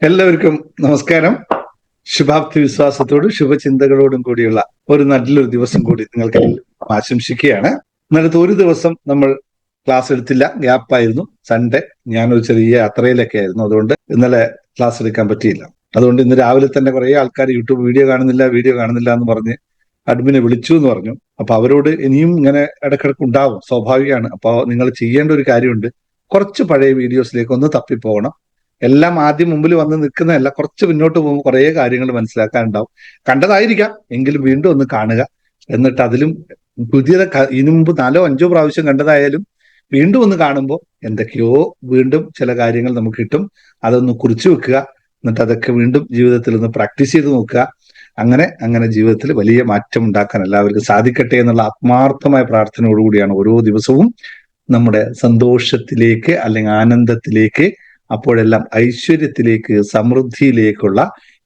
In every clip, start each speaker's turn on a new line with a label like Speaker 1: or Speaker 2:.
Speaker 1: എല്ലാവർക്കും നമസ്കാരം. ശുഭാപ്തി വിശ്വാസത്തോടും ശുഭചിന്തകളോടും കൂടിയുള്ള ഒരു നല്ലൊരു ദിവസം കൂടി നിങ്ങൾക്ക് ആശംസിക്കുകയാണ്. ഇന്നലത്തെ ഒരു ദിവസം നമ്മൾ ക്ലാസ് എടുത്തില്ല, ഗ്യാപ്പായിരുന്നു. സൺഡേ ഞാനൊരു ചെറിയ യാത്രയിലൊക്കെ ആയിരുന്നു, അതുകൊണ്ട് ഇന്നലെ ക്ലാസ് എടുക്കാൻ പറ്റിയില്ല. അതുകൊണ്ട് ഇന്ന് രാവിലെ തന്നെ കുറെ ആൾക്കാർ യൂട്യൂബ് വീഡിയോ കാണുന്നില്ല എന്ന് പറഞ്ഞ് അഡ്മിനെ വിളിച്ചു എന്ന് പറഞ്ഞു. അപ്പൊ അവരോട് ഇനിയും ഇങ്ങനെ ഇടക്കിടക്ക് ഉണ്ടാവും, സ്വാഭാവികമാണ്. അപ്പൊ നിങ്ങൾ ചെയ്യേണ്ട ഒരു കാര്യമുണ്ട്, കുറച്ച് പഴയ വീഡിയോസിലേക്ക് ഒന്ന് തപ്പിപ്പോകണം. എല്ലാം ആദ്യം മുമ്പിൽ വന്ന് നിൽക്കുന്നതല്ല, കുറച്ച് മുന്നോട്ട് പോകുമ്പോൾ കുറേ കാര്യങ്ങൾ മനസ്സിലാക്കാനുണ്ടാവും. കണ്ടതായിരിക്കാം, എങ്കിലും വീണ്ടും ഒന്ന് കാണുക. എന്നിട്ട് അതിലും ഇതിനു മുമ്പ് 4-5 പ്രാവശ്യം കണ്ടതായാലും വീണ്ടും ഒന്ന് കാണുമ്പോൾ എന്തൊക്കെയോ വീണ്ടും ചില കാര്യങ്ങൾ നമുക്ക് കിട്ടും. അതൊന്ന് കുറിച്ചു വെക്കുക. എന്നിട്ട് അതൊക്കെ വീണ്ടും ജീവിതത്തിൽ ഒന്ന് പ്രാക്ടീസ് ചെയ്ത് നോക്കുക. അങ്ങനെ ജീവിതത്തിൽ വലിയ മാറ്റം ഉണ്ടാക്കാൻ എല്ലാവർക്കും സാധിക്കട്ടെ എന്നുള്ള ആത്മാർത്ഥമായ പ്രാർത്ഥനയോടുകൂടിയാണ് ഓരോ ദിവസവും നമ്മുടെ സന്തോഷത്തിലേക്ക് അല്ലെങ്കിൽ ആനന്ദത്തിലേക്ക്, അപ്പോഴെല്ലാം ഐശ്വര്യത്തിലേക്ക്, സമൃദ്ധിയിലേക്കുള്ള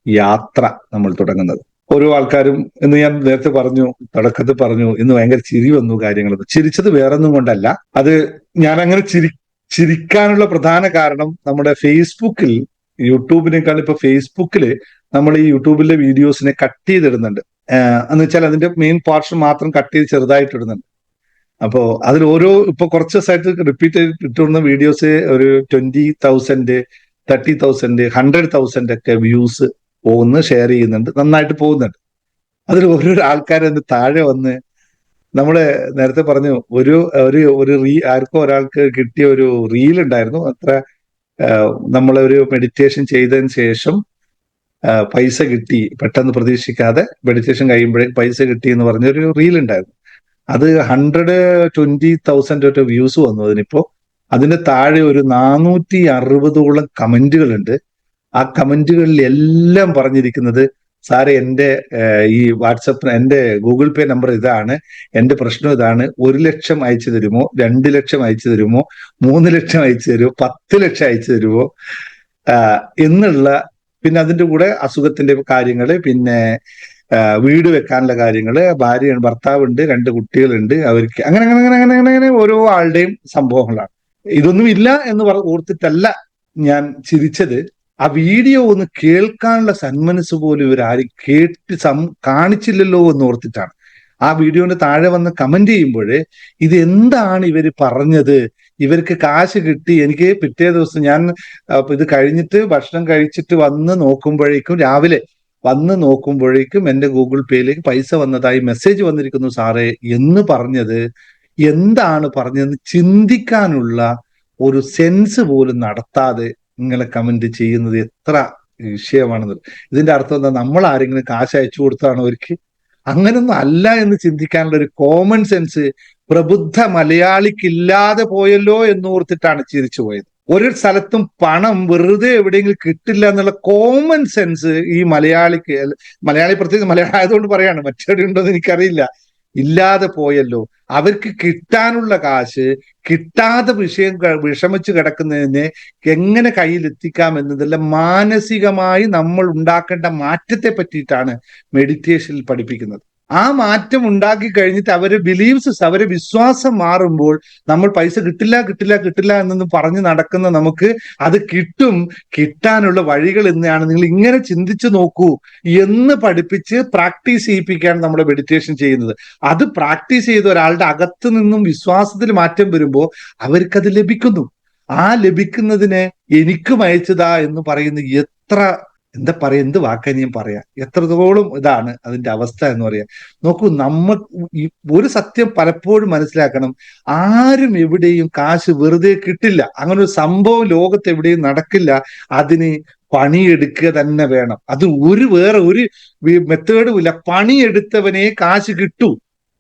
Speaker 1: യാത്ര നമ്മൾ തുടങ്ങുന്നത്. ഓരോ ആൾക്കാരും, എന്ന് ഞാൻ നേരത്തെ പറഞ്ഞു, തുടക്കത്തിൽ പറഞ്ഞു, ഇന്ന് ഭയങ്കര ചിരി വന്നു കാര്യങ്ങൾ. ചിരിച്ചത് വേറൊന്നും കൊണ്ടല്ല, അത് ഞാൻ അങ്ങനെ ചിരിക്കാനുള്ള പ്രധാന കാരണം നമ്മുടെ ഫേസ്ബുക്കിൽ, യൂട്യൂബിനേക്കാൾ ഇപ്പൊ ഫേസ്ബുക്കിൽ നമ്മൾ ഈ യൂട്യൂബിലെ വീഡിയോസിനെ കട്ട് ചെയ്തിടുന്നുണ്ട്. എന്ന് വെച്ചാൽ അതിന്റെ മെയിൻ പോർഷൻ മാത്രം കട്ട് ചെയ്ത് ചെറുതായിട്ട് ഇടുന്നുണ്ട്. അപ്പോ അതിൽ ഓരോ ഇപ്പൊ കുറച്ച് ദിവസമായിട്ട് റിപ്പീറ്റ് ചെയ്ത് ഇട്ടുന്ന വീഡിയോസ് ഒരു 20,000, 30,000, 100,000 ഒക്കെ വ്യൂസ് പോകുന്നു, ഷെയർ ചെയ്യുന്നുണ്ട്, നന്നായിട്ട് പോകുന്നുണ്ട്. അതിൽ ഓരോരോ ആൾക്കാരെന്ന് താഴെ വന്ന്, നമ്മള് നേരത്തെ പറഞ്ഞു, ഒരു ഒരു ഒരു ആർക്കോ ഒരാൾക്ക് കിട്ടിയ ഒരു റീൽ ഉണ്ടായിരുന്നു. അത്ര നമ്മളൊരു മെഡിറ്റേഷൻ ചെയ്തതിന് ശേഷം പൈസ കിട്ടി, പെട്ടെന്ന് പ്രതീക്ഷിക്കാതെ മെഡിറ്റേഷൻ കഴിയുമ്പോഴേക്കും പൈസ കിട്ടി എന്ന് പറഞ്ഞൊരു റീൽ ഉണ്ടായിരുന്നു. അത് 120,000 വ്യൂസ് വന്നു അതിനിപ്പോ. അതിന് താഴെ ഒരു 460ഓളം കമന്റുകളുണ്ട്. ആ കമന്റുകളിൽ എല്ലാം പറഞ്ഞിരിക്കുന്നത്, സാറെ എന്റെ ഈ വാട്സപ്പ്, എന്റെ ഗൂഗിൾ പേ നമ്പർ ഇതാണ്, എന്റെ പ്രശ്നം ഇതാണ്, 1 ലക്ഷം അയച്ചു തരുമോ, 2 ലക്ഷം അയച്ചു തരുമോ, 3 ലക്ഷം അയച്ചു തരുമോ, 10 ലക്ഷം അയച്ചു തരുമോ എന്നുള്ള, പിന്നെ അതിന്റെ കൂടെ അസുഖത്തിന്റെ കാര്യങ്ങള്, പിന്നെ വീട് വെക്കാനുള്ള കാര്യങ്ങള്, ഭർത്താവുണ്ട്, 2 കുട്ടികളുണ്ട്, അവർക്ക് അങ്ങനെ അങ്ങനെ അങ്ങനെ അങ്ങനെ അങ്ങനെ ഓരോ ആളുടെയും സംഭവങ്ങളാണ്. ഇതൊന്നും ഇല്ല എന്ന് ഓർത്തിട്ടല്ല ഞാൻ ചിരിച്ചത്. ആ വീഡിയോ ഒന്ന് കേൾക്കാനുള്ള സന്മനസ് പോലും ഇവരാരും കാണിച്ചില്ലല്ലോ എന്ന് ഓർത്തിട്ടാണ്. ആ വീഡിയോന്റെ താഴെ വന്ന് കമന്റ് ചെയ്യുമ്പോൾ ഇത് എന്താണ് ഇവര് പറഞ്ഞത്, ഇവർക്ക് കാശ് കിട്ടി. എനിക്ക് പിറ്റേ ദിവസം ഞാൻ ഇത് കഴിഞ്ഞിട്ട് ഭക്ഷണം കഴിച്ചിട്ട് വന്ന് നോക്കുമ്പോഴേക്കും, രാവിലെ വന്ന് നോക്കുമ്പോഴേക്കും എന്റെ ഗൂഗിൾ പേയിലേക്ക് പൈസ വന്നതായി മെസ്സേജ് വന്നിരിക്കുന്നു സാറേ എന്ന് പറഞ്ഞത്, എന്താണ് പറഞ്ഞതെന്ന് ചിന്തിക്കാനുള്ള ഒരു സെൻസ് പോലും നടത്താതെ നിങ്ങളെ കമന്റ് ചെയ്യുന്നത് എത്ര വിഷയമാണെന്ന്. ഇതിന്റെ അർത്ഥം എന്താ, നമ്മൾ ആരെങ്കിലും കാശ് അയച്ചു കൊടുത്താണോ അവർക്ക്? അങ്ങനൊന്നും അല്ല എന്ന് ചിന്തിക്കാനുള്ള ഒരു കോമൺ സെൻസ് പ്രബുദ്ധ മലയാളിക്കില്ലാതെ പോയല്ലോ എന്ന് ഓർത്തിട്ടാണ് ചിരിച്ചു പോയത്. ഒരു സ്ഥലത്തും പണം വെറുതെ എവിടെയെങ്കിലും കിട്ടില്ല എന്നുള്ള കോമൺ സെൻസ് ഈ മലയാളി പ്രത്യേകിച്ച് മലയാളം ആയതുകൊണ്ട് പറയാണ്, മറ്റെവിടെ ഉണ്ടോ എന്ന് എനിക്കറിയില്ല, ഇല്ലാതെ പോയല്ലോ. അവർക്ക് കിട്ടാനുള്ള കാശ് കിട്ടാതെ വിഷമിച്ച് കിടക്കുന്നതിനെ എങ്ങനെ കയ്യിലെത്തിക്കാം എന്നതെല്ലാം മാനസികമായി നമ്മൾ ഉണ്ടാക്കേണ്ട മാറ്റത്തെ പറ്റിയിട്ടാണ് മെഡിറ്റേഷനിൽ പഠിപ്പിക്കുന്നത്. ആ മാറ്റം ഉണ്ടാക്കി കഴിഞ്ഞിട്ട് അവരെ വിശ്വാസം മാറുമ്പോൾ, നമ്മൾ പൈസ കിട്ടില്ല എന്നൊന്നും പറഞ്ഞ് നടക്കുന്ന നമുക്ക് അത് കിട്ടാനുള്ള വഴികൾ എന്താണ്, നിങ്ങൾ ഇങ്ങനെ ചിന്തിച്ചു നോക്കൂ എന്ന് പഠിപ്പിച്ച് പ്രാക്ടീസ് ചെയ്യിപ്പിക്കുകയാണ് നമ്മുടെ മെഡിറ്റേഷൻ ചെയ്യുന്നത്. അത് പ്രാക്ടീസ് ചെയ്ത ഒരാളുടെ അകത്ത് നിന്നും വിശ്വാസത്തിൽ മാറ്റം വരുമ്പോൾ അവർക്കത് ലഭിക്കുന്നു. ആ ലഭിക്കുന്നതിനെ എനിക്കും അയച്ചതാ എന്ന് പറയുന്നത് എത്ര, എന്താ പറയാ, എന്ത് വാക്കനിയും പറയാ, എത്രത്തോളം ഇതാണ് അതിന്റെ അവസ്ഥ എന്ന് പറയാം. നോക്കൂ, ഒരു സത്യം പലപ്പോഴും മനസ്സിലാക്കണം, ആരും എവിടെയും കാശ് വെറുതെ കിട്ടില്ല. അങ്ങനെ ഒരു സംഭവം ലോകത്ത് എവിടെയും നടക്കില്ല. അതിന് പണിയെടുക്കുക തന്നെ വേണം. അത് വേറെ ഒരു മെത്തേഡും ഇല്ല. പണിയെടുത്തവനെ കാശ് കിട്ടൂ.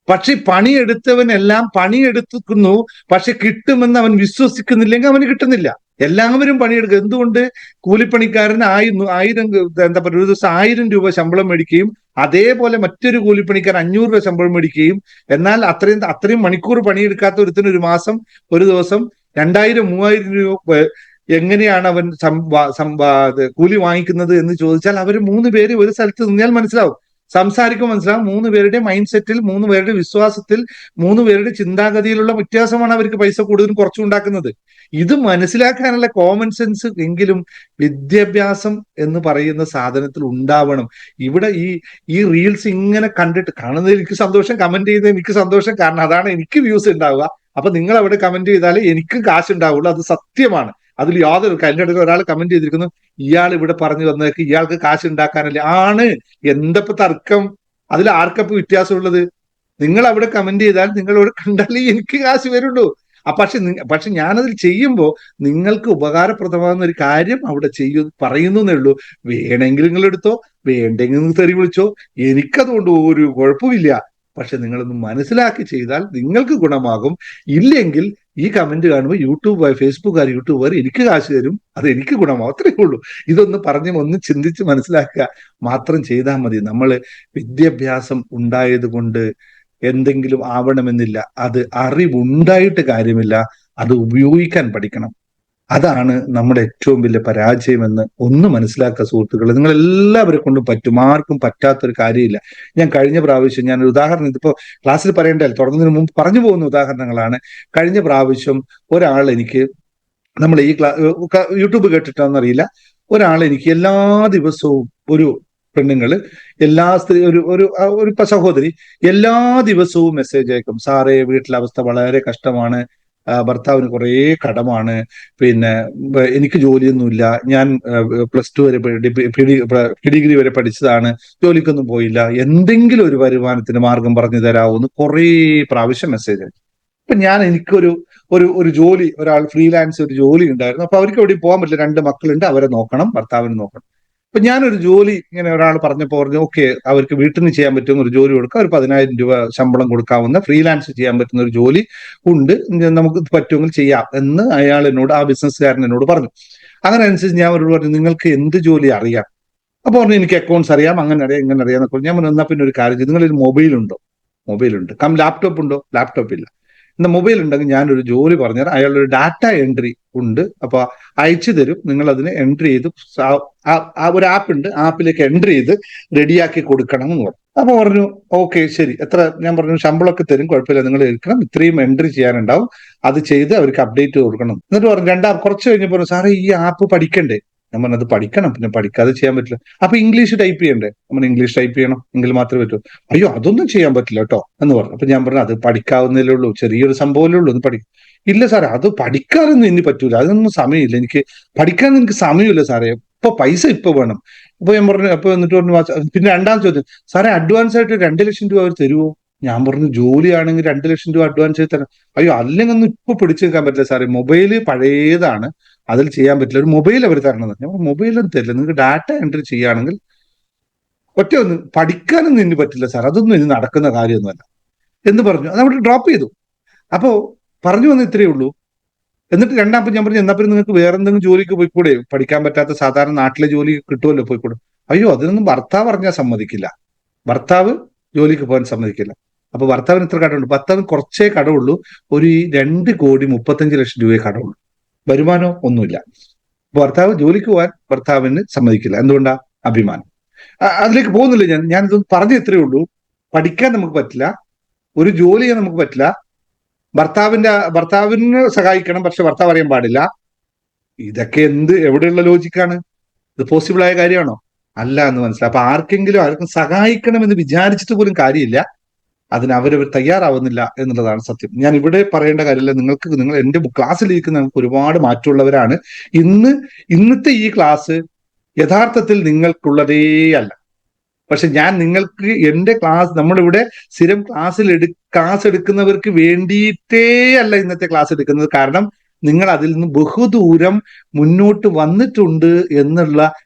Speaker 1: പക്ഷെ പണിയെടുത്തവനെല്ലാം പണിയെടുക്കുന്നു, പക്ഷെ കിട്ടുമെന്ന് അവൻ വിശ്വസിക്കുന്നില്ലെങ്കിൽ അവന് കിട്ടുന്നില്ല. എല്ലാവരും പണിയെടുക്കുക. എന്തുകൊണ്ട്? കൂലിപ്പണിക്കാരൻ 1000 എന്താ പറയുക, ഒരു ദിവസം 1000 രൂപ ശമ്പളം മേടിക്കുകയും അതേപോലെ മറ്റൊരു കൂലിപ്പണിക്കാരൻ 500 രൂപ ശമ്പളം മേടിക്കുകയും, എന്നാൽ അത്രയും മണിക്കൂർ പണിയെടുക്കാത്ത ഒരുത്തിന് ഒരു ദിവസം 2000-3000 രൂപ എങ്ങനെയാണ് അവൻ കൂലി വാങ്ങിക്കുന്നത് എന്ന് ചോദിച്ചാൽ അവർ 3 പേര് ഒരു സ്ഥലത്ത് നിന്നാൽ മനസ്സിലാവും. സംസാരിക്കുമ്പോൾ മനസ്സിലാവും 3 പേരുടെ മൈൻഡ് സെറ്റിൽ, 3 പേരുടെ വിശ്വാസത്തിൽ, 3 പേരുടെ ചിന്താഗതിയിലുള്ള വ്യത്യാസമാണ് അവർക്ക് പൈസ കൂടുതലും കുറച്ചും ഉണ്ടാക്കുന്നത്. ഇത് മനസ്സിലാക്കാനുള്ള കോമൺ സെൻസ് എങ്കിലും വിദ്യാഭ്യാസം എന്ന് പറയുന്ന സാധനത്തിൽ ഉണ്ടാവണം. ഇവിടെ ഈ റീൽസ് ഇങ്ങനെ കണ്ടിട്ട് കാണുന്നതിൽ എനിക്ക് സന്തോഷം, കമന്റ് ചെയ്യുന്നത് എനിക്ക് സന്തോഷം, കാരണം അതാണ് എനിക്ക് വ്യൂസ് ഉണ്ടാവുക. അപ്പൊ നിങ്ങൾ അവിടെ കമന്റ് ചെയ്താലേ എനിക്ക് കാശ് ഉണ്ടാവുള്ളൂ, അത് സത്യമാണ്. അതിൽ യാതൊരു, എന്റെ അടുത്ത് ഒരാൾ കമന്റ് ചെയ്തിരിക്കുന്നു, ഇയാൾ ഇവിടെ പറഞ്ഞു വന്നേക്ക് ഇയാൾക്ക് കാശ് ഉണ്ടാക്കാനല്ലേ. ആണ്, എന്തപ്പോ തർക്കം? അതിൽ ആർക്കപ്പോ വ്യത്യാസമുള്ളത്? നിങ്ങൾ അവിടെ കമന്റ് ചെയ്താൽ, നിങ്ങൾ അവിടെ കണ്ടാലേ എനിക്ക് കാശ് വരുള്ളൂ. പക്ഷെ ഞാനതിൽ ചെയ്യുമ്പോൾ നിങ്ങൾക്ക് ഉപകാരപ്രദമാകുന്ന ഒരു കാര്യം അവിടെ പറയുന്നു എന്നേ ഉള്ളൂ. വേണമെങ്കിൽ നിങ്ങൾ എടുത്തോ, വേണ്ടെങ്കിൽ നിങ്ങൾ തെറി വിളിച്ചോ, എനിക്കതുകൊണ്ട് ഒരു കുഴപ്പമില്ല. പക്ഷെ നിങ്ങളൊന്ന് മനസ്സിലാക്കി ചെയ്താൽ നിങ്ങൾക്ക് ഗുണമാകും. ഇല്ലെങ്കിൽ ഈ കമന്റ് കാണുമ്പോൾ യൂട്യൂബുകാർ എനിക്ക് കാശ് തരും, അത് എനിക്ക് ഗുണമാവും, അത്രയേ ഉള്ളൂ. ഇതൊന്ന് ഒന്ന് ചിന്തിച്ച് മനസ്സിലാക്കുക മാത്രം ചെയ്താൽ മതി. നമ്മൾ വിദ്യാഭ്യാസം ഉണ്ടായത് കൊണ്ട് എന്തെങ്കിലും ആവണമെന്നില്ല. അത് അറിവുണ്ടായിട്ട് കാര്യമില്ല, അത് ഉപയോഗിക്കാൻ പഠിക്കണം. അതാണ് നമ്മുടെ ഏറ്റവും വലിയ പരാജയമെന്ന് ഒന്ന് മനസ്സിലാക്കുക സുഹൃത്തുക്കളെ. നിങ്ങൾ എല്ലാവരെ കൊണ്ടും പറ്റും, ആർക്കും പറ്റാത്തൊരു കാര്യമില്ല. ഞാൻ കഴിഞ്ഞ പ്രാവശ്യം ഞാനൊരു ഉദാഹരണം, ഇതിപ്പോ ക്ലാസ്സിൽ പറയേണ്ടല്ലോ, തുടങ്ങുന്നതിന് മുമ്പ് പറഞ്ഞു പോകുന്ന ഉദാഹരണങ്ങളാണ്. കഴിഞ്ഞ പ്രാവശ്യം ഒരാൾ എനിക്ക്, നമ്മൾ ഈ യൂട്യൂബ് കേട്ടിട്ടാണെന്നറിയില്ല, ഒരാൾ എനിക്ക് എല്ലാ ദിവസവും, ഒരു പെണ്ണുങ്ങള് എല്ലാ സ്ത്രീ ഒരു സഹോദരി എല്ലാ ദിവസവും മെസ്സേജ് അയക്കും, സാറേ വീട്ടിലെ അവസ്ഥ വളരെ കഷ്ടമാണ്, ഭർത്താവിന് കുറേ കടമാണ്, പിന്നെ എനിക്ക് ജോലിയൊന്നുമില്ല, ഞാൻ +2 വരെ ഡിഗ്രി വരെ പഠിച്ചതാണ്, ജോലിക്കൊന്നും പോയില്ല, എന്തെങ്കിലും ഒരു വരുമാനത്തിന് മാർഗം പറഞ്ഞു തരാമെന്ന് കുറേ പ്രാവശ്യം മെസ്സേജ് അയച്ചു. അപ്പൊ എനിക്കൊരു ഒരു ജോലി, ഒരാൾ ഫ്രീലാൻസ് ഒരു ജോലി ഉണ്ടായിരുന്നു. അപ്പൊ അവർക്ക് എവിടെയും പോകാൻ പറ്റില്ല, 2 മക്കളുണ്ട്, അവരെ നോക്കണം, ഭർത്താവിന് നോക്കണം. അപ്പൊ ഞാനൊരു ജോലി ഇങ്ങനെ ഒരാൾ പറഞ്ഞപ്പോൾ പറഞ്ഞു, ഓക്കെ അവർക്ക് വീട്ടിൽ നിന്ന് ചെയ്യാൻ പറ്റുന്ന ഒരു ജോലി കൊടുക്കാം, ഒരു 10,000 രൂപ ശമ്പളം കൊടുക്കാവുന്ന ഫ്രീലാൻസ് ചെയ്യാൻ പറ്റുന്ന ഒരു ജോലി ഉണ്ട്, നമുക്ക് പറ്റുമെങ്കിൽ ചെയ്യാം എന്ന് അയാൾ എന്നോട്, ആ ബിസിനസ്സുകാരൻ എന്നോട് പറഞ്ഞു. അങ്ങനെ അനുസരിച്ച് ഞാൻ അവരോട് പറഞ്ഞു, നിങ്ങൾക്ക് എന്ത് ജോലി അറിയാം? അപ്പൊ പറഞ്ഞു, എനിക്ക് അക്കൗണ്ട്സ് അറിയാം, അങ്ങനെ അറിയാം, ഇങ്ങനെ അറിയാം എന്നൊക്കെ. ഞാൻ പറഞ്ഞു, എന്നാ പിന്നെ ഒരു കാര്യം ചെയ്യും, നിങ്ങളൊരു മൊബൈലുണ്ടോ? മൊബൈലുണ്ട്. ലാപ്ടോപ്പ് ഉണ്ടോ? ലാപ്ടോപ്പ് ഇല്ല. എന്നാൽ മൊബൈൽ ഉണ്ടെങ്കിൽ ഞാനൊരു ജോലി പറഞ്ഞുതരാം. അയാളൊരു ഡാറ്റ എൻട്രി ഉണ്ട്, അപ്പൊ അയച്ചു തരും, നിങ്ങൾ അതിന് എൻട്രി ചെയ്ത് ഒരു ആപ്പ് ഉണ്ട്, ആപ്പിലേക്ക് എൻട്രി ചെയ്ത് റെഡിയാക്കി കൊടുക്കണം എന്ന് പറഞ്ഞു. അപ്പൊ പറഞ്ഞു, ഓക്കെ ശരി, എത്ര? ഞാൻ പറഞ്ഞു, ശമ്പളമൊക്കെ തരും, കുഴപ്പമില്ല, നിങ്ങൾ എടുക്കണം, ഇത്രയും എൻട്രി ചെയ്യാനുണ്ടാവും, അത് ചെയ്ത് അവർക്ക് അപ്ഡേറ്റ് കൊടുക്കണം. എന്നിട്ട് പറഞ്ഞു, കുറച്ച് കഴിഞ്ഞപ്പോൾ, സാറേ ഈ ആപ്പ് പഠിക്കണ്ടേ? ഞാൻ പറഞ്ഞു, അത് പഠിക്കണം, പിന്നെ പഠിക്കാതെ ചെയ്യാൻ പറ്റില്ല. അപ്പൊ ഇംഗ്ലീഷ് ടൈപ്പ് ചെയ്യണ്ടേ? നമ്മൾ ഇംഗ്ലീഷ് ടൈപ്പ് ചെയ്യണം, എങ്കിൽ മാത്രമേ പറ്റൂ. അയ്യോ അതൊന്നും ചെയ്യാൻ പറ്റില്ല കേട്ടോ എന്ന് പറഞ്ഞു. അപ്പൊ ഞാൻ പറഞ്ഞു, അത് പഠിക്കാവുന്നതേ ഉള്ളൂ, ചെറിയൊരു സംഭവമല്ലേ ഉള്ളൂ, ഒന്ന് പഠിക്കും. ഇല്ല സാറേ, അത് പഠിക്കാനൊന്നും ഇനി പറ്റൂല, അതൊന്നും സമയമില്ല, എനിക്ക് പഠിക്കാൻ എനിക്ക് സമയമില്ല സാറേ, പൈസ ഇപ്പൊ വേണം. അപ്പൊ ഞാൻ പറഞ്ഞു, അപ്പൊ എന്നിട്ട് പറഞ്ഞു, പിന്നെ രണ്ടാം ചോദ്യം, സാറേ അഡ്വാൻസ് ആയിട്ട് 2 ലക്ഷം രൂപ അവർ തരുമോ? ഞാൻ പറഞ്ഞു, ജോലിയാണെങ്കിൽ 2 ലക്ഷം രൂപ അഡ്വാൻസ് ആയിട്ട് തരാം. അയ്യോ അല്ലെങ്കിൽ ഒന്നും ഇപ്പൊ പിടിച്ചു നിൽക്കാൻ പറ്റില്ല സാറേ, മൊബൈല് പഴയതാണ്, അതിൽ ചെയ്യാൻ പറ്റില്ല, ഒരു മൊബൈൽ അവർ തരണം. ഞാൻ മൊബൈലൊന്നും തരില്ല, നിങ്ങൾക്ക് ഡാറ്റ എൻട്രി ചെയ്യുകയാണെങ്കിൽ ഒന്നും പഠിക്കാനൊന്നും ഇനി പറ്റില്ല സാർ, അതൊന്നും ഇനി നടക്കുന്ന കാര്യമൊന്നുമല്ല എന്ന് പറഞ്ഞു. അത് അവിടെ ഡ്രോപ്പ് ചെയ്തു. അപ്പോ പറഞ്ഞു വന്ന് ഇത്രയേ ഉള്ളൂ. എന്നിട്ട് രണ്ടാമത് ഞാൻ പറഞ്ഞു, എന്നാ പിന്നെ നിങ്ങൾക്ക് വേറെ എന്തെങ്കിലും ജോലിക്ക് പോയിക്കൂടെ? പഠിക്കാൻ പറ്റാത്ത സാധാരണ നാട്ടിലെ ജോലി കിട്ടുമല്ലോ, പോയിക്കൂടെ? അയ്യോ അതിനൊന്നും ഭർത്താവ് പറഞ്ഞാൽ സമ്മതിക്കില്ല, ഭർത്താവ് ജോലിക്ക് പോകാൻ സമ്മതിക്കില്ല. അപ്പൊ ഭർത്താവിന് എത്ര കടമുണ്ട്? ഭർത്താവിന് കുറച്ചേ കടമുള്ളൂ, ഒരു 2,35,00,000 രൂപയെ കടമുള്ളൂ, വരുമാനം ഒന്നുമില്ല. ഭർത്താവ് ജോലിക്ക് പോകാൻ ഭർത്താവിന് സമ്മതിക്കില്ല. എന്തുകൊണ്ടാ? അഭിമാനം. അതിലേക്ക് പോകുന്നില്ല ഞാനിതൊന്നും പറഞ്ഞു ഇത്രയേ ഉള്ളൂ. പഠിക്കാൻ നമുക്ക് പറ്റില്ല, ഒരു ജോലി ചെയ്യാൻ നമുക്ക് പറ്റില്ല, ഭർത്താവിന് സഹായിക്കണം, പക്ഷെ ഭർത്താവ് അറിയാൻ പാടില്ല. ഇതൊക്കെ എവിടെയുള്ള ലോജിക്കാണ്? ഇത് പോസിബിൾ ആയ കാര്യമാണോ? അല്ല എന്ന് മനസ്സിലായി. അപ്പൊ ആർക്കും സഹായിക്കണം എന്ന് വിചാരിച്ചിട്ട് പോലും കാര്യമില്ല, അതിന് അവരവർ തയ്യാറാവുന്നില്ല എന്നുള്ളതാണ് സത്യം. ഞാൻ ഇവിടെ പറയേണ്ട കാര്യമില്ല, നിങ്ങൾ എന്റെ ക്ലാസ്സിലിരിക്കുന്ന നിങ്ങൾക്ക് ഒരുപാട് മാറ്റമുള്ളവരാണ്. ഇന്നത്തെ ഈ ക്ലാസ് യഥാർത്ഥത്തിൽ നിങ്ങൾക്കുള്ളതേ അല്ല. പക്ഷെ ഞാൻ നിങ്ങൾക്ക് എന്റെ നമ്മളിവിടെ സ്ഥിരം ക്ലാസ് എടുക്കുന്നവർക്ക് വേണ്ടിയിട്ടേ അല്ല ഇന്നത്തെ ക്ലാസ് എടുക്കുന്നത്. കാരണം നിങ്ങൾ അതിൽ നിന്ന് ബഹുദൂരം മുന്നോട്ട് വന്നിട്ടുണ്ട് എന്നുള്ള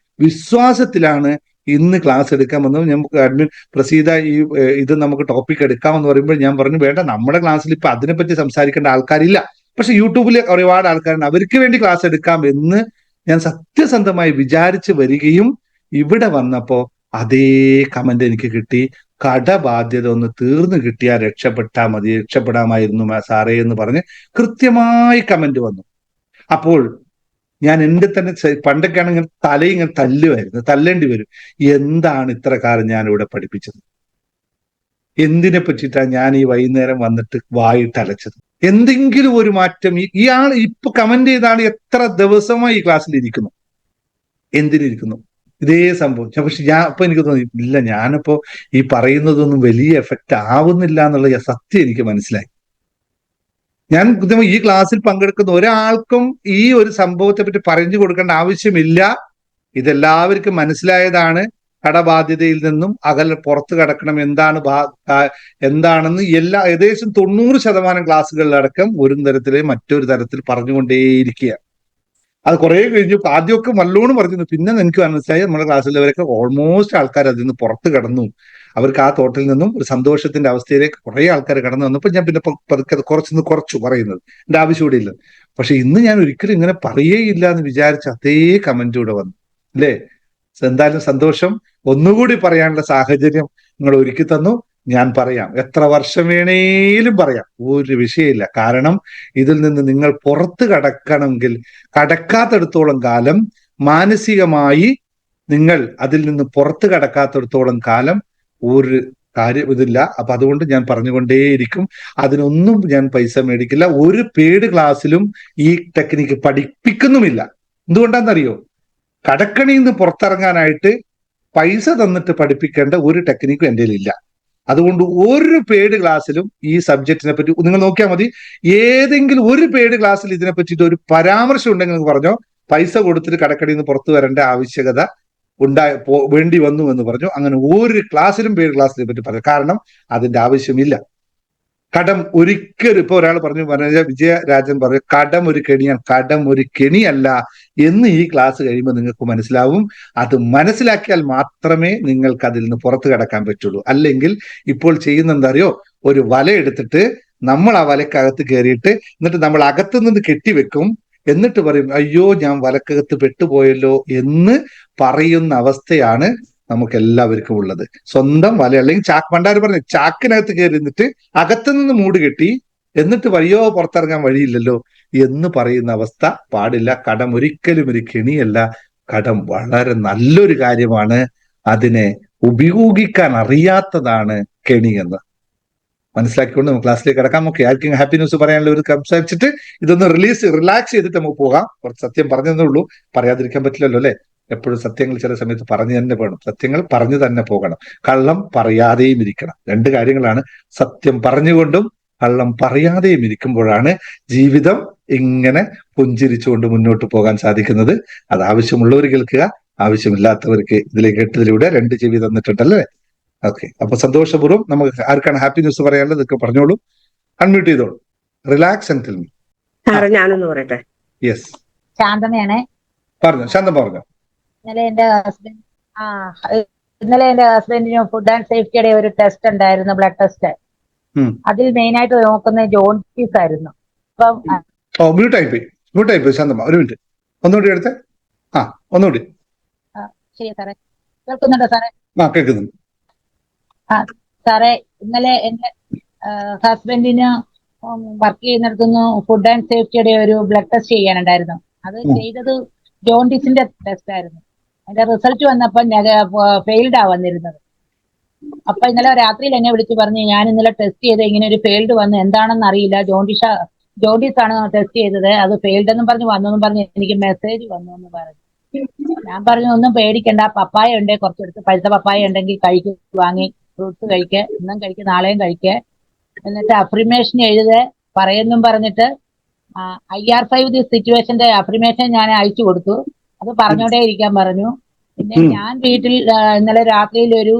Speaker 1: വിശ്വാസത്തിലാണ് ഇന്ന് ക്ലാസ് എടുക്കാൻ വന്നത്. നമുക്ക് അഡ്മിൻ പ്രസീത ഇത് നമുക്ക് ടോപ്പിക് എടുക്കാമെന്ന് പറയുമ്പോൾ ഞാൻ പറഞ്ഞു, വേണ്ട, നമ്മുടെ ക്ലാസ്സിൽ ഇപ്പൊ അതിനെപ്പറ്റി സംസാരിക്കേണ്ട ആൾക്കാരില്ല, പക്ഷെ യൂട്യൂബിൽ ഒരുപാട് ആൾക്കാരുണ്ട്, അവർക്ക് വേണ്ടി ക്ലാസ് എടുക്കാം എന്ന് ഞാൻ സത്യസന്ധമായി വിചാരിച്ച് വരികയും ഇവിടെ വന്നപ്പോ അതേ കമന്റ് എനിക്ക് കിട്ടി. കടബാധ്യത ഒന്ന് തീർന്നു കിട്ടിയാൽ രക്ഷപ്പെടാമായിരുന്നു സാറേ എന്ന് പറഞ്ഞ് കൃത്യമായി കമന്റ് വന്നു. അപ്പോൾ ഞാൻ എന്റെ തന്നെ പണ്ടൊക്കെ ആണെങ്കിൽ ഇങ്ങനെ തല്ലേണ്ടി വരും. എന്താണ് ഇത്ര കാലം ഞാൻ ഇവിടെ പഠിപ്പിച്ചത്? എന്തിനെ പറ്റിയിട്ടാണ് ഞാൻ ഈ വൈകുന്നേരം വന്നിട്ട് വായിട്ട് അലച്ചത്? എന്തെങ്കിലും ഒരു മാറ്റം ഇയാൾ ഇപ്പൊ കമന്റ് ചെയ്ത ആൾ എത്ര ദിവസമായി ഈ ക്ലാസ്സിൽ ഇരിക്കുന്നു? എന്തിനിരിക്കുന്നു? ഇതേ സംഭവം. പക്ഷെ അപ്പൊ എനിക്ക് തോന്നി, ഇല്ല, ഞാനിപ്പോ ഈ പറയുന്നതൊന്നും വലിയ എഫക്റ്റ് ആവുന്നില്ല എന്നുള്ള സത്യം എനിക്ക് മനസ്സിലായി. ഞാൻ ഈ ക്ലാസ്സിൽ പങ്കെടുക്കുന്ന ഒരാൾക്കും ഈ ഒരു സംഭവത്തെ പറ്റി പറഞ്ഞു കൊടുക്കേണ്ട ആവശ്യമില്ല. ഇതെല്ലാവർക്കും മനസ്സിലായതാണ്. കടബാധ്യതയിൽ നിന്നും പുറത്തു കടക്കണം എന്താണെന്ന് ഏകദേശം 90% ക്ലാസ്സുകളിലടക്കം ഒരു തരത്തില് മറ്റൊരു തരത്തിൽ പറഞ്ഞുകൊണ്ടേയിരിക്കുക. അത് കുറെ കഴിഞ്ഞു. ആദ്യമൊക്കെ നല്ലോണം പറഞ്ഞിരുന്നു. പിന്നെ എനിക്ക് മനസ്സിലായി നമ്മുടെ ക്ലാസ്സിലുള്ളവരൊക്കെ ഓൾമോസ്റ്റ് ആൾക്കാർ അതിൽ നിന്ന് പുറത്ത് കടന്നു. അവർക്ക് ആ തോട്ടിൽ നിന്നും ഒരു സന്തോഷത്തിന്റെ അവസ്ഥയിലേക്ക് കുറെ ആൾക്കാർ കടന്നു വന്നപ്പോൾ ഞാൻ പിന്നെ പതുക്കെ കുറച്ചു പറയുന്നത് എന്റെ ആവശ്യം ഇവിടെ ഇല്ല. പക്ഷെ ഇന്ന് ഞാൻ ഒരിക്കലും ഇങ്ങനെ പറയേയില്ല എന്ന് വിചാരിച്ച അതേ കമന്റ് ഇവിടെ വന്നു അല്ലേ? എന്തായാലും സന്തോഷം. ഒന്നുകൂടി പറയാനുള്ള സാഹചര്യം നിങ്ങൾ ഒരുക്കി തന്നു. ഞാൻ പറയാം, എത്ര വർഷം വേണേലും പറയാം, ഒരു വിഷയമില്ല. കാരണം ഇതിൽ നിന്ന് നിങ്ങൾ പുറത്ത് കടക്കണമെങ്കിൽ കടക്കാത്തടത്തോളം കാലം, മാനസികമായി നിങ്ങൾ അതിൽ നിന്ന് പുറത്ത് കടക്കാത്തടത്തോളം കാലം ഒരു കാര്യം ഇതില്ല. അപ്പൊ അതുകൊണ്ട് ഞാൻ പറഞ്ഞുകൊണ്ടേയിരിക്കും. അതിനൊന്നും ഞാൻ പൈസ മേടിക്കില്ല. ഒരു പെയ്ഡ് ക്ലാസ്സിലും ഈ ടെക്നിക്ക് പഠിപ്പിക്കുന്നുമില്ല. എന്തുകൊണ്ടാണെന്നറിയോ? കടക്കണിയിൽ നിന്ന് പുറത്തിറങ്ങാനായിട്ട് പൈസ തന്നിട്ട് പഠിപ്പിക്കേണ്ട ഒരു ടെക്നിക്കും എൻ്റെ ഇല്ല. അതുകൊണ്ട് ഒരു പെയ്ഡ് ക്ലാസ്സിലും ഈ സബ്ജക്റ്റിനെ പറ്റി നിങ്ങൾ നോക്കിയാൽ മതി. ഏതെങ്കിലും ഒരു പെയ്ഡ് ക്ലാസ്സിൽ ഇതിനെ പറ്റിയിട്ട് ഒരു പരാമർശം ഉണ്ടെങ്കിൽ നിങ്ങൾ പറഞ്ഞോ, പൈസ കൊടുത്തിട്ട് കടക്കടിയിൽ നിന്ന് പുറത്തു വരേണ്ട ആവശ്യകത വേണ്ടി വന്നു എന്ന് പറഞ്ഞു. അങ്ങനെ ഒരു ക്ലാസ്സിലും പെയ്ഡ് ക്ലാസ്സിനെ പറ്റി പറഞ്ഞു. കാരണം അതിന്റെ ആവശ്യമില്ല. കടം ഒരിക്കലും, ഇപ്പൊ ഒരാൾ പറഞ്ഞു, വിജയരാജൻ പറഞ്ഞു, കടം ഒരു കെണിയാണ്. കടം ഒരു കെണിയല്ല എന്ന് ഈ ക്ലാസ് കഴിയുമ്പോൾ നിങ്ങൾക്ക് മനസ്സിലാവും. അത് മനസ്സിലാക്കിയാൽ മാത്രമേ നിങ്ങൾക്ക് അതിൽ നിന്ന് പുറത്തു കടക്കാൻ പറ്റുള്ളൂ. അല്ലെങ്കിൽ ഇപ്പോൾ ചെയ്യുന്ന എന്താ അറിയോ? ഒരു വല എടുത്തിട്ട് നമ്മൾ ആ വലക്കകത്ത് കയറിയിട്ട് എന്നിട്ട് നമ്മൾ അകത്തു നിന്ന് കെട്ടിവെക്കും. എന്നിട്ട് പറയും, അയ്യോ ഞാൻ വലക്കകത്ത് പെട്ടുപോയല്ലോ എന്ന് പറയുന്ന അവസ്ഥയാണ് നമുക്ക് എല്ലാവർക്കും ഉള്ളത്. സ്വന്തം വല, അല്ലെങ്കിൽ പണ്ടാര് പറഞ്ഞു, ചാക്കിനകത്ത് കയറി നിന്നിട്ട് അകത്തുനിന്ന് മൂട് കെട്ടി എന്നിട്ട് വഴിയോ പുറത്തിറങ്ങാൻ വഴിയില്ലല്ലോ എന്ന് പറയുന്ന അവസ്ഥ പാടില്ല. കടം ഒരിക്കലും ഒരു കെണിയല്ല. കടം വളരെ നല്ലൊരു കാര്യമാണ്. അതിനെ ഉപയോഗിക്കാൻ അറിയാത്തതാണ് കെണി എന്ന് മനസ്സിലാക്കിക്കൊണ്ട് നമുക്ക് ക്ലാസ്സിലേക്ക് കിടക്കാം. ഓക്കെ, ആർക്കും ഹാപ്പി ന്യൂസ് പറയാനുള്ള ഒരു സംസാരിച്ചിട്ട് ഇതൊന്ന് റിലാക്സ് ചെയ്തിട്ട് നമുക്ക് പോകാം. കുറച്ച് സത്യം പറഞ്ഞതേ ഉള്ളൂ, പറയാതിരിക്കാൻ പറ്റില്ലല്ലോ അല്ലെ? എപ്പോഴും സത്യങ്ങൾ ചില സമയത്ത് പറഞ്ഞു തന്നെ വേണം. സത്യങ്ങൾ പറഞ്ഞു തന്നെ പോകണം. കള്ളം പറയാതെയും ഇരിക്കണം. രണ്ട് കാര്യങ്ങളാണ്. സത്യം പറഞ്ഞുകൊണ്ടും കള്ളം പറയാതെയും ഇരിക്കുമ്പോഴാണ് ജീവിതം ഇങ്ങനെ പുഞ്ചിരിച്ചുകൊണ്ട് മുന്നോട്ട് പോകാൻ സാധിക്കുന്നത്. അത് ആവശ്യമുള്ളവർ കേൾക്കുക, ആവശ്യമില്ലാത്തവർക്ക് ഇതിലേക്ക് കേട്ടതിലൂടെ 2 ചെവി തന്നിട്ടുണ്ടല്ലേ? ഓക്കെ, അപ്പൊ സന്തോഷപൂർവ്വം നമുക്ക് ആർക്കാണ് ഹാപ്പി ന്യൂസ് പറയാനുള്ളത് ഇതൊക്കെ പറഞ്ഞോളൂ. അൺമ്യൂട്ട് ചെയ്തോളൂ. Relax and tell me.
Speaker 2: ഞാനൊന്ന് പറയട്ടെ.
Speaker 1: യെസ്,
Speaker 3: ശാന്തമയാണ്.
Speaker 1: പറഞ്ഞോ, ശാന്തം പറഞ്ഞോ.
Speaker 3: ഇന്നലെ എന്റെ ഹസ്ബൻഡിന് ഫുഡ് ആൻഡ് സേഫ്റ്റിയുടെ ഒരു ടെസ്റ്റ് ഉണ്ടായിരുന്നു, ബ്ലഡ് ടെസ്റ്റ്. അതിൽ മെയിൻ ആയിട്ട് നോക്കുന്നത് ജോണ്ടിസ് ആയിരുന്നു. അപ്പം
Speaker 1: മ്യൂട്ടായി ശാന്തമ്മ, ഒരു മിനിറ്റ് ഒന്നുകൂടി എടുത്തേ. ഒന്നുകൂടി.
Speaker 3: ശരി സാറേ, കേൾക്കുന്നുണ്ടോ സാറേ?
Speaker 1: കേൾക്കുന്നുണ്ട്.
Speaker 3: സാറേ, ഇന്നലെ എന്റെ ഹസ്ബൻഡിന് വർക്ക് ചെയ്യുന്നിടത്തുനിന്ന് ഫുഡ് ആൻഡ് സേഫ്റ്റിയുടെ ഒരു ബ്ലഡ് ടെസ്റ്റ് ചെയ്യാനുണ്ടായിരുന്നു. അത് ചെയ്തത് ജോണ്ടിസിന്റെ ടെസ്റ്റ് ആയിരുന്നു. അതിന്റെ റിസൾട്ട് വന്നപ്പോൾ ഫെയിൽഡ് ആ വന്നിരുന്നത്. അപ്പൊ ഇന്നലെ രാത്രിയിൽ എന്നെ വിളിച്ചു പറഞ്ഞു, ഞാൻ ഇന്നലെ ടെസ്റ്റ് ചെയ്ത് ഇങ്ങനെ ഒരു ഫെയിൽഡ് വന്നു, എന്താണെന്ന് അറിയില്ല, ജോണ്ടിസ് ആണ് ടെസ്റ്റ് ചെയ്തത്, അത് ഫെയിൽഡ് എന്നും പറഞ്ഞു വന്നെന്നും പറഞ്ഞ് എനിക്ക് മെസ്സേജ് വന്നു എന്ന് പറഞ്ഞു. ഞാൻ പറഞ്ഞു, ഒന്നും പേടിക്കണ്ട, പപ്പായ ഉണ്ട്, കുറച്ചെടുത്ത് പഴുത്ത പപ്പായ ഉണ്ടെങ്കിൽ കഴിക്കും, വാങ്ങി ഫ്രൂട്ട്സ് കഴിക്കുക, ഇന്നും കഴിക്കുക, നാളെയും കഴിക്കുക, എന്നിട്ട് അഫ്രിമേഷൻ എഴുത പറയുന്നും പറഞ്ഞിട്ട് IR5 ദി സിറ്റുവേഷന്റെ അഫ്രിമേഷൻ ഞാൻ അയച്ചു കൊടുത്തു. അത് പറഞ്ഞോണ്ടേ ഇരിക്കാൻ പറഞ്ഞു. പിന്നെ ഞാൻ വീട്ടിൽ ഇന്നലെ രാത്രിയിൽ ഒരു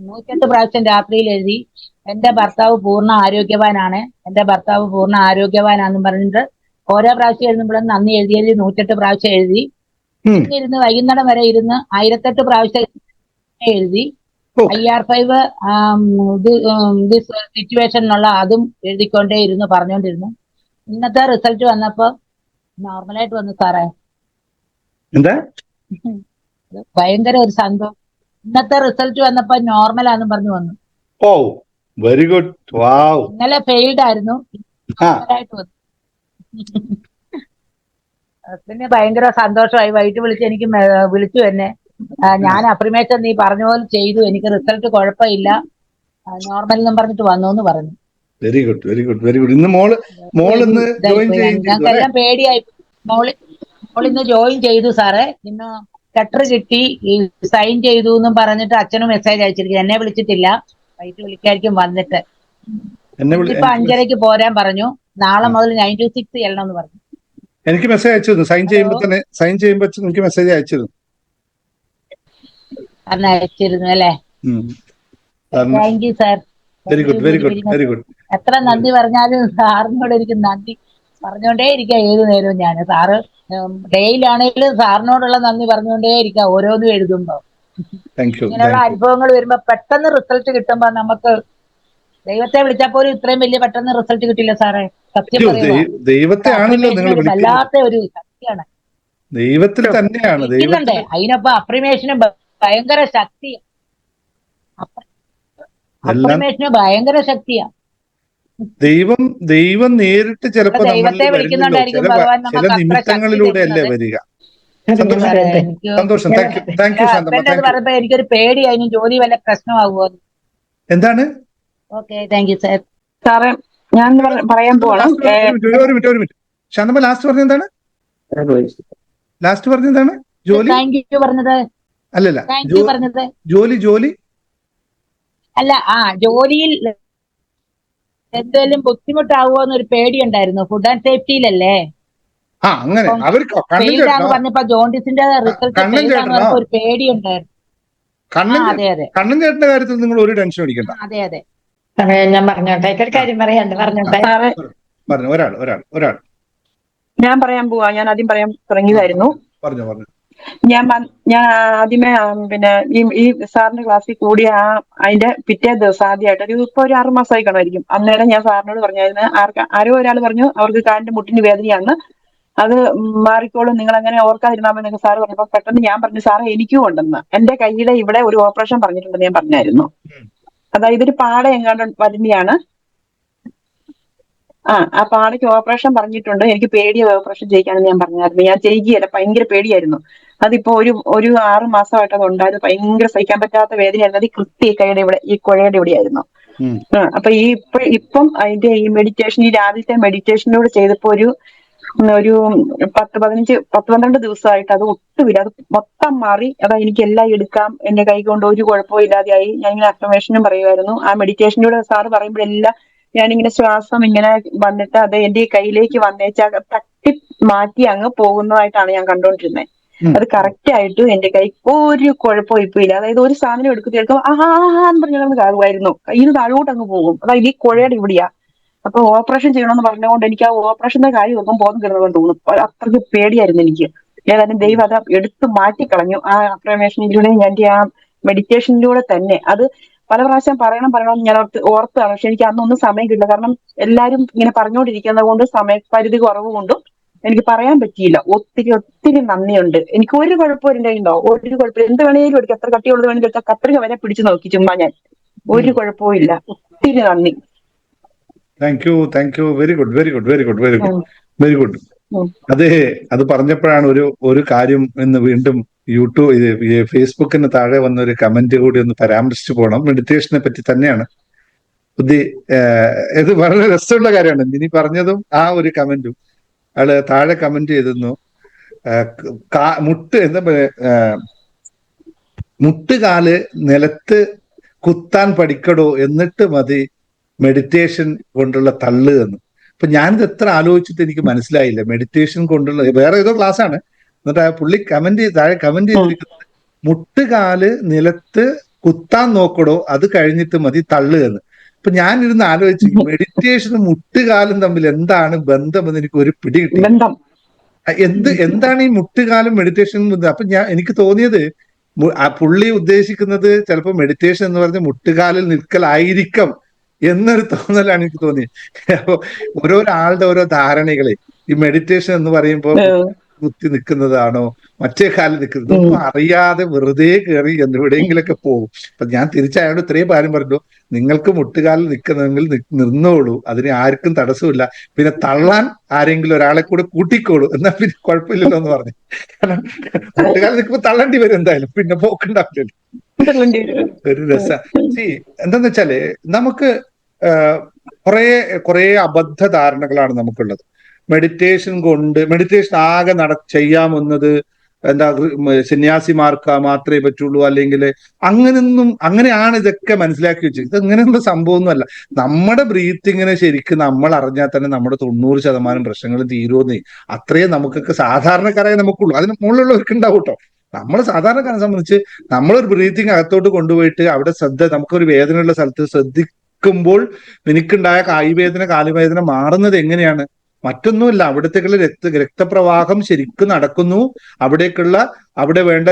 Speaker 3: 108 പ്രാവശ്യം രാത്രിയിൽ എഴുതി, എന്റെ ഭർത്താവ് പൂർണ്ണ ആരോഗ്യവാനാണ്, എന്റെ ഭർത്താവ് പൂർണ്ണ ആരോഗ്യവാനാണെന്ന് പറഞ്ഞിട്ട് ഓരോ പ്രാവശ്യം എഴുതുമ്പോഴും നന്ദി എഴുതിയതിൽ 108 പ്രാവശ്യം എഴുതി. ഇരുന്ന് വൈകുന്നേരം വരെ ഇരുന്ന് 1008 പ്രാവശ്യം എഴുതി. IR5 സിറ്റുവേഷൻ എന്നുള്ള അതും എഴുതിക്കൊണ്ടേ ഇരുന്ന് പറഞ്ഞോണ്ടിരുന്നു. ഇന്നത്തെ റിസൾട്ട് വന്നപ്പോ നോർമലായിട്ട് വന്നു സാറേ.
Speaker 1: എന്താ
Speaker 3: ഭയങ്കര ഒരു സന്തോഷം. ഇന്നത്തെ റിസൾട്ട് വന്നപ്പോ നോർമലാന്ന് പറഞ്ഞു വന്നു.
Speaker 1: ഓ, വെരി ഗുഡ്. വാവ്.
Speaker 3: ഇന്നലെ ഫെയിൽഡ് ആയിരുന്നു, നോർമലായിട്ട് വന്നു. ഹസ്ബൻഡിന് ഭയങ്കര സന്തോഷമായി. വൈകിട്ട് വിളിച്ച് എനിക്ക് വിളിച്ചു എന്നെ. ഞാൻ അഫർമേഷൻ നീ പറഞ്ഞ പോലെ ചെയ്തു, എനിക്ക് റിസൾട്ട് കുഴപ്പമില്ല, നോർമൽ എന്നും പറഞ്ഞിട്ട് വന്നു എന്ന് പറഞ്ഞു.
Speaker 1: Very good, very good, very good. ഇന്ന് മോൾ
Speaker 3: ഒരു
Speaker 1: ഇന്ന് ജോയിൻ
Speaker 3: ഇതായിപ്പോയി.
Speaker 1: ചെയ്യുകയും ചെയ്തു അല്ലെ?
Speaker 3: ഞങ്ങൾക്കെല്ലാം പേടിയായി. മോളിന്ന് ജോയിൻ ചെയ്തു സാറേ. ഇന്ന് ലെറ്റർ കിട്ടി, സൈൻ ചെയ്തു എന്നും പറഞ്ഞിട്ട് അച്ഛനും മെസ്സേജ് അയച്ചിരിക്കും. എന്നെ വിളിച്ചിട്ടില്ല, വൈകിട്ട് വിളിക്കായിരിക്കും വന്നിട്ട്. ഇന്നിപ്പോ 5:30 പോരാൻ പറഞ്ഞു. നാളെ മുതൽ 9 to 6 ചെല്ലണമെന്ന് പറഞ്ഞു.
Speaker 1: എനിക്ക് മെസ്സേജ് അയച്ചിരുന്നു. സൈൻ ചെയ്യുമ്പോൾ എനിക്ക് മെസ്സേജ് അയച്ചിരുന്നു.
Speaker 3: കാരണം അയച്ചിരുന്നു അല്ലേ? Thank you sir.
Speaker 1: Very good, very good, very good.
Speaker 3: എത്ര നന്ദി പറഞ്ഞാലും സാറിനോട് എനിക്ക് നന്ദി പറഞ്ഞോണ്ടേ ഇരിക്കാം ഏതു നേരവും. ഞാൻ സാറ് ഡെയിലാണെങ്കിലും സാറിനോടുള്ള നന്ദി പറഞ്ഞുകൊണ്ടേ ഇരിക്കാം ഓരോന്നും എഴുതുമ്പോ. ഇങ്ങനെയുള്ള അനുഭവങ്ങൾ വരുമ്പോ പെട്ടെന്ന് റിസൾട്ട് കിട്ടുമ്പോ നമുക്ക് ദൈവത്തെ വിളിച്ചാൽ പോലും ഇത്രയും വലിയ പെട്ടെന്ന് റിസൾട്ട് കിട്ടില്ല സാറേ. സത്യം പറയുന്നത് വല്ലാത്ത ഒരു ശക്തിയാണ്.
Speaker 1: ദൈവത്തിൽ തന്നെയാണ്
Speaker 3: അതിനൊപ്പം അഫർമേഷന് ഭയങ്കര ശക്തിയാ. അഫർമേഷന് ഭയങ്കര ശക്തിയാ.
Speaker 1: ദൈവം നേരിട്ട് ചിലപ്പോ
Speaker 3: ദൈവത്തെ വിളിക്കുന്നുണ്ടായിരിക്കും ഭഗവാൻ നമുക്ക് അത്ര
Speaker 1: നിമിത്തങ്ങളിലൂടെയല്ലേ വരിക. സന്തോഷം.
Speaker 3: ഹസ്ബൻഡ് അത് പറഞ്ഞപ്പോ എനിക്കൊരു പേടിയായി, ഇനി ജോലി വല്ല പ്രശ്നമാകുമോ.
Speaker 1: എന്താണ്?
Speaker 3: Okay, thank you sir.
Speaker 2: സാറേ ഞാൻ പറയാൻ പോവാണ്.
Speaker 1: ഒരു മിനിറ്റ്. ശാന്തമ്മ ലാസ്റ്റ് പറഞ്ഞെന്താണ്? ജോലി
Speaker 3: താങ്ക് യു പറഞ്ഞത്
Speaker 1: അല്ലല്ല,
Speaker 3: താങ്ക് യു പറഞ്ഞത്
Speaker 1: ജോലി
Speaker 3: അല്ല. ജോലിയിൽ എന്തെങ്കിലും ബുദ്ധിമുട്ടാവുമോ എന്നൊരു പേടിയുണ്ടായിരുന്നു. Food and സേഫ്റ്റിയിലല്ലേ?
Speaker 1: അങ്ങനെ
Speaker 3: പറഞ്ഞപ്പോ ജോണ്ടിസിന്റെ റിസൾട്ട് ഒരു പേടിയുണ്ടായിരുന്നു. അതെ അതെ,
Speaker 1: കണ്ണൻ ചേട്ടന്റെ കാര്യത്തിൽ നിങ്ങൾ ഒരു ടെൻഷൻ അടിക്കണ്ട.
Speaker 3: അതെ അതെ.
Speaker 2: ഞാൻ പറഞ്ഞോട്ടെ, ഒരു കാര്യം പറയാണ്ട് പറഞ്ഞോട്ടെ.
Speaker 1: ഒരാൾ
Speaker 2: ഞാൻ പറയാൻ പോവാ. ഞാൻ ആദ്യം പറയാൻ തുടങ്ങിയതായിരുന്നു.
Speaker 1: പറഞ്ഞു.
Speaker 2: ഞാൻ ആദ്യമേ പിന്നെ ഈ സാറിന്റെ ക്ലാസ്സിൽ കൂടിയ അതിന്റെ പിറ്റേ ദിവസം ആദ്യമായിട്ട് ഇപ്പൊ ഒരു 6 മാസമായി കാണുമായിരിക്കും. അന്നേരം ഞാൻ സാറിനോട് പറഞ്ഞായിരുന്നു, ആരോ ഒരാൾ പറഞ്ഞു അവർക്ക് കാലിന്റെ മുട്ടിന് വേദനയാണ്, അത് മാറിക്കോളും, നിങ്ങൾ അങ്ങനെ ഓർക്കാതിരുന്നാൽ മതി എന്നൊക്കെ സാറ് പറഞ്ഞപ്പോ പെട്ടെന്ന് ഞാൻ പറഞ്ഞു, സാറേ എനിക്കും ഉണ്ടെന്ന്. എന്റെ കയ്യിലെ ഇവിടെ ഒരു ഓപ്പറേഷൻ പറഞ്ഞിട്ടുണ്ടെന്ന് ഞാൻ പറഞ്ഞായിരുന്നു. അതായത് ഒരു പാട എങ്ങാണ്ട് വരുന്നതാണ്. ആ പാടയ്ക്ക് ഓപ്പറേഷൻ പറഞ്ഞിട്ടുണ്ട്. എനിക്ക് പേടിയ ഓപ്പറേഷൻ ചെയ്യിക്കാണെന്ന് ഞാൻ പറഞ്ഞായിരുന്നു. ഞാൻ ചെയ്യുകയല്ല, ഭയങ്കര പേടിയായിരുന്നു. അതിപ്പോ ഒരു 6 മാസമായിട്ട് അത് ഉണ്ടായത്. ഭയങ്കര സഹിക്കാൻ പറ്റാത്ത വേദനയായിരുന്നു. അത് കൈയുടെ ഇവിടെ, ഈ കുഴയുടെ ഇവിടെയായിരുന്നു. അപ്പൊ ഇപ്പം അതിന്റെ ഈ മെഡിറ്റേഷൻ, ഈ രാവിലത്തെ മെഡിറ്റേഷനിലൂടെ ചെയ്തപ്പോ ഒരു 10-12 ദിവസമായിട്ട് അത് ഒട്ടുമില്ല, അത് മൊത്തം മാറി. അതാ എനിക്ക് എല്ലാം എടുക്കാം, എന്റെ കൈ കൊണ്ട് ഒരു കുഴപ്പവും ഇല്ലാതെയായി. ഞാനിങ്ങനെ അഫർമേഷനും പറയുമായിരുന്നു. ആ മെഡിറ്റേഷനിലൂടെ സാറ് പറയുമ്പോഴെല്ലാം ഞാനിങ്ങനെ ശ്വാസം ഇങ്ങനെ വന്നിട്ട് അത് എന്റെ കയ്യിലേക്ക് വന്നേച്ചാ തട്ടി മാറ്റി അങ്ങ് പോകുന്നതായിട്ടാണ് ഞാൻ കണ്ടോണ്ടിരുന്നത്. അത് കറക്റ്റ് ആയിട്ട് എന്റെ കൈ ഒരു കുഴപ്പവും ഇപ്പൊ ഇല്ല. അതായത് ഒരു സാധനം എടുക്കുമ്പോൾ എന്ന് പറഞ്ഞാൽ കാറുമായിരുന്നു, കയ്യിൽ നിന്ന് താഴോട്ട് അങ്ങ് പോകും. അതായത് ഈ കുഴയുടെ ഇവിടെയാ. അപ്പൊ ഓപ്പറേഷൻ ചെയ്യണമെന്ന് പറഞ്ഞുകൊണ്ട് എനിക്ക് ആ ഓപ്പറേഷന്റെ കാര്യം ഒന്നും ബോധം കിടന്നതെന്ന് തോന്നുന്നു. അത്രയ്ക്ക് പേടിയായിരുന്നു എനിക്ക്. ഏതായാലും ദൈവം അത് എടുത്തു മാറ്റിക്കളഞ്ഞു. ആ അഫർമേഷനിലൂടെ എന്റെ ആ മെഡിറ്റേഷനിലൂടെ തന്നെ അത് പല പ്രാവശ്യം പറയണമെന്ന് ഞാൻ ഓർത്താണ്. പക്ഷെ എനിക്ക് അന്നൊന്നും സമയം കിട്ടില്ല. കാരണം എല്ലാരും ഇങ്ങനെ പറഞ്ഞുകൊണ്ടിരിക്കുന്നത് കൊണ്ട്, സമയപരിധി കുറവ് കൊണ്ടും എനിക്ക് പറയാൻ പറ്റിയില്ല. ഒത്തിരി നന്ദിയുണ്ട്. എനിക്ക് ഒരു കുഴപ്പവും ഉണ്ടായിണ്ടോ? ഒരു കുഴപ്പമില്ല. എന്ത് വേണേലും എടുക്കാം, എത്ര കട്ടിയുള്ളത് വേണമെങ്കിലും എടുക്കാം. കത്രിക വരെ പിടിച്ചു നോക്കി ചുമ്മാ ഞാൻ. ഒരു കുഴപ്പവും ഇല്ല. ഒത്തിരി നന്ദി.
Speaker 1: Thank you. Very good. അത് പറഞ്ഞപ്പോഴാണ് ഒരു കാര്യം ഇന്ന് വീണ്ടും ഫേസ്ബുക്കിന് താഴെ വന്ന ഒരു കമന്റ് കൂടി ഒന്ന് പരാമർശിച്ചു പോകണം. മെഡിറ്റേഷനെ പറ്റി തന്നെയാണ്. ഇത് വളരെ രസമുള്ള കാര്യമാണ്. ഇനി പറഞ്ഞതും ആ ഒരു കമന്റും അയാള് താഴെ കമന്റ് ചെയ്തിരുന്നു. മുട്ടുകാല് നിലത്ത് കുത്താൻ പഠിക്കടോ, എന്നിട്ട് മതി മെഡിറ്റേഷൻ കൊണ്ടുള്ള തള്ളു എന്ന്. അപ്പൊ ഞാനിത് എത്ര ആലോചിച്ചിട്ട് എനിക്ക് മനസ്സിലായില്ല. മെഡിറ്റേഷൻ കൊണ്ടുള്ള വേറെ ഏതോ ക്ലാസ് ആണ്. എന്നിട്ട് പുള്ളി താഴെ കമന്റ് ചെയ്തിരിക്കുന്നത് മുട്ടുകാല് നിലത്ത് കുത്താൻ നോക്കടോ, അത് കഴിഞ്ഞിട്ട് മതി തള്ളു എന്ന്. അപ്പൊ ഞാനിരുന്ന് ആലോചിച്ചു, മെഡിറ്റേഷനും മുട്ടുകാലും തമ്മിൽ എന്താണ് ബന്ധമെന്ന് എനിക്ക് ഒരു പിടി കിട്ടി. എന്താണ് ഈ മുട്ടുകാലും മെഡിറ്റേഷനും? അപ്പൊ എനിക്ക് തോന്നിയത് പുള്ളി ഉദ്ദേശിക്കുന്നത് ചിലപ്പോൾ മെഡിറ്റേഷൻ എന്ന് പറഞ്ഞ മുട്ടുകാലിൽ നിൽക്കലായിരിക്കാം എന്നൊരു തോന്നലാണ് എനിക്ക് തോന്നിയത്. അപ്പൊ ഓരോരാളുടെ ഓരോ ധാരണകളെ, ഈ മെഡിറ്റേഷൻ എന്ന് പറയുമ്പോൾ കുത്തി നിൽക്കുന്നതാണോ മറ്റേ കാലിൽ നിൽക്കുന്നത് ഒന്നും അറിയാതെ വെറുതെ കയറി എവിടെയെങ്കിലൊക്കെ പോകും. അപ്പൊ ഞാൻ തിരിച്ചയാളോട് ഇത്രയും കാര്യം പറഞ്ഞു, നിങ്ങൾക്ക് മുട്ടുകാലിൽ നിൽക്കുന്നെങ്കിൽ നിന്നോളൂ, അതിന് ആർക്കും തടസ്സമില്ല, പിന്നെ തള്ളാൻ ആരെങ്കിലും ഒരാളെ കൂടെ കൂട്ടിക്കോളൂ, എന്നാൽ പിന്നെ കുഴപ്പമില്ലല്ലോ എന്ന് പറഞ്ഞു. കാരണം മുട്ടുകാലിൽ നിൽക്കുമ്പോൾ തള്ളേണ്ടി വരും എന്തായാലും, പിന്നെ പോക്കുണ്ടാവില്ലല്ലോ. ഒരു രസ എന്താന്ന് വെച്ചാല് നമുക്ക് കുറെ അബദ്ധ ധാരണകളാണ് നമുക്കുള്ളത്. മെഡിറ്റേഷൻ ആകെ ചെയ്യാമെന്നത് എന്താ സന്യാസിമാർക്ക് മാത്രമേ പറ്റുള്ളൂ, അല്ലെങ്കിൽ അങ്ങനെയാണ് ഇതൊക്കെ മനസ്സിലാക്കി വെച്ചത്. ഇത് അങ്ങനെയുള്ള സംഭവമൊന്നുമല്ല. നമ്മുടെ ബ്രീത്തിങ്ങിനെ ശരിക്കും നമ്മൾ അറിഞ്ഞാൽ തന്നെ നമ്മുടെ 90% പ്രശ്നങ്ങളും തീരുമെന്നേ. അത്രയും നമുക്കൊക്കെ സാധാരണക്കാരായ നമുക്കുള്ളൂ, അതിന് മുകളിലുള്ളവർക്ക് ഉണ്ടാവും കേട്ടോ. നമ്മൾ സാധാരണക്കാരെ സംബന്ധിച്ച് നമ്മളൊരു ബ്രീത്തിങ് അകത്തോട്ട് കൊണ്ടുപോയിട്ട് അവിടെ നമുക്കൊരു വേദനയുള്ള സ്ഥലത്ത് ശ്രദ്ധിക്കുമ്പോൾ എനിക്കുണ്ടായ കാലുവേദന മാറുന്നത് എങ്ങനെയാണ്? മറ്റൊന്നുമല്ല, അവിടത്തേക്കുള്ള രക്തപ്രവാഹം ശരിക്കും നടക്കുന്നു, അവിടെ വേണ്ട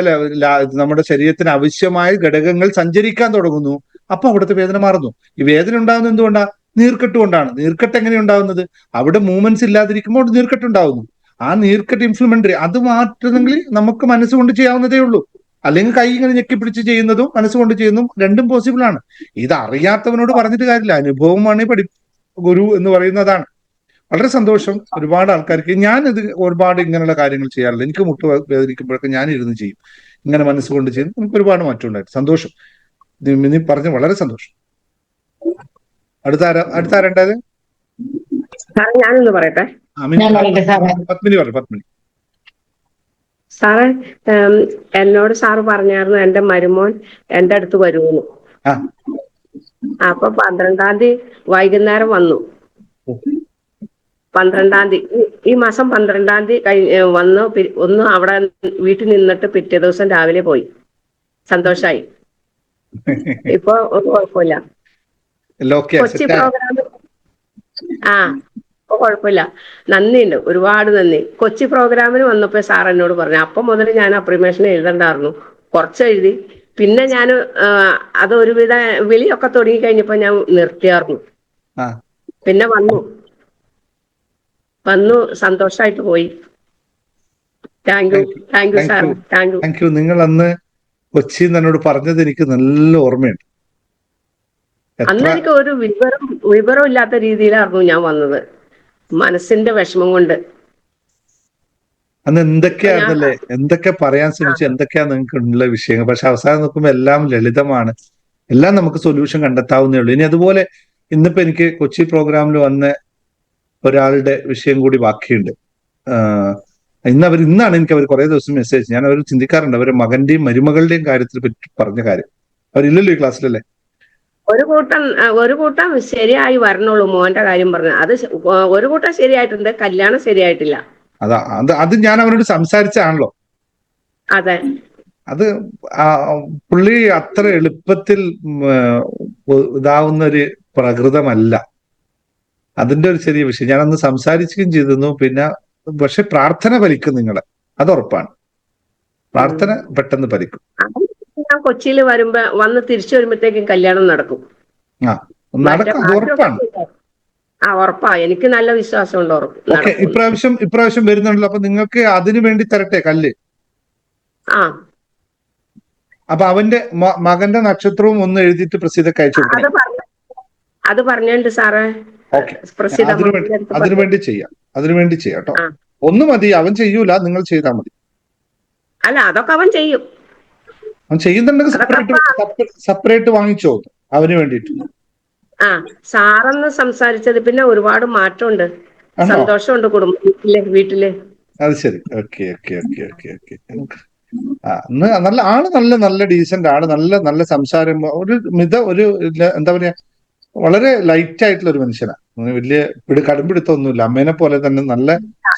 Speaker 1: നമ്മുടെ ശരീരത്തിന് ആവശ്യമായ ഘടകങ്ങൾ സഞ്ചരിക്കാൻ തുടങ്ങുന്നു. അപ്പൊ അവിടുത്തെ വേദന മാറുന്നു. ഈ വേദന ഉണ്ടാകുന്നത് എന്തുകൊണ്ടാ? നീർക്കെട്ട് കൊണ്ടാണ്. നീർക്കെട്ട് എങ്ങനെയാണ് ഉണ്ടാകുന്നത്? അവിടെ മൂവ്മെന്റ്സ് ഇല്ലാതിരിക്കുമ്പോൾ നീർക്കെട്ട് ഉണ്ടാകുന്നു. ആ നീർക്കെട്ട് ഇൻഫ്ലമേറ്ററി, അത് മാറ്റുന്നെങ്കിൽ നമുക്ക് മനസ്സുകൊണ്ട് ചെയ്യാവുന്നതേ ഉള്ളൂ. അല്ലെങ്കിൽ കൈ ഇങ്ങനെ ഞെക്കിപ്പിടിച്ച് ചെയ്യുന്നതും മനസ്സുകൊണ്ട് ചെയ്യുന്നതും രണ്ടും പോസിബിൾ ആണ്. ഇത് അറിയാത്തവനോട് പറഞ്ഞിട്ട് കാര്യമില്ല, അനുഭവമാണ് ഗുരു എന്ന് പറയുന്നതാണ്. വളരെ സന്തോഷം. ഒരുപാട് ആൾക്കാർക്ക് ഇത് ഒരുപാട് ഇങ്ങനെയുള്ള കാര്യങ്ങൾ ചെയ്യാറില്ല. എനിക്ക് മുട്ട് വേദനിക്കുമ്പോഴൊക്കെ ഞാൻ ഇരുന്ന് ചെയ്യും, ഇങ്ങനെ മനസ്സുകൊണ്ട് ചെയ്യും. നമുക്ക് ഒരുപാട് മാറ്റം ഉണ്ടായിട്ട് സന്തോഷം. നീ പറഞ്ഞ വളരെ സന്തോഷം. അടുത്ത ആരുണ്ടായത്?
Speaker 4: ഞാനൊന്ന് പറയട്ടെ.
Speaker 1: പത്മിനി പറഞ്ഞു. പത്മിനി
Speaker 4: സാറേ, എന്നോട് സാറ് പറഞ്ഞായിരുന്നു എന്റെ മരുമോൻ എന്റെ അടുത്ത് വരുമെന്ന്. അപ്പൊ 12-ാം തീയതി വൈകുന്നേരം വന്നു. 12-ാം തീയതി, ഈ മാസം 12-ാം തീയതി വന്നു. ഒന്ന് അവിടെ വീട്ടിൽ നിന്നിട്ട് പിറ്റേ ദിവസം രാവിലെ പോയി. സന്തോഷായി. ഇപ്പൊ ഒന്നും കുഴപ്പമില്ല. കൊച്ചി പ്രോഗ്രാം ഇപ്പൊ കുഴപ്പമില്ല. നന്ദിയുണ്ട്, ഒരുപാട് നന്ദി. കൊച്ചി പ്രോഗ്രാമിന് വന്നപ്പോ സാർ എന്നോട് പറഞ്ഞു. അപ്പം മുതൽ ഞാൻ അപ്രിമേഷൻ എഴുതണ്ടായിരുന്നു, കുറച്ച് എഴുതി. പിന്നെ ഞാൻ അത് ഒരുവിധ വിളിയൊക്കെ തുടങ്ങി കഴിഞ്ഞപ്പോ ഞാൻ നിർത്തിയായിരുന്നു. പിന്നെ വന്നു സന്തോഷായിട്ട് പോയി. Thank you sir, thank you.
Speaker 1: നിങ്ങൾ അന്ന് കൊച്ചിയിൽ എന്നോട് പറഞ്ഞത് എനിക്ക് നല്ല ഓർമ്മയുണ്ട്.
Speaker 4: അന്ന് എനിക്ക് ഒരു വിവരം ഇല്ലാത്ത രീതിയിലായിരുന്നു ഞാൻ വന്നത്, മനസ്സിന്റെ വിഷമം കൊണ്ട്.
Speaker 1: അന്ന് എന്തൊക്കെയായിരുന്നല്ലേ, എന്തൊക്കെ പറയാൻ ശ്രമിച്ചു, എന്തൊക്കെയാ നിങ്ങൾക്ക് ഉള്ള വിഷയങ്ങൾ. പക്ഷെ അവസാനം നോക്കുമ്പോൾ എല്ലാം ലളിതമാണ്, എല്ലാം നമുക്ക് സൊല്യൂഷൻ കണ്ടെത്താവുന്നേ ഉള്ളൂ. ഇനി അതുപോലെ ഇന്നിപ്പോ എനിക്ക് കൊച്ചി പ്രോഗ്രാമിൽ വന്ന ഒരാളുടെ വിഷയം കൂടി ബാക്കിയുണ്ട്. ഇന്നാണ് എനിക്ക് അവർ കുറെ ദിവസം മെസ്സേജ്, ഞാൻ അവർ ചിന്തിക്കാറുണ്ട്, അവരുടെ മകന്റെയും മരുമകളുടെയും കാര്യത്തിൽ പറ്റി പറഞ്ഞ കാര്യം. അവരില്ലല്ലോ ഈ ക്ലാസ്സിലല്ലേ?
Speaker 4: ഒരു കൂട്ടം ശരിയായി വരണുള്ളൂ. മോന്റെ കാര്യം പറഞ്ഞു, അത് ഒരു കൂട്ടം ശരിയായിട്ടുണ്ട്, കല്യാണം ശരിയായിട്ടില്ല.
Speaker 1: അത് ഞാൻ അവരോട് സംസാരിച്ചാണല്ലോ.
Speaker 4: അതെ,
Speaker 1: അത് പുള്ളി അത്ര എളുപ്പത്തിൽ ഇതാവുന്ന ഒരു പ്രകൃതമല്ല. അതിന്റെ ഒരു ചെറിയ വിഷയം ഞാനന്ന് സംസാരിക്കുകയും ചെയ്തിരുന്നു. പിന്നെ പക്ഷെ പ്രാർത്ഥന ഫലിക്കും നിങ്ങളെ, അത് ഉറപ്പാണ്. പ്രാർത്ഥന പെട്ടെന്ന് ഫലിക്കും.
Speaker 4: ഞാൻ കൊച്ചിയിൽ വന്ന് തിരിച്ചു വരുമ്പോഴത്തേക്കും കല്യാണം നടക്കും.
Speaker 1: ഉറപ്പാണ്.
Speaker 4: ഉറപ്പാ, എനിക്ക് നല്ല വിശ്വാസമുണ്ട്.
Speaker 1: ഇപ്രാവശ്യം വരുന്നുണ്ടല്ലോ. അപ്പൊ നിങ്ങൾക്ക് അതിനു വേണ്ടി തരട്ടെ കല്ല്. അപ്പൊ അവന്റെ മകന്റെ നക്ഷത്രവും ഒന്ന് എഴുതിയിട്ട് പ്രസിദ്ധക്ക് അയച്ചു കൊടുക്കണം.
Speaker 4: അത് പറഞ്ഞിട്ടുണ്ട് സാറേ.
Speaker 1: അതിനുവേണ്ടി ചെയ്യാം കേട്ടോ. ഒന്ന് മതി, അവൻ ചെയ്യൂല, നിങ്ങൾ ചെയ്താൽ മതി.
Speaker 4: അല്ല, അതൊക്കെ അവൻ ചെയ്യും.
Speaker 1: അവൻ ചെയ്യുന്നുണ്ടെങ്കിൽ സെപ്പറേറ്റ് വാങ്ങിച്ചോ അവന് വേണ്ടിട്ട്.
Speaker 4: സാറെന്ന് സംസാരിച്ചത് പിന്നെ ഒരുപാട് മാറ്റമുണ്ട്, സന്തോഷമുണ്ട് വീട്ടില്.
Speaker 1: അത് ശരി. ഓക്കെ. നല്ല ഡീസന്റ് ആണ്, നല്ല സംസാരം, ഒരു എന്താ പറയാ, വളരെ ലൈറ്റ് ആയിട്ടുള്ള ഒരു മനുഷ്യനാണ്. വലിയ കടുംപിടുത്തൊന്നുമില്ല. അമ്മേനെ പോലെ തന്നെ നല്ല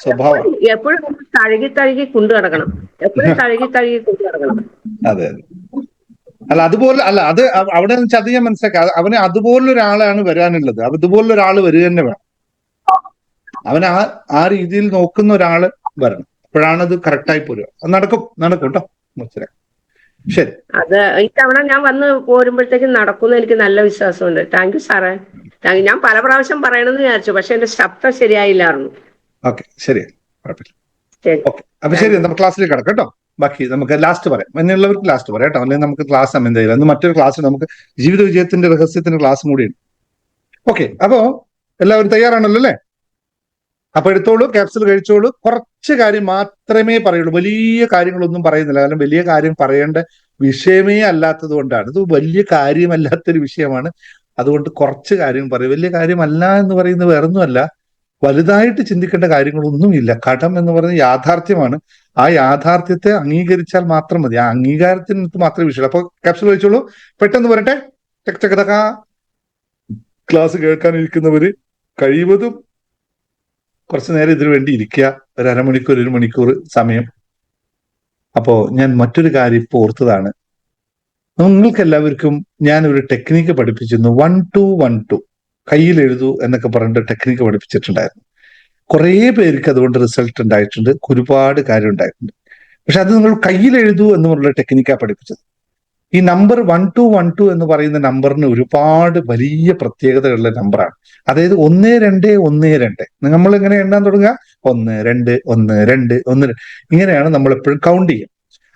Speaker 1: സ്വഭാവം.
Speaker 4: എപ്പോഴും തഴുകി കൊണ്ടു കിടക്കണം,
Speaker 1: അതെ. അത് അവിടെ അത് ഞാൻ മനസ്സിലാക്കി. അവന് അതുപോലൊരാളാണ് വരാനുള്ളത്. അതുപോലൊരാള് വരിക തന്നെ വേണം. അവൻ ആ രീതിയിൽ നോക്കുന്ന ഒരാള് വരണം. അപ്പോഴാണത് കറക്റ്റായി പോരുക. നടക്കും കേട്ടോ. ശരി.
Speaker 4: അത് ഇത്തവണ ഞാൻ വന്ന് പോരുമ്പോഴത്തേക്കും നടക്കുന്ന എനിക്ക് നല്ല വിശ്വാസമുണ്ട്. താങ്ക് യു സാറേ. ഞാൻ പല പ്രാവശ്യം പറയണമെന്ന് വിചാരിച്ചു, പക്ഷെ എന്റെ ശബ്ദം ശരിയായില്ലായിരുന്നു.
Speaker 1: ഓക്കെ, ശരി, കുഴപ്പമില്ല.
Speaker 4: ശരി.
Speaker 1: ഓക്കെ, അപ്പൊ ശരി, നമുക്ക് ക്ലാസ്സിലേക്ക് കിടക്കാം കേട്ടോ. ബാക്കി നമുക്ക് ലാസ്റ്റ് പറയാം, എന്നുള്ളവർക്ക് ലാസ്റ്റ് പറയാം കേട്ടോ, അല്ലെങ്കിൽ നമുക്ക് ക്ലാസ് സമയം തരില്ല. അന്ന് മറ്റൊരു ക്ലാസ് നമുക്ക് ജീവിത വിജയത്തിന്റെ രഹസ്യത്തിന്റെ ക്ലാസ് കൂടിയുണ്ട്. ഓക്കെ, അപ്പോ എല്ലാവരും തയ്യാറാണല്ലോ അല്ലേ? അപ്പൊ എടുത്തോളൂ, ക്യാപ്സുൽ കഴിച്ചോളൂ. കുറച്ച് കാര്യം മാത്രമേ പറയുള്ളൂ, വലിയ കാര്യങ്ങളൊന്നും പറയുന്നില്ല. കാരണം വലിയ കാര്യം പറയേണ്ട വിഷയമേ അല്ലാത്തത് കൊണ്ടാണ്. ഇത് വലിയ കാര്യമല്ലാത്തൊരു വിഷയമാണ്. അതുകൊണ്ട് കുറച്ച് കാര്യം പറയും. വലിയ കാര്യമല്ല എന്ന് പറയുന്നത് വേറൊന്നുമല്ല, വലുതായിട്ട് ചിന്തിക്കേണ്ട കാര്യങ്ങളൊന്നുമില്ല. കടം എന്ന് പറയുന്നത് യാഥാർത്ഥ്യമാണ്. ആ യാഥാർത്ഥ്യത്തെ അംഗീകരിച്ചാൽ മാത്രം മതി. ആ അംഗീകാരത്തിന് മാത്രമേ വിഷയമുള്ളൂ. അപ്പൊ ക്യാപ്സുൽ കഴിച്ചോളൂ, പെട്ടെന്ന് വരട്ടെ. ക്ലാസ് കേൾക്കാനിരിക്കുന്നവര് കഴിവതും കുറച്ചു നേരം ഇതിനു വേണ്ടി ഇരിക്കുക, ഒരു അരമണിക്കൂർ 1 മണിക്കൂർ സമയം. അപ്പോ ഞാൻ മറ്റൊരു കാര്യം ഇപ്പോൾ ഓർത്തതാണ്. നിങ്ങൾക്ക് എല്ലാവർക്കും ഞാൻ ഒരു ടെക്നിക്ക് പഠിപ്പിച്ചിരുന്നു, 1 2 1 2 കയ്യിൽ എഴുതൂ എന്നൊക്കെ പറഞ്ഞിട്ട് ടെക്നിക്ക് പഠിപ്പിച്ചിട്ടുണ്ടായിരുന്നു. കുറേ പേർക്ക് അതുകൊണ്ട് റിസൾട്ട് ഉണ്ടായിട്ടുണ്ട്, ഒരുപാട് കാര്യം ഉണ്ടായിട്ടുണ്ട്. പക്ഷെ അത് നിങ്ങൾ കയ്യിൽ എഴുതൂ എന്നുള്ള ടെക്നിക്കാണ് പഠിപ്പിച്ചത്. ഈ നമ്പർ 1 2 1 2 എന്ന് പറയുന്ന നമ്പറിന് ഒരുപാട് വലിയ പ്രത്യേകതകളുള്ള നമ്പറാണ്. അതായത് 1 2 1 2 നമ്മൾ എങ്ങനെ എണ്ണാൻ തുടങ്ങുക, 1 2 1 2 1 2 ഇങ്ങനെയാണ് നമ്മൾ എപ്പോഴും കൗണ്ട് ചെയ്യുക.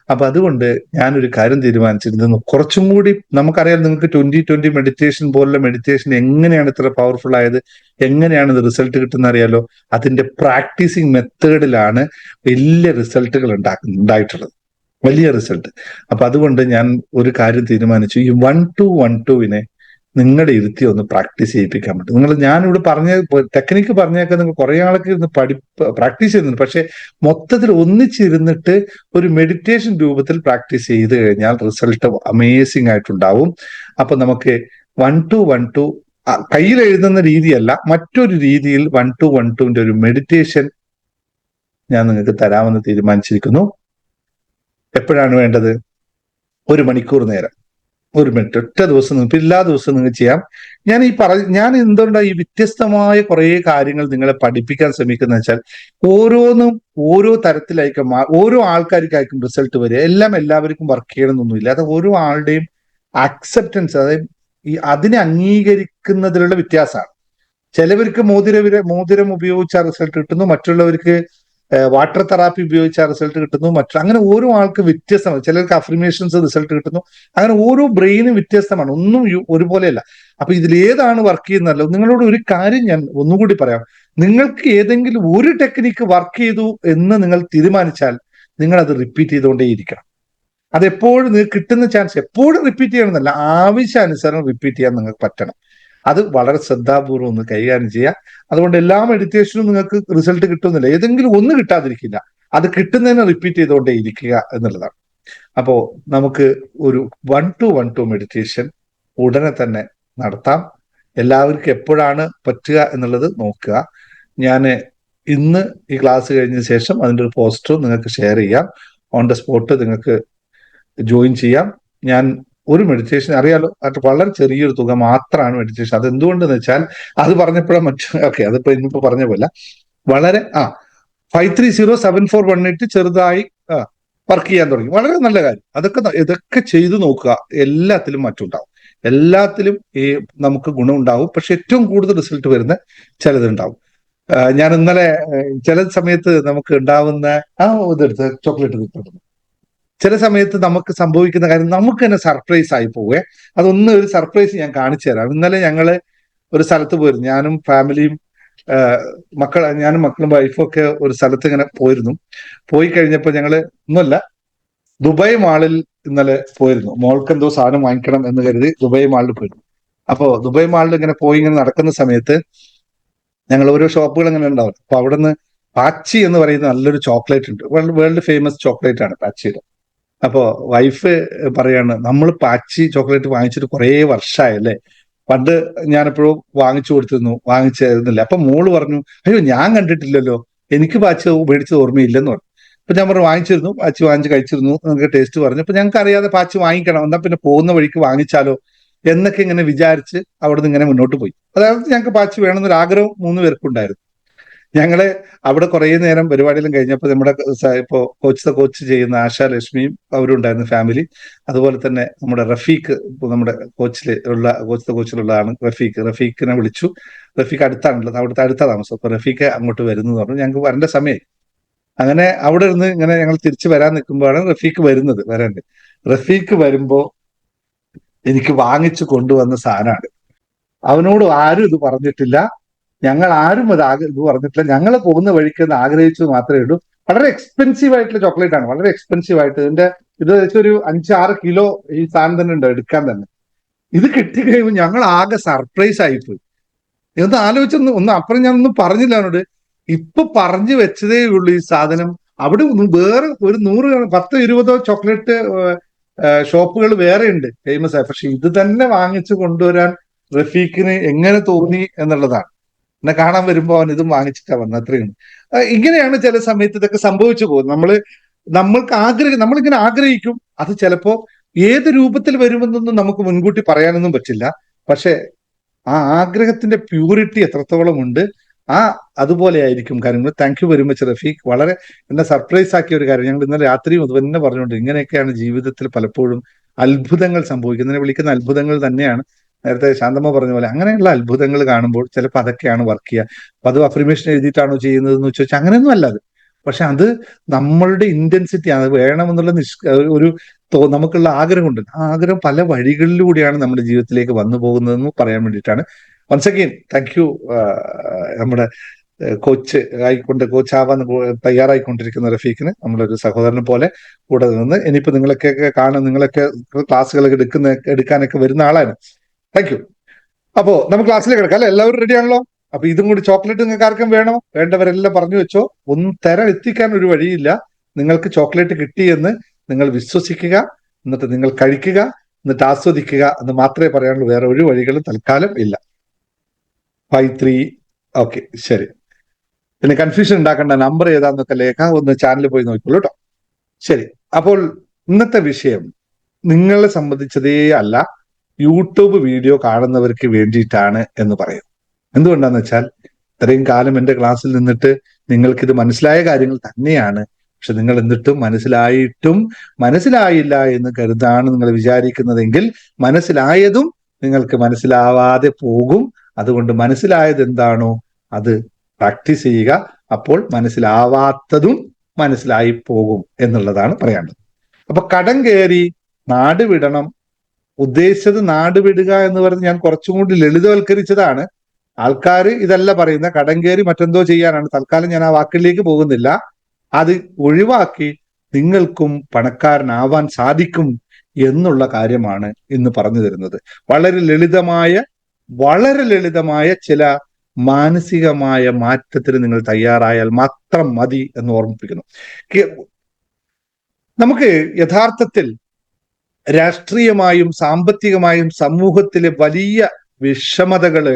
Speaker 1: അപ്പൊ അതുകൊണ്ട് ഞാനൊരു കാര്യം തീരുമാനിച്ചിരുന്നു, കുറച്ചും കൂടി നമുക്കറിയാം, നിങ്ങൾക്ക് 20-20 മെഡിറ്റേഷൻ പോലുള്ള മെഡിറ്റേഷൻ എങ്ങനെയാണ് ഇത്ര പവർഫുൾ ആയത്, എങ്ങനെയാണ് ഇത് റിസൾട്ട് കിട്ടുന്ന അറിയാലോ. അതിന്റെ പ്രാക്ടീസിങ് മെത്തേഡിലാണ് വലിയ റിസൾട്ടുകൾ ഉണ്ടായിട്ടുള്ളത്, വലിയ റിസൾട്ട്. അപ്പൊ അതുകൊണ്ട് ഞാൻ ഒരു കാര്യം തീരുമാനിച്ചു, ഈ 1 2 1 2 നിങ്ങളുടെ ഇരുത്തി ഒന്ന് പ്രാക്ടീസ് ചെയ്യിപ്പിക്കാൻ പറ്റും. ഞാനിവിടെ പറഞ്ഞ ടെക്നിക്ക് പറഞ്ഞൊക്കെ നിങ്ങൾ കുറെ ആൾക്ക് ഇരുന്ന് പ്രാക്ടീസ് ചെയ്യുന്നുണ്ട്. പക്ഷെ മൊത്തത്തിൽ ഒന്നിച്ചിരുന്നിട്ട് ഒരു മെഡിറ്റേഷൻ രൂപത്തിൽ പ്രാക്ടീസ് ചെയ്ത് കഴിഞ്ഞാൽ റിസൾട്ട് അമേസിംഗ് ആയിട്ടുണ്ടാവും. അപ്പൊ നമുക്ക് 1 2 1 2 കയ്യിൽ എഴുതുന്ന രീതിയല്ല, മറ്റൊരു രീതിയിൽ 1 2 1 2 ഒരു മെഡിറ്റേഷൻ ഞാൻ നിങ്ങൾക്ക് തരാമെന്ന് തീരുമാനിച്ചിരിക്കുന്നു. എപ്പോഴാണ് വേണ്ടത്? 1 മണിക്കൂർ നേരം, 1 മിനിറ്റ്, ഒറ്റ ദിവസം. ഇപ്പൊ എല്ലാ ദിവസവും നിങ്ങൾക്ക് ചെയ്യാം. ഞാൻ എന്തുകൊണ്ടാണ് ഈ വ്യത്യസ്തമായ കുറെ കാര്യങ്ങൾ നിങ്ങളെ പഠിപ്പിക്കാൻ ശ്രമിക്കുന്നത് വെച്ചാൽ, ഓരോന്നും ഓരോ തരത്തിലായിരിക്കും, ഓരോ ആൾക്കാർക്കായിരിക്കും റിസൾട്ട് വരിക. എല്ലാവർക്കും വർക്ക് ചെയ്യണമെന്നൊന്നുമില്ല. അത് ഓരോ ആളുടെയും അക്സെപ്റ്റൻസ്, അതായത് അതിനെ അംഗീകരിക്കുന്നതിലുള്ള വ്യത്യാസമാണ്. ചിലവർക്ക് മോതിരം ഉപയോഗിച്ച റിസൾട്ട് കിട്ടുന്നു, മറ്റുള്ളവർക്ക് വാട്ടർ തെറാപ്പി ഉപയോഗിച്ച റിസൾട്ട് കിട്ടുന്നു, അങ്ങനെ ഓരോ ആൾക്ക് വ്യത്യസ്തമാണ്. ചിലർക്ക് അഫർമേഷൻസ് റിസൾട്ട് കിട്ടുന്നു. അങ്ങനെ ഓരോ ബ്രെയിനും വ്യത്യസ്തമാണ്, ഒന്നും ഒരുപോലെയല്ല. അപ്പൊ ഇതിലേതാണ് വർക്ക് ചെയ്യുന്നതല്ലോ. നിങ്ങളോട് ഒരു കാര്യം ഞാൻ ഒന്നുകൂടി പറയാം, നിങ്ങൾക്ക് ഏതെങ്കിലും ഒരു ടെക്നിക്ക് വർക്ക് ചെയ്തു എന്ന് നിങ്ങൾ തീരുമാനിച്ചാൽ നിങ്ങൾ അത് റിപ്പീറ്റ് ചെയ്തുകൊണ്ടേയിരിക്കണം. അതെപ്പോഴും നിങ്ങൾക്ക് കിട്ടുന്ന ചാൻസ് എപ്പോഴും റിപ്പീറ്റ് ചെയ്യണമെന്നല്ല, ആവശ്യാനുസരണം റിപ്പീറ്റ് ചെയ്യാൻ നിങ്ങൾക്ക് പറ്റണം. അത് വളരെ ശ്രദ്ധാപൂർവ്വം ഒന്ന് കൈകാര്യം ചെയ്യുക. അതുകൊണ്ട് എല്ലാ മെഡിറ്റേഷനും നിങ്ങൾക്ക് റിസൾട്ട് കിട്ടുന്നില്ല, ഏതെങ്കിലും ഒന്ന് കിട്ടാതിരിക്കില്ല, അത് കിട്ടുന്നതിനെ റിപ്പീറ്റ് ചെയ്തുകൊണ്ടേ ഇരിക്കുക എന്നുള്ളതാണ്. അപ്പോ നമുക്ക് ഒരു 1 2 1 2 മെഡിറ്റേഷൻ ഉടനെ തന്നെ നടത്താം. എല്ലാവർക്കും എപ്പോഴാണ് പറ്റുക എന്നുള്ളത് നോക്കുക. ഞാൻ ഇന്ന് ഈ ക്ലാസ് കഴിഞ്ഞ ശേഷം അതിൻ്റെ ഒരു പോസ്റ്റർ നിങ്ങൾക്ക് ഷെയർ ചെയ്യാം. ഓൺ ദ സ്പോട്ട് നിങ്ങൾക്ക് ജോയിൻ ചെയ്യാം. ഞാൻ ഒരു മെഡിറ്റേഷൻ അറിയാലോ, അത് വളരെ ചെറിയൊരു തുക മാത്രമാണ് മെഡിറ്റേഷൻ. അത് എന്തുകൊണ്ടെന്ന് വെച്ചാൽ അത് പറഞ്ഞപ്പോഴും ഓക്കെ, അതിപ്പോ ഇന്നിപ്പോ പറഞ്ഞ പോലെ വളരെ 530741 ചെറുതായി വർക്ക് ചെയ്യാൻ തുടങ്ങി. വളരെ നല്ല കാര്യം. ഇതൊക്കെ ചെയ്തു നോക്കുക, എല്ലാത്തിലും മാറ്റമുണ്ടാവും, എല്ലാത്തിലും നമുക്ക് ഗുണമുണ്ടാവും. പക്ഷെ ഏറ്റവും കൂടുതൽ റിസൾട്ട് വരുന്ന ചിലതുണ്ടാവും. ഞാൻ ഇന്നലെ ചില സമയത്ത് നമുക്ക് ഉണ്ടാവുന്ന ഇതെടുത്ത് ചോക്ലേറ്റ് കിട്ടുന്നു. ചില സമയത്ത് നമുക്ക് സംഭവിക്കുന്ന കാര്യം നമുക്ക് തന്നെ സർപ്രൈസ് ആയി പോവേ. അതൊന്നും ഒരു സർപ്രൈസ് ഞാൻ കാണിച്ചു തരാം. ഇന്നലെ ഞങ്ങള് ഒരു സ്ഥലത്ത് പോയിരുന്നു, ഞാനും ഫാമിലിയും ഞാനും മക്കളും വൈഫും ഒക്കെ ഒരു സ്ഥലത്ത് ഇങ്ങനെ പോയിരുന്നു. പോയി കഴിഞ്ഞപ്പോൾ ഞങ്ങള് ഒന്നുമല്ല, ദുബായ് മാളിൽ ഇന്നലെ പോയിരുന്നു. മോൾക്ക് എന്തോ സാധനം വാങ്ങിക്കണം എന്ന് കരുതി ദുബായ് മാളിൽ പോയിരുന്നു. അപ്പോ ദുബായ് മാളിൽ ഇങ്ങനെ നടക്കുന്ന സമയത്ത് ഞങ്ങൾ ഓരോ ഷോപ്പുകൾ ഇങ്ങനെ ഉണ്ടാവും. അപ്പൊ അവിടെ നിന്ന് പാച്ചി എന്ന് പറയുന്ന നല്ലൊരു ചോക്ലേറ്റ് ഉണ്ട്, വേൾഡ് ഫേമസ് ചോക്ലേറ്റ് ആണ് പാച്ചിയുടെ. അപ്പോ വൈഫ് പറയാണ്, നമ്മൾ പാച്ചി ചോക്ലേറ്റ് വാങ്ങിച്ചിട്ട് കുറേ വർഷമായല്ലേ, പണ്ട് ഞാനെപ്പോഴും വാങ്ങിച്ചു കൊടുത്തിരുന്നു, വാങ്ങിച്ചിരുന്നില്ല. അപ്പൊ മോള് പറഞ്ഞു, അയ്യോ ഞാൻ കണ്ടിട്ടില്ലല്ലോ, എനിക്ക് പാച്ചി മേടിച്ചത് ഓർമ്മയില്ലെന്ന് പറഞ്ഞു. അപ്പൊ ഞാൻ പറഞ്ഞു, വാങ്ങിച്ചിരുന്നു, പാച്ചി വാങ്ങിച്ച് കഴിച്ചിരുന്നു, നിങ്ങൾക്ക് ടേസ്റ്റ് പറഞ്ഞു. അപ്പൊ ഞങ്ങൾക്ക് അറിയാതെ പാച്ചി വാങ്ങിക്കണം, എന്നാ പിന്നെ പോകുന്ന വഴിക്ക് വാങ്ങിച്ചാലോ എന്നൊക്കെ ഇങ്ങനെ വിചാരിച്ച് അവിടെ നിന്ന് ഇങ്ങനെ മുന്നോട്ട് പോയി. അതായത് ഞങ്ങൾക്ക് പാച്ചി വേണമെന്നൊരു ആഗ്രഹം 3 പേർക്കും ഉണ്ടായിരുന്നു. ഞങ്ങള് അവിടെ കുറേ നേരം പരിപാടിയെല്ലാം കഴിഞ്ഞപ്പോൾ നമ്മുടെ ഇപ്പോ കോച്ച് ചെയ്യുന്ന ആശാ ലക്ഷ്മിയും അവരും ഉണ്ടായിരുന്നു, ഫാമിലി. അതുപോലെ തന്നെ നമ്മുടെ റഫീഖ്, നമ്മുടെ കോച്ചിലുള്ളതാണ് റഫീഖിനെ വിളിച്ചു. റഫീഖ് അടുത്താണുള്ളത്, അവിടുത്തെ അടുത്ത താമസം. അപ്പൊ റഫീഖ് അങ്ങോട്ട് വരുന്നു പറഞ്ഞു. ഞങ്ങൾക്ക് വരേണ്ട സമയമായി. അങ്ങനെ അവിടെ നിന്ന് ഇങ്ങനെ ഞങ്ങൾ തിരിച്ചു വരാൻ നിൽക്കുമ്പോഴാണ് റഫീഖ് വരണ്ട്. റഫീഖ് വരുമ്പോ എനിക്ക് വാങ്ങിച്ചു കൊണ്ടുവന്ന സാധനമാണ്. അവനോട് ആരും ഇത് പറഞ്ഞിട്ടില്ല, ഞങ്ങൾ ആരും ഇത് പറഞ്ഞിട്ടില്ല. ഞങ്ങൾ പോകുന്ന വഴിക്ക് എന്ന് ആഗ്രഹിച്ചത് മാത്രമേ ഉള്ളൂ. വളരെ എക്സ്പെൻസീവ് ആയിട്ടുള്ള ചോക്ലേറ്റ് ആണ്, വളരെ എക്സ്പെൻസീവ് ആയിട്ട്. ഇത് ഒരു 5-6 കിലോ ഈ സാധനം തന്നെ ഉണ്ട് എടുക്കാൻ തന്നെ. ഇത് കിട്ടിക്കഴിയുമ്പോൾ ഞങ്ങൾ ആകെ സർപ്രൈസ് ആയിപ്പോയി. ഇതൊന്ന് ആലോചിച്ചൊന്ന് അപ്പുറം ഞാനൊന്നും പറഞ്ഞില്ല അവനോട്. ഇപ്പൊ പറഞ്ഞു വെച്ചതേ ഉള്ളൂ ഈ സാധനം. അവിടെ വേറെ ഒരു 100-10-20 ചോക്ലേറ്റ് ഷോപ്പുകൾ വേറെ ഉണ്ട് ഫേമസ് ആയി. പക്ഷെ ഇത് തന്നെ വാങ്ങിച്ചു കൊണ്ടുവരാൻ റഫീഖിന് എങ്ങനെ തോന്നി എന്നുള്ളതാണ്. എന്നെ കാണാൻ വരുമ്പോ അവൻ ഇതും വാങ്ങിച്ചിട്ടാ വന്നത്. അത്രയും ഇങ്ങനെയാണ് ചില സമയത്ത് ഇതൊക്കെ സംഭവിച്ചു പോകുന്നത്. നമ്മളിങ്ങനെ ആഗ്രഹിക്കും. അത് ചിലപ്പോ ഏത് രൂപത്തിൽ വരുമെന്നൊന്നും നമുക്ക് മുൻകൂട്ടി പറയാനൊന്നും പറ്റില്ല. പക്ഷെ ആ ആഗ്രഹത്തിന്റെ പ്യൂരിറ്റി എത്രത്തോളം ഉണ്ട്, അതുപോലെ ആയിരിക്കും കാര്യങ്ങൾ. Thank you very much Rafeeq. വളരെ എന്നെ സർപ്രൈസ് ആക്കിയ ഒരു കാര്യം. ഞങ്ങൾ ഇന്നലെ രാത്രിയും അത് തന്നെ പറഞ്ഞുകൊണ്ട്, ഇങ്ങനെയൊക്കെയാണ് ജീവിതത്തിൽ പലപ്പോഴും അത്ഭുതങ്ങൾ സംഭവിക്കുന്നത്. വിളിക്കുന്ന അത്ഭുതങ്ങൾ തന്നെയാണ്. നേരത്തെ ശാന്തമ്മ പറഞ്ഞ പോലെ അങ്ങനെയുള്ള അത്ഭുതങ്ങൾ കാണുമ്പോൾ ചിലപ്പോൾ അതൊക്കെയാണ് വർക്ക് ചെയ്യുക. അപ്പൊ അത് അഫർമേഷൻ എഴുതിയിട്ടാണോ ചെയ്യുന്നതെന്ന് ചോദിച്ചാൽ അങ്ങനെയൊന്നും അല്ല അത്. പക്ഷെ അത് നമ്മളുടെ ഇന്റൻസിറ്റി, അത് വേണമെന്നുള്ള നമുക്കുള്ള ആഗ്രഹമുണ്ട്. ആ ആഗ്രഹം പല വഴികളിലൂടെയാണ് നമ്മുടെ ജീവിതത്തിലേക്ക് വന്നു പോകുന്നതെന്ന് പറയാൻ വേണ്ടിയിട്ടാണ്. Once again thank you. നമ്മുടെ കോച്ചാവാൻ തയ്യാറായിക്കൊണ്ടിരിക്കുന്ന റഫീഖിന് നമ്മളൊരു സഹോദരനെ പോലെ കൂടെ നിന്ന്, ഇനിയിപ്പോ നിങ്ങളൊക്കെ നിങ്ങളൊക്കെ ക്ലാസ്സുകളൊക്കെ എടുക്കാനൊക്കെ വരുന്ന ആളാണ്. Thank you. അപ്പോ നമുക്ക് ക്ലാസ്സിലേക്ക് കിടക്കാം അല്ലെ? എല്ലാവരും റെഡി ആണല്ലോ? അപ്പൊ ഇതും കൂടി ചോക്ലേറ്റ് നിങ്ങൾക്ക് ആർക്കും വേണോ? വേണ്ടവരെല്ലാം പറഞ്ഞു വെച്ചോ. ഒന്നും എത്തിക്കാൻ ഒരു വഴിയില്ല. നിങ്ങൾക്ക് ചോക്ലേറ്റ് കിട്ടിയെന്ന് നിങ്ങൾ വിശ്വസിക്കുക, എന്നിട്ട് നിങ്ങൾ കഴിക്കുക, എന്നിട്ട് ആസ്വദിക്കുക എന്ന് മാത്രമേ പറയാനുള്ളൂ. വേറെ ഒരു വഴികളും തൽക്കാലം ഇല്ല. 53 ഓക്കെ, ശരി. പിന്നെ കൺഫ്യൂഷൻ ഉണ്ടാക്കേണ്ട. നമ്പർ ഏതാന്നൊക്കെ ലേഖ ഒന്ന് ചാനലിൽ പോയി നോക്കിക്കോളൂ കേട്ടോ. ശരി. അപ്പോൾ ഇന്നത്തെ വിഷയം നിങ്ങളെ സംബന്ധിച്ചതേ അല്ല, യൂട്യൂബ് വീഡിയോ കാണുന്നവർക്ക് വേണ്ടിയിട്ടാണ് എന്ന് പറയും. എന്തുകൊണ്ടാന്ന് വെച്ചാൽ ഇത്രയും കാലം എൻ്റെ ക്ലാസ്സിൽ നിന്നിട്ട് നിങ്ങൾക്കിത് മനസ്സിലായ കാര്യങ്ങൾ തന്നെയാണ്. പക്ഷെ നിങ്ങൾ എന്നിട്ടും മനസ്സിലായില്ല എന്ന് കരുതാണ് നിങ്ങൾ വിചാരിക്കുന്നതെങ്കിൽ മനസ്സിലായതും നിങ്ങൾക്ക് മനസ്സിലാവാതെ പോകും. അതുകൊണ്ട് മനസ്സിലായത് എന്താണോ അത് പ്രാക്ടീസ് ചെയ്യുക. അപ്പോൾ മനസ്സിലാവാത്തതും മനസ്സിലായി പോകും എന്നുള്ളതാണ് പറയാനുള്ളത്. അപ്പൊ കടം കയറി നാട് വിടണം. ഉദ്ദേശിച്ചത് നാട് വിടുക എന്ന് പറഞ്ഞ് ഞാൻ കുറച്ചും കൂടി ലളിതവൽക്കരിച്ചതാണ്. ആൾക്കാർ ഇതല്ല പറയുന്ന, കടം കയറി മറ്റെന്തോ ചെയ്യാനാണ്. തൽക്കാലം ഞാൻ ആ വാക്കിലേക്ക് പോകുന്നില്ല. അത് ഒഴിവാക്കി നിങ്ങൾക്കും പണക്കാരനാവാൻ സാധിക്കും എന്നുള്ള കാര്യമാണ് ഇന്ന് പറഞ്ഞു തരുന്നത്. വളരെ ലളിതമായ ചില മാനസികമായ മാറ്റത്തിന് നിങ്ങൾ തയ്യാറായാൽ മാത്രം മതി എന്ന് ഓർമ്മിപ്പിക്കുന്നു. നമുക്ക് യഥാർത്ഥത്തിൽ രാഷ്ട്രീയമായും സാമ്പത്തികമായും സമൂഹത്തിലെ വലിയ വിഷമതകള്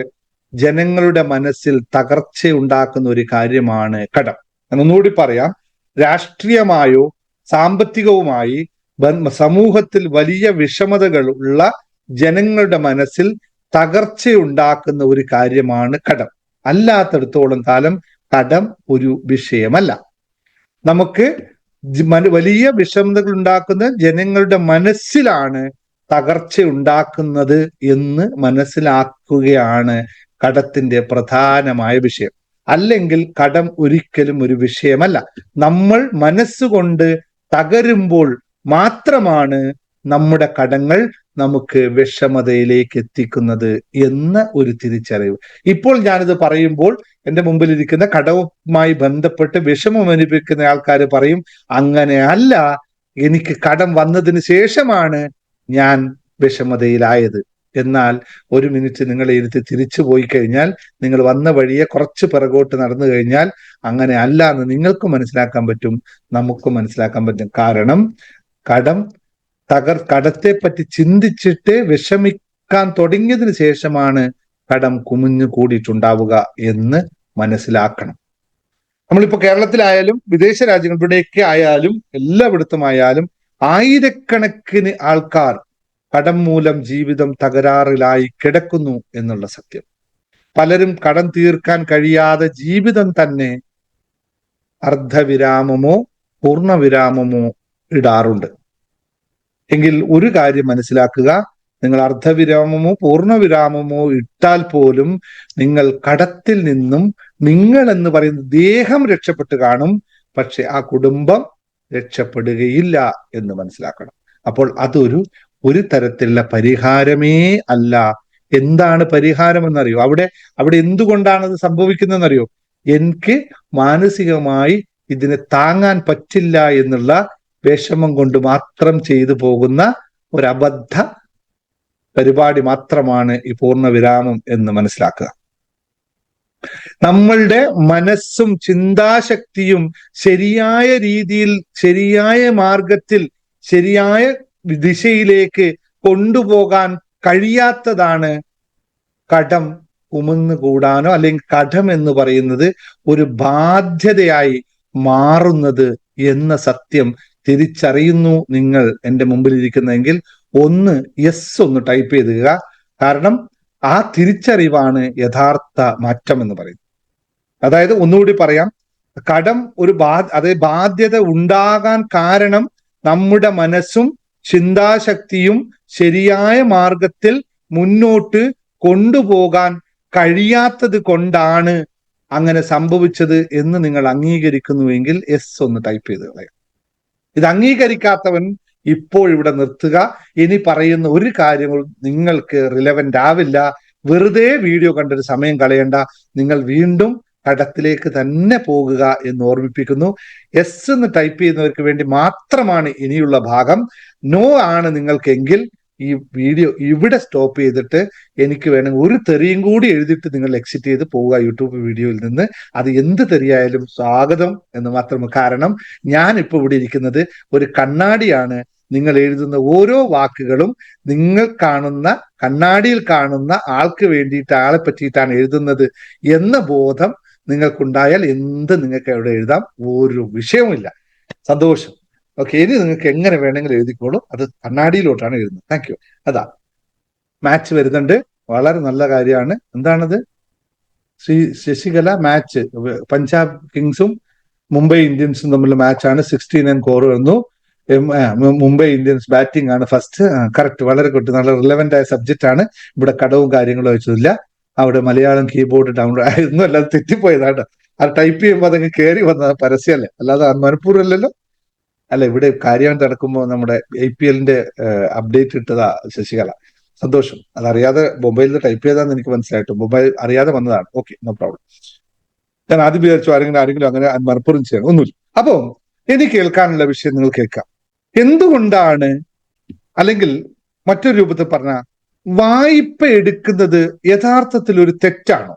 Speaker 1: ജനങ്ങളുടെ മനസ്സിൽ തകർച്ചയുണ്ടാക്കുന്ന ഒരു കാര്യമാണ് കടം. ഒന്നുകൂടി പറയാം. രാഷ്ട്രീയമായോ സാമ്പത്തികവുമായി സമൂഹത്തിൽ വലിയ വിഷമതകൾ ഉള്ള ജനങ്ങളുടെ മനസ്സിൽ തകർച്ചയുണ്ടാക്കുന്ന ഒരു കാര്യമാണ് കടം. അല്ലാത്തിടത്തോളം കാലം കടം ഒരു വിഷയമല്ല. നമുക്ക് വലിയ വിഷമതകൾ ഉണ്ടാക്കുന്ന ജനങ്ങളുടെ മനസ്സിലാണ് തകർച്ച ഉണ്ടാക്കുന്നത് എന്ന് മനസ്സിലാക്കുകയാണ് കടത്തിന്റെ പ്രധാനമായ വിഷയം. അല്ലെങ്കിൽ കടം ഒരിക്കലും ഒരു വിഷയമല്ല. നമ്മൾ മനസ്സുകൊണ്ട് തകരുമ്പോൾ മാത്രമാണ് നമ്മുടെ കടങ്ങൾ നമുക്ക് വിഷമതയിലേക്ക് എത്തിക്കുന്നത് എന്ന ഒരു തിരിച്ചറിവ്. ഇപ്പോൾ ഞാനിത് പറയുമ്പോൾ എൻ്റെ മുമ്പിലിരിക്കുന്ന കടവുമായി ബന്ധപ്പെട്ട് വിഷമം അനുഭവിക്കുന്ന ആൾക്കാർ പറയും, അങ്ങനെ അല്ല, എനിക്ക് കടം വന്നതിന് ശേഷമാണ് ഞാൻ വിഷമതയിലായത്. എന്നാൽ ഒരു മിനിറ്റ് നിങ്ങളെ ഇരുത്തി തിരിച്ചു പോയി കഴിഞ്ഞാൽ, നിങ്ങൾ വന്ന വഴിയെ കുറച്ച് പിറകോട്ട് നടന്നു കഴിഞ്ഞാൽ അങ്ങനെ അല്ല എന്ന് നിങ്ങൾക്ക് മനസ്സിലാക്കാൻ പറ്റും, നമുക്കും മനസ്സിലാക്കാൻ പറ്റും. കാരണം കടത്തെ പറ്റി ചിന്തിച്ചിട്ട് വിഷമിക്കാൻ തുടങ്ങിയതിന് ശേഷമാണ് കടം കുമിഞ്ഞു കൂടിയിട്ടുണ്ടാവുക എന്ന് മനസ്സിലാക്കണം. നമ്മളിപ്പോ കേരളത്തിലായാലും വിദേശ രാജ്യങ്ങളിലൂടെയൊക്കെ ആയാലും എല്ലായിടത്തുമായാലും ആയിരക്കണക്കിന് ആൾക്കാർ കടം മൂലം ജീവിതം തകരാറിലായി കിടക്കുന്നു എന്നുള്ള സത്യം. പലരും കടം തീർക്കാൻ കഴിയാതെ ജീവിതം തന്നെ അർദ്ധവിരാമമോ പൂർണ്ണവിരാമമോ ഇടാറുണ്ട്. എങ്കിൽ ഒരു കാര്യം മനസ്സിലാക്കുക, നിങ്ങൾ അർദ്ധവിരാമമോ പൂർണ്ണവിരാമമോ ഇട്ടാൽ പോലും നിങ്ങൾ കടത്തിൽ നിന്നും, നിങ്ങൾ എന്ന് പറയുന്ന ദേഹം രക്ഷപ്പെട്ട് കാണും, പക്ഷെ ആ കുടുംബം രക്ഷപ്പെടുകയില്ല എന്ന് മനസ്സിലാക്കണം. അപ്പോൾ ഒരു തരത്തിലുള്ള പരിഹാരമേ അല്ല. എന്താണ് പരിഹാരം എന്നറിയോ? അവിടെ എന്തുകൊണ്ടാണ് അത് സംഭവിക്കുന്നതെന്നറിയോ? എനിക്ക് മാനസികമായി ഇതിനെ താങ്ങാൻ പറ്റില്ല എന്നുള്ള വിഷമം കൊണ്ട് മാത്രം ചെയ്തു പോകുന്ന ഒരു അബദ്ധ പരിപാടി മാത്രമാണ് ഈ പൂർണ്ണവിരാമം എന്ന് മനസ്സിലാക്കുക. നമ്മളുടെ മനസ്സും ചിന്താശക്തിയും ശരിയായ രീതിയിൽ, ശരിയായ മാർഗത്തിൽ, ശരിയായ ദിശയിലേക്ക് കൊണ്ടുപോകാൻ കഴിയാത്തതാണ് കടം ഉമന്നുകൂടാനോ അല്ലെങ്കിൽ കടം എന്ന് പറയുന്നത് ഒരു ബാധ്യതയായി മാറുന്നത് എന്ന സത്യം തിരിച്ചറിയുന്നു നിങ്ങൾ എൻ്റെ മുമ്പിൽ ഇരിക്കുന്നതെങ്കിൽ ഒന്ന് ടൈപ്പ് ചെയ്തുക. കാരണം ആ തിരിച്ചറിവാണ് യഥാർത്ഥ മാറ്റം എന്ന് പറയുന്നത്. അതായത് ഒന്നുകൂടി പറയാം, കടം ബാധ്യത ഉണ്ടാകാൻ കാരണം നമ്മുടെ മനസ്സും ചിന്താശക്തിയും ശരിയായ മാർഗത്തിൽ മുന്നോട്ട് കൊണ്ടുപോകാൻ കഴിയാത്തത് കൊണ്ടാണ് അങ്ങനെ സംഭവിച്ചത് എന്ന് നിങ്ങൾ അംഗീകരിക്കുന്നുവെങ്കിൽ ഒന്ന് ടൈപ്പ് ചെയ്ത് കളയാം. ഇത് അംഗീകരിക്കാത്തവൻ ഇപ്പോൾ ഇവിടെ നിർത്തുക. ഇനി പറയുന്ന ഒരു കാര്യങ്ങളും നിങ്ങൾക്ക് റിലവന്റ് ആവില്ല. വെറുതെ വീഡിയോ കണ്ടൊരു സമയം കളയണ്ട. നിങ്ങൾ വീണ്ടും കടത്തിലേക്ക് തന്നെ പോകുക എന്ന് ഓർമ്മിപ്പിക്കുന്നു. എന്ന് ടൈപ്പ് ചെയ്യുന്നവർക്ക് വേണ്ടി മാത്രമാണ് ഇനിയുള്ള ഭാഗം. നോ ആണ് നിങ്ങൾക്കെങ്കിൽ ഈ വീഡിയോ ഇവിടെ സ്റ്റോപ്പ് ചെയ്തിട്ട് എനിക്ക് വേണമെങ്കിൽ ഒരു തെറിയും കൂടി എഴുതിയിട്ട് നിങ്ങൾ എക്സിറ്റ് ചെയ്ത് പോവുക യൂട്യൂബ് വീഡിയോയിൽ നിന്ന്. അത് എന്ത് തെറിയായാലും സ്വാഗതം എന്ന് മാത്രം. കാരണം ഞാൻ ഇപ്പോൾ ഇവിടെ ഇരിക്കുന്നത് ഒരു കണ്ണാടിയാണ്. നിങ്ങൾ എഴുതുന്ന ഓരോ വാക്കുകളും നിങ്ങൾ കാണുന്ന കണ്ണാടിയിൽ കാണുന്ന ആൾക്ക് വേണ്ടിയിട്ട്, ആളെ പറ്റിയിട്ടാണ് എഴുതുന്നത് എന്ന ബോധം നിങ്ങൾക്കുണ്ടായാൽ എന്ത് നിങ്ങൾക്ക് അവിടെ എഴുതാം, ഒരു വിഷയവുമില്ല. സന്തോഷം. ഓക്കെ, ഇനി നിങ്ങൾക്ക് എങ്ങനെ വേണമെങ്കിലും എഴുതിക്കോളൂ. അത് കണ്ണാടിയിലോട്ടാണ് എഴുതുന്നത്. Thank you. അതാ മാച്ച് വരുന്നുണ്ട്, വളരെ നല്ല കാര്യമാണ്. എന്താണത്? ശശികല മാച്ച് പഞ്ചാബ് കിങ്സും മുംബൈ ഇന്ത്യൻസും തമ്മിലുള്ള മാച്ചാണ്. 16 സ്കോർ വന്നു. മുംബൈ ഇന്ത്യൻസ് ബാറ്റിംഗ് ആണ് ഫസ്റ്റ്. കറക്റ്റ്, വളരെ good. നല്ല റിലവന്റ് ആയ സബ്ജക്റ്റ് ആണ്. ഇവിടെ കടവും കാര്യങ്ങളും വെച്ചില്ല. അവിടെ മലയാളം കീബോർഡ് ഡൗൺലോഡ് ആയിരുന്നു, അല്ലാതെ തെറ്റിപ്പോയതാണ്. അത് ടൈപ്പ് ചെയ്യുമ്പോൾ അതങ്ങ് കയറി വന്ന പരസ്യമല്ലേ, അല്ലാതെ മനഃപൂർവ്വം അല്ലല്ലോ. അല്ല, ഇവിടെ കാര്യമായിട്ട് നടക്കുമ്പോൾ നമ്മുടെ IPL-ന്റെ അപ്ഡേറ്റ് ഇട്ടതാ ശശികല. സന്തോഷം. അതറിയാതെ മൊബൈലിൽ ടൈപ്പ് ചെയ്താന്ന് എനിക്ക് മനസ്സിലായിട്ടു. മൊബൈൽ അറിയാതെ വന്നതാണ്. Okay, no problem. ഞാൻ ആദ്യം വിചാരിച്ചു ആരെങ്കിലും അങ്ങനെ മനഃപൂർവ്വം ചെയ്യണം, ഒന്നുമില്ല. അപ്പോ ഇനി കേൾക്കാനുള്ള വിഷയം നിങ്ങൾ കേൾക്കാം. എന്തുകൊണ്ടാണ്, അല്ലെങ്കിൽ മറ്റൊരു രൂപത്തിൽ പറഞ്ഞ, വായ്പ എടുക്കുന്നത് യഥാർത്ഥത്തിൽ ഒരു തെറ്റാണോ?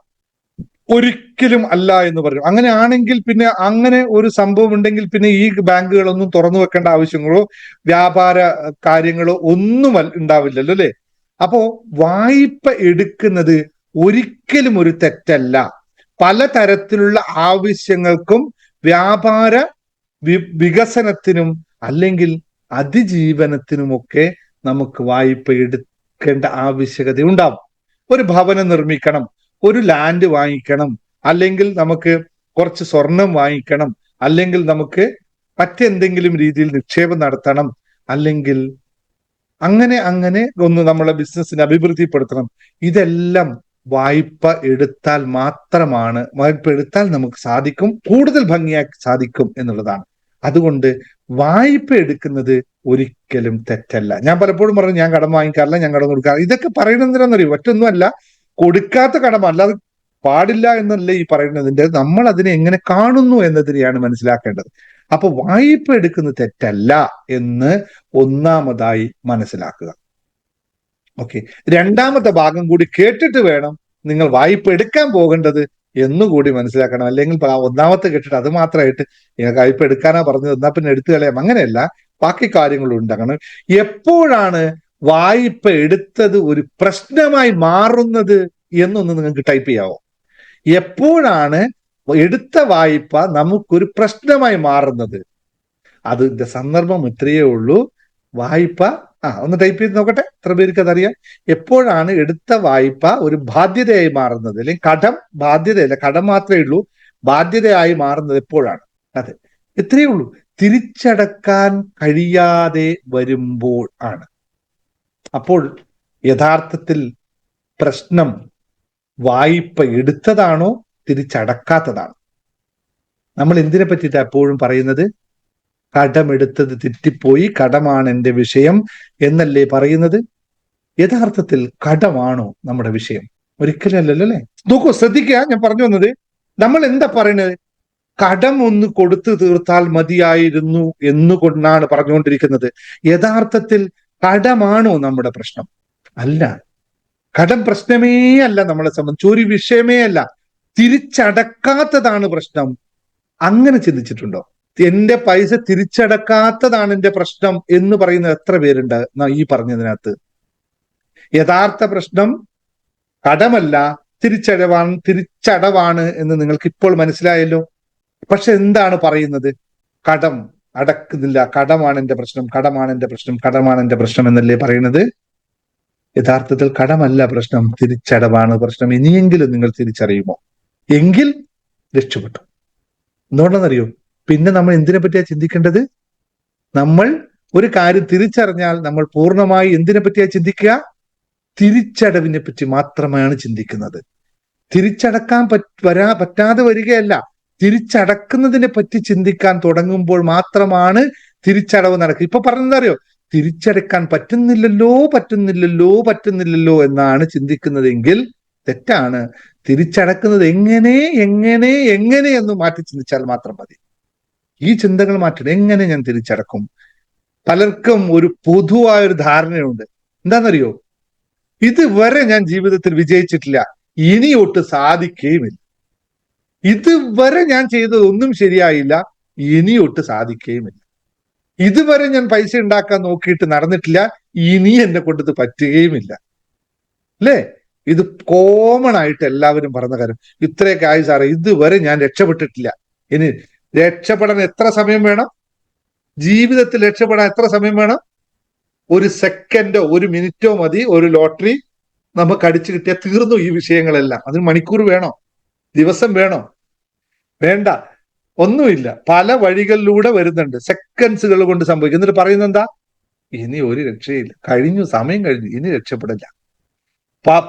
Speaker 1: ഒരിക്കലും അല്ല എന്ന് പറയും. അങ്ങനെയാണെങ്കിൽ പിന്നെ അങ്ങനെ ഒരു സംഭവം ഉണ്ടെങ്കിൽ പിന്നെ ഈ ബാങ്കുകളൊന്നും തുറന്നു വെക്കേണ്ട ആവശ്യങ്ങളോ വ്യാപാര കാര്യങ്ങളോ ഒന്നും ഉണ്ടാവില്ലല്ലോ, അല്ലെ? അപ്പോ വായ്പ എടുക്കുന്നത് ഒരിക്കലും ഒരു തെറ്റല്ല. പലതരത്തിലുള്ള ആവശ്യങ്ങൾക്കും വ്യാപാര വികസനത്തിനും അല്ലെങ്കിൽ അതിജീവനത്തിനുമൊക്കെ നമുക്ക് വായ്പ എടുക്കേണ്ട ആവശ്യകത ഉണ്ടാവും. ഒരു ഭവനം നിർമ്മിക്കണം, ഒരു ലാൻഡ് വാങ്ങിക്കണം, അല്ലെങ്കിൽ നമുക്ക് കുറച്ച് സ്വർണം വാങ്ങിക്കണം, അല്ലെങ്കിൽ നമുക്ക് മറ്റെന്തെങ്കിലും രീതിയിൽ നിക്ഷേപം നടത്തണം, അല്ലെങ്കിൽ അങ്ങനെ ഒന്ന് നമ്മളെ ബിസിനസ്സിനെ അഭിവൃദ്ധിപ്പെടുത്തണം. ഇതെല്ലാം വായ്പ എടുത്താൽ മാത്രമാണ്, വായ്പ എടുത്താൽ നമുക്ക് സാധിക്കും, കൂടുതൽ ഭംഗിയാക്കി സാധിക്കും എന്നുള്ളതാണ്. അതുകൊണ്ട് വായ്പ എടുക്കുന്നത് ഒരിക്കലും തെറ്റല്ല. ഞാൻ പലപ്പോഴും പറഞ്ഞു ഞാൻ കടം വാങ്ങിക്കാറില്ല, ഞാൻ കടം കൊടുക്കാറില്ല. ഇതൊക്കെ പറയുന്നത് എന്തിനാണെന്നറിയോ? മറ്റൊന്നുമല്ല, കൊടുക്കാത്ത കടം അല്ലാതെ പാടില്ല എന്നല്ല ഈ പറയുന്നതിന്റെ, നമ്മൾ അതിനെ എങ്ങനെ കാണുന്നു എന്നതിനെയാണ് മനസ്സിലാക്കേണ്ടത്. അപ്പൊ വായ്പ എടുക്കുന്നത് തെറ്റല്ല എന്ന് ഒന്നാമതായി മനസ്സിലാക്കുക. ഓക്കെ, രണ്ടാമത്തെ ഭാഗം കൂടി കേട്ടിട്ട് വേണം നിങ്ങൾ വായ്പ എടുക്കാൻ പോകേണ്ടത് എന്നുകൂടി മനസ്സിലാക്കണം. അല്ലെങ്കിൽ ഒന്നാമത്തെ കേട്ടിട്ട് അത് മാത്രമായിട്ട് വായ്പ എടുക്കാനാ പറഞ്ഞത്, എന്നാ പിന്നെ എടുത്തു കളയാം, അങ്ങനെയല്ല. ബാക്കി കാര്യങ്ങളും ഉണ്ടാകണം. എപ്പോഴാണ് വായ്പ എടുത്തത് ഒരു പ്രശ്നമായി മാറുന്നത് എന്നൊന്ന് നിങ്ങൾക്ക് ടൈപ്പ് ചെയ്യാവോ? എപ്പോഴാണ് എടുത്ത വായ്പ നമുക്കൊരു പ്രശ്നമായി മാറുന്നത്? അതിന്റെ സന്ദർഭം ഇത്രയേ ഉള്ളൂ. വായ്പ ഒന്ന് ടൈപ്പ് ചെയ്ത് നോക്കട്ടെ, എത്ര പേർക്ക് അതറിയാം? എപ്പോഴാണ് എടുത്ത വായ്പ ഒരു ബാധ്യതയായി മാറുന്നത്? അല്ലെങ്കിൽ കടം ബാധ്യതയല്ല, കടം മാത്രമേ ഉള്ളൂ, ബാധ്യതയായി മാറുന്നത് എപ്പോഴാണ്? അതെ, ഇത്രയേ ഉള്ളൂ. തിരിച്ചടക്കാൻ കഴിയാതെ വരുമ്പോൾ ആണ്. അപ്പോൾ യഥാർത്ഥത്തിൽ പ്രശ്നം വായ്പ എടുത്തതാണോ തിരിച്ചടക്കാത്തതാണോ? നമ്മൾ എന്തിനെ പറ്റിയിട്ടാ എപ്പോഴും പറയുന്നത്? കടമെടുത്തത് തെറ്റിപ്പോയി, കടമാണ് എന്റെ വിഷയം എന്നല്ലേ പറയുന്നത്? യഥാർത്ഥത്തിൽ കടമാണോ നമ്മുടെ വിഷയം? ഒരിക്കലും അല്ലല്ലോ അല്ലെ? നോക്കൂ, ശ്രദ്ധിക്കുക, ഞാൻ പറഞ്ഞു വന്നത്, നമ്മൾ എന്താ പറയുന്നത്? കടം ഒന്ന് കൊടുത്തു തീർത്താൽ മതിയായിരുന്നു എന്നുകൊണ്ടാണ് പറഞ്ഞുകൊണ്ടിരിക്കുന്നത്. യഥാർത്ഥത്തിൽ കടമാണോ നമ്മുടെ പ്രശ്നം? അല്ല. കടം പ്രശ്നമേ അല്ല, നമ്മളെ സംബന്ധിച്ച് ഒരു വിഷയമേ അല്ല. തിരിച്ചടക്കാത്തതാണ് പ്രശ്നം. അങ്ങനെ ചിന്തിച്ചിട്ടുണ്ടോ? എന്റെ പൈസ തിരിച്ചടക്കാത്തതാണ് എന്റെ പ്രശ്നം എന്ന് പറയുന്ന എത്ര പേരുണ്ട് ഈ പറഞ്ഞതിനകത്ത്? യഥാർത്ഥ പ്രശ്നം കടമല്ല, തിരിച്ചടവാണ് എന്ന് നിങ്ങൾക്ക് ഇപ്പോൾ മനസ്സിലായല്ലോ. പക്ഷെ എന്താണ് പറയുന്നത്? കടം അടക്കുന്നില്ല, കടമാണ് എന്റെ പ്രശ്നം, കടമാണ് എന്റെ പ്രശ്നം, കടമാണ് എന്റെ പ്രശ്നം എന്നല്ലേ പറയുന്നത്? യഥാർത്ഥത്തിൽ കടമല്ല പ്രശ്നം, തിരിച്ചടവാണ് പ്രശ്നം. ഇനിയെങ്കിലും നിങ്ങൾ തിരിച്ചറിയുമോ? എങ്കിൽ രക്ഷപ്പെട്ടു. എന്തുകൊണ്ടെന്നറിയോ? പിന്നെ നമ്മൾ എന്തിനെ പറ്റിയാ ചിന്തിക്കേണ്ടത്? നമ്മൾ ഒരു കാര്യം തിരിച്ചറിഞ്ഞാൽ നമ്മൾ പൂർണ്ണമായി എന്തിനെ പറ്റിയാ ചിന്തിക്കുക? തിരിച്ചടവിനെ പറ്റി മാത്രമാണ് ചിന്തിക്കുന്നത്. തിരിച്ചടക്കാൻ പറ്റാതെ വരികയല്ല, തിരിച്ചടക്കുന്നതിനെ പറ്റി ചിന്തിക്കാൻ തുടങ്ങുമ്പോൾ മാത്രമാണ് തിരിച്ചടവ് നടക്കുക. ഇപ്പൊ പറഞ്ഞതറിയോ? തിരിച്ചടക്കാൻ പറ്റുന്നില്ലല്ലോ എന്നാണ് ചിന്തിക്കുന്നതെങ്കിൽ തെറ്റാണ്. തിരിച്ചടക്കുന്നത് എങ്ങനെ എന്ന് മാറ്റി ചിന്തിച്ചാൽ മാത്രം മതി. ഈ ചിന്തകൾ മാറ്റണം. എങ്ങനെ ഞാൻ തിരിച്ചടക്കും? പലർക്കും ഒരു പൊതുവായൊരു ധാരണയുണ്ട്. എന്താണെന്നറിയോ? ഇതുവരെ ഞാൻ ജീവിതത്തിൽ വിജയിച്ചിട്ടില്ല, ഇനിയൊട്ട് സാധിക്കുകയുമില്ല. ഇതുവരെ ഞാൻ ചെയ്തതൊന്നും ശരിയായില്ല, ഇനിയൊട്ട് സാധിക്കുകയുമില്ല. ഇതുവരെ ഞാൻ പൈസ ഉണ്ടാക്കാൻ നോക്കിയിട്ട് നടന്നിട്ടില്ല, ഇനി എന്നെ കൊണ്ടത് പറ്റുകയുമില്ല. അല്ലേ? ഇത് കോമൺ ആയിട്ട് എല്ലാവരും പറഞ്ഞ കാര്യം. ഇത്രയൊക്കെ ആയി സാറേ, ഇതുവരെ ഞാൻ രക്ഷപ്പെട്ടിട്ടില്ല. ഇനി രക്ഷപ്പെടാൻ എത്ര സമയം വേണം? ജീവിതത്തിൽ രക്ഷപ്പെടാൻ എത്ര സമയം വേണം? ഒരു സെക്കൻഡോ ഒരു മിനിറ്റോ മതി. ഒരു ലോട്ടറി നമുക്ക് അടിച്ചു കിട്ടിയാൽ തീർന്നു ഈ വിഷയങ്ങളെല്ലാം. അതിന് മണിക്കൂർ വേണോ? ദിവസം വേണോ? വേണ്ട, ഒന്നുമില്ല. പല വഴികളിലൂടെ വരുന്നുണ്ട്, സെക്കൻഡ്സുകൾ കൊണ്ട് സംഭവിക്കും. എന്നിട്ട് പറയുന്നത് എന്താ? ഇനി ഒരു രക്ഷയില്ല, കഴിഞ്ഞു, സമയം കഴിഞ്ഞു, ഇനി രക്ഷപ്പെടില്ല.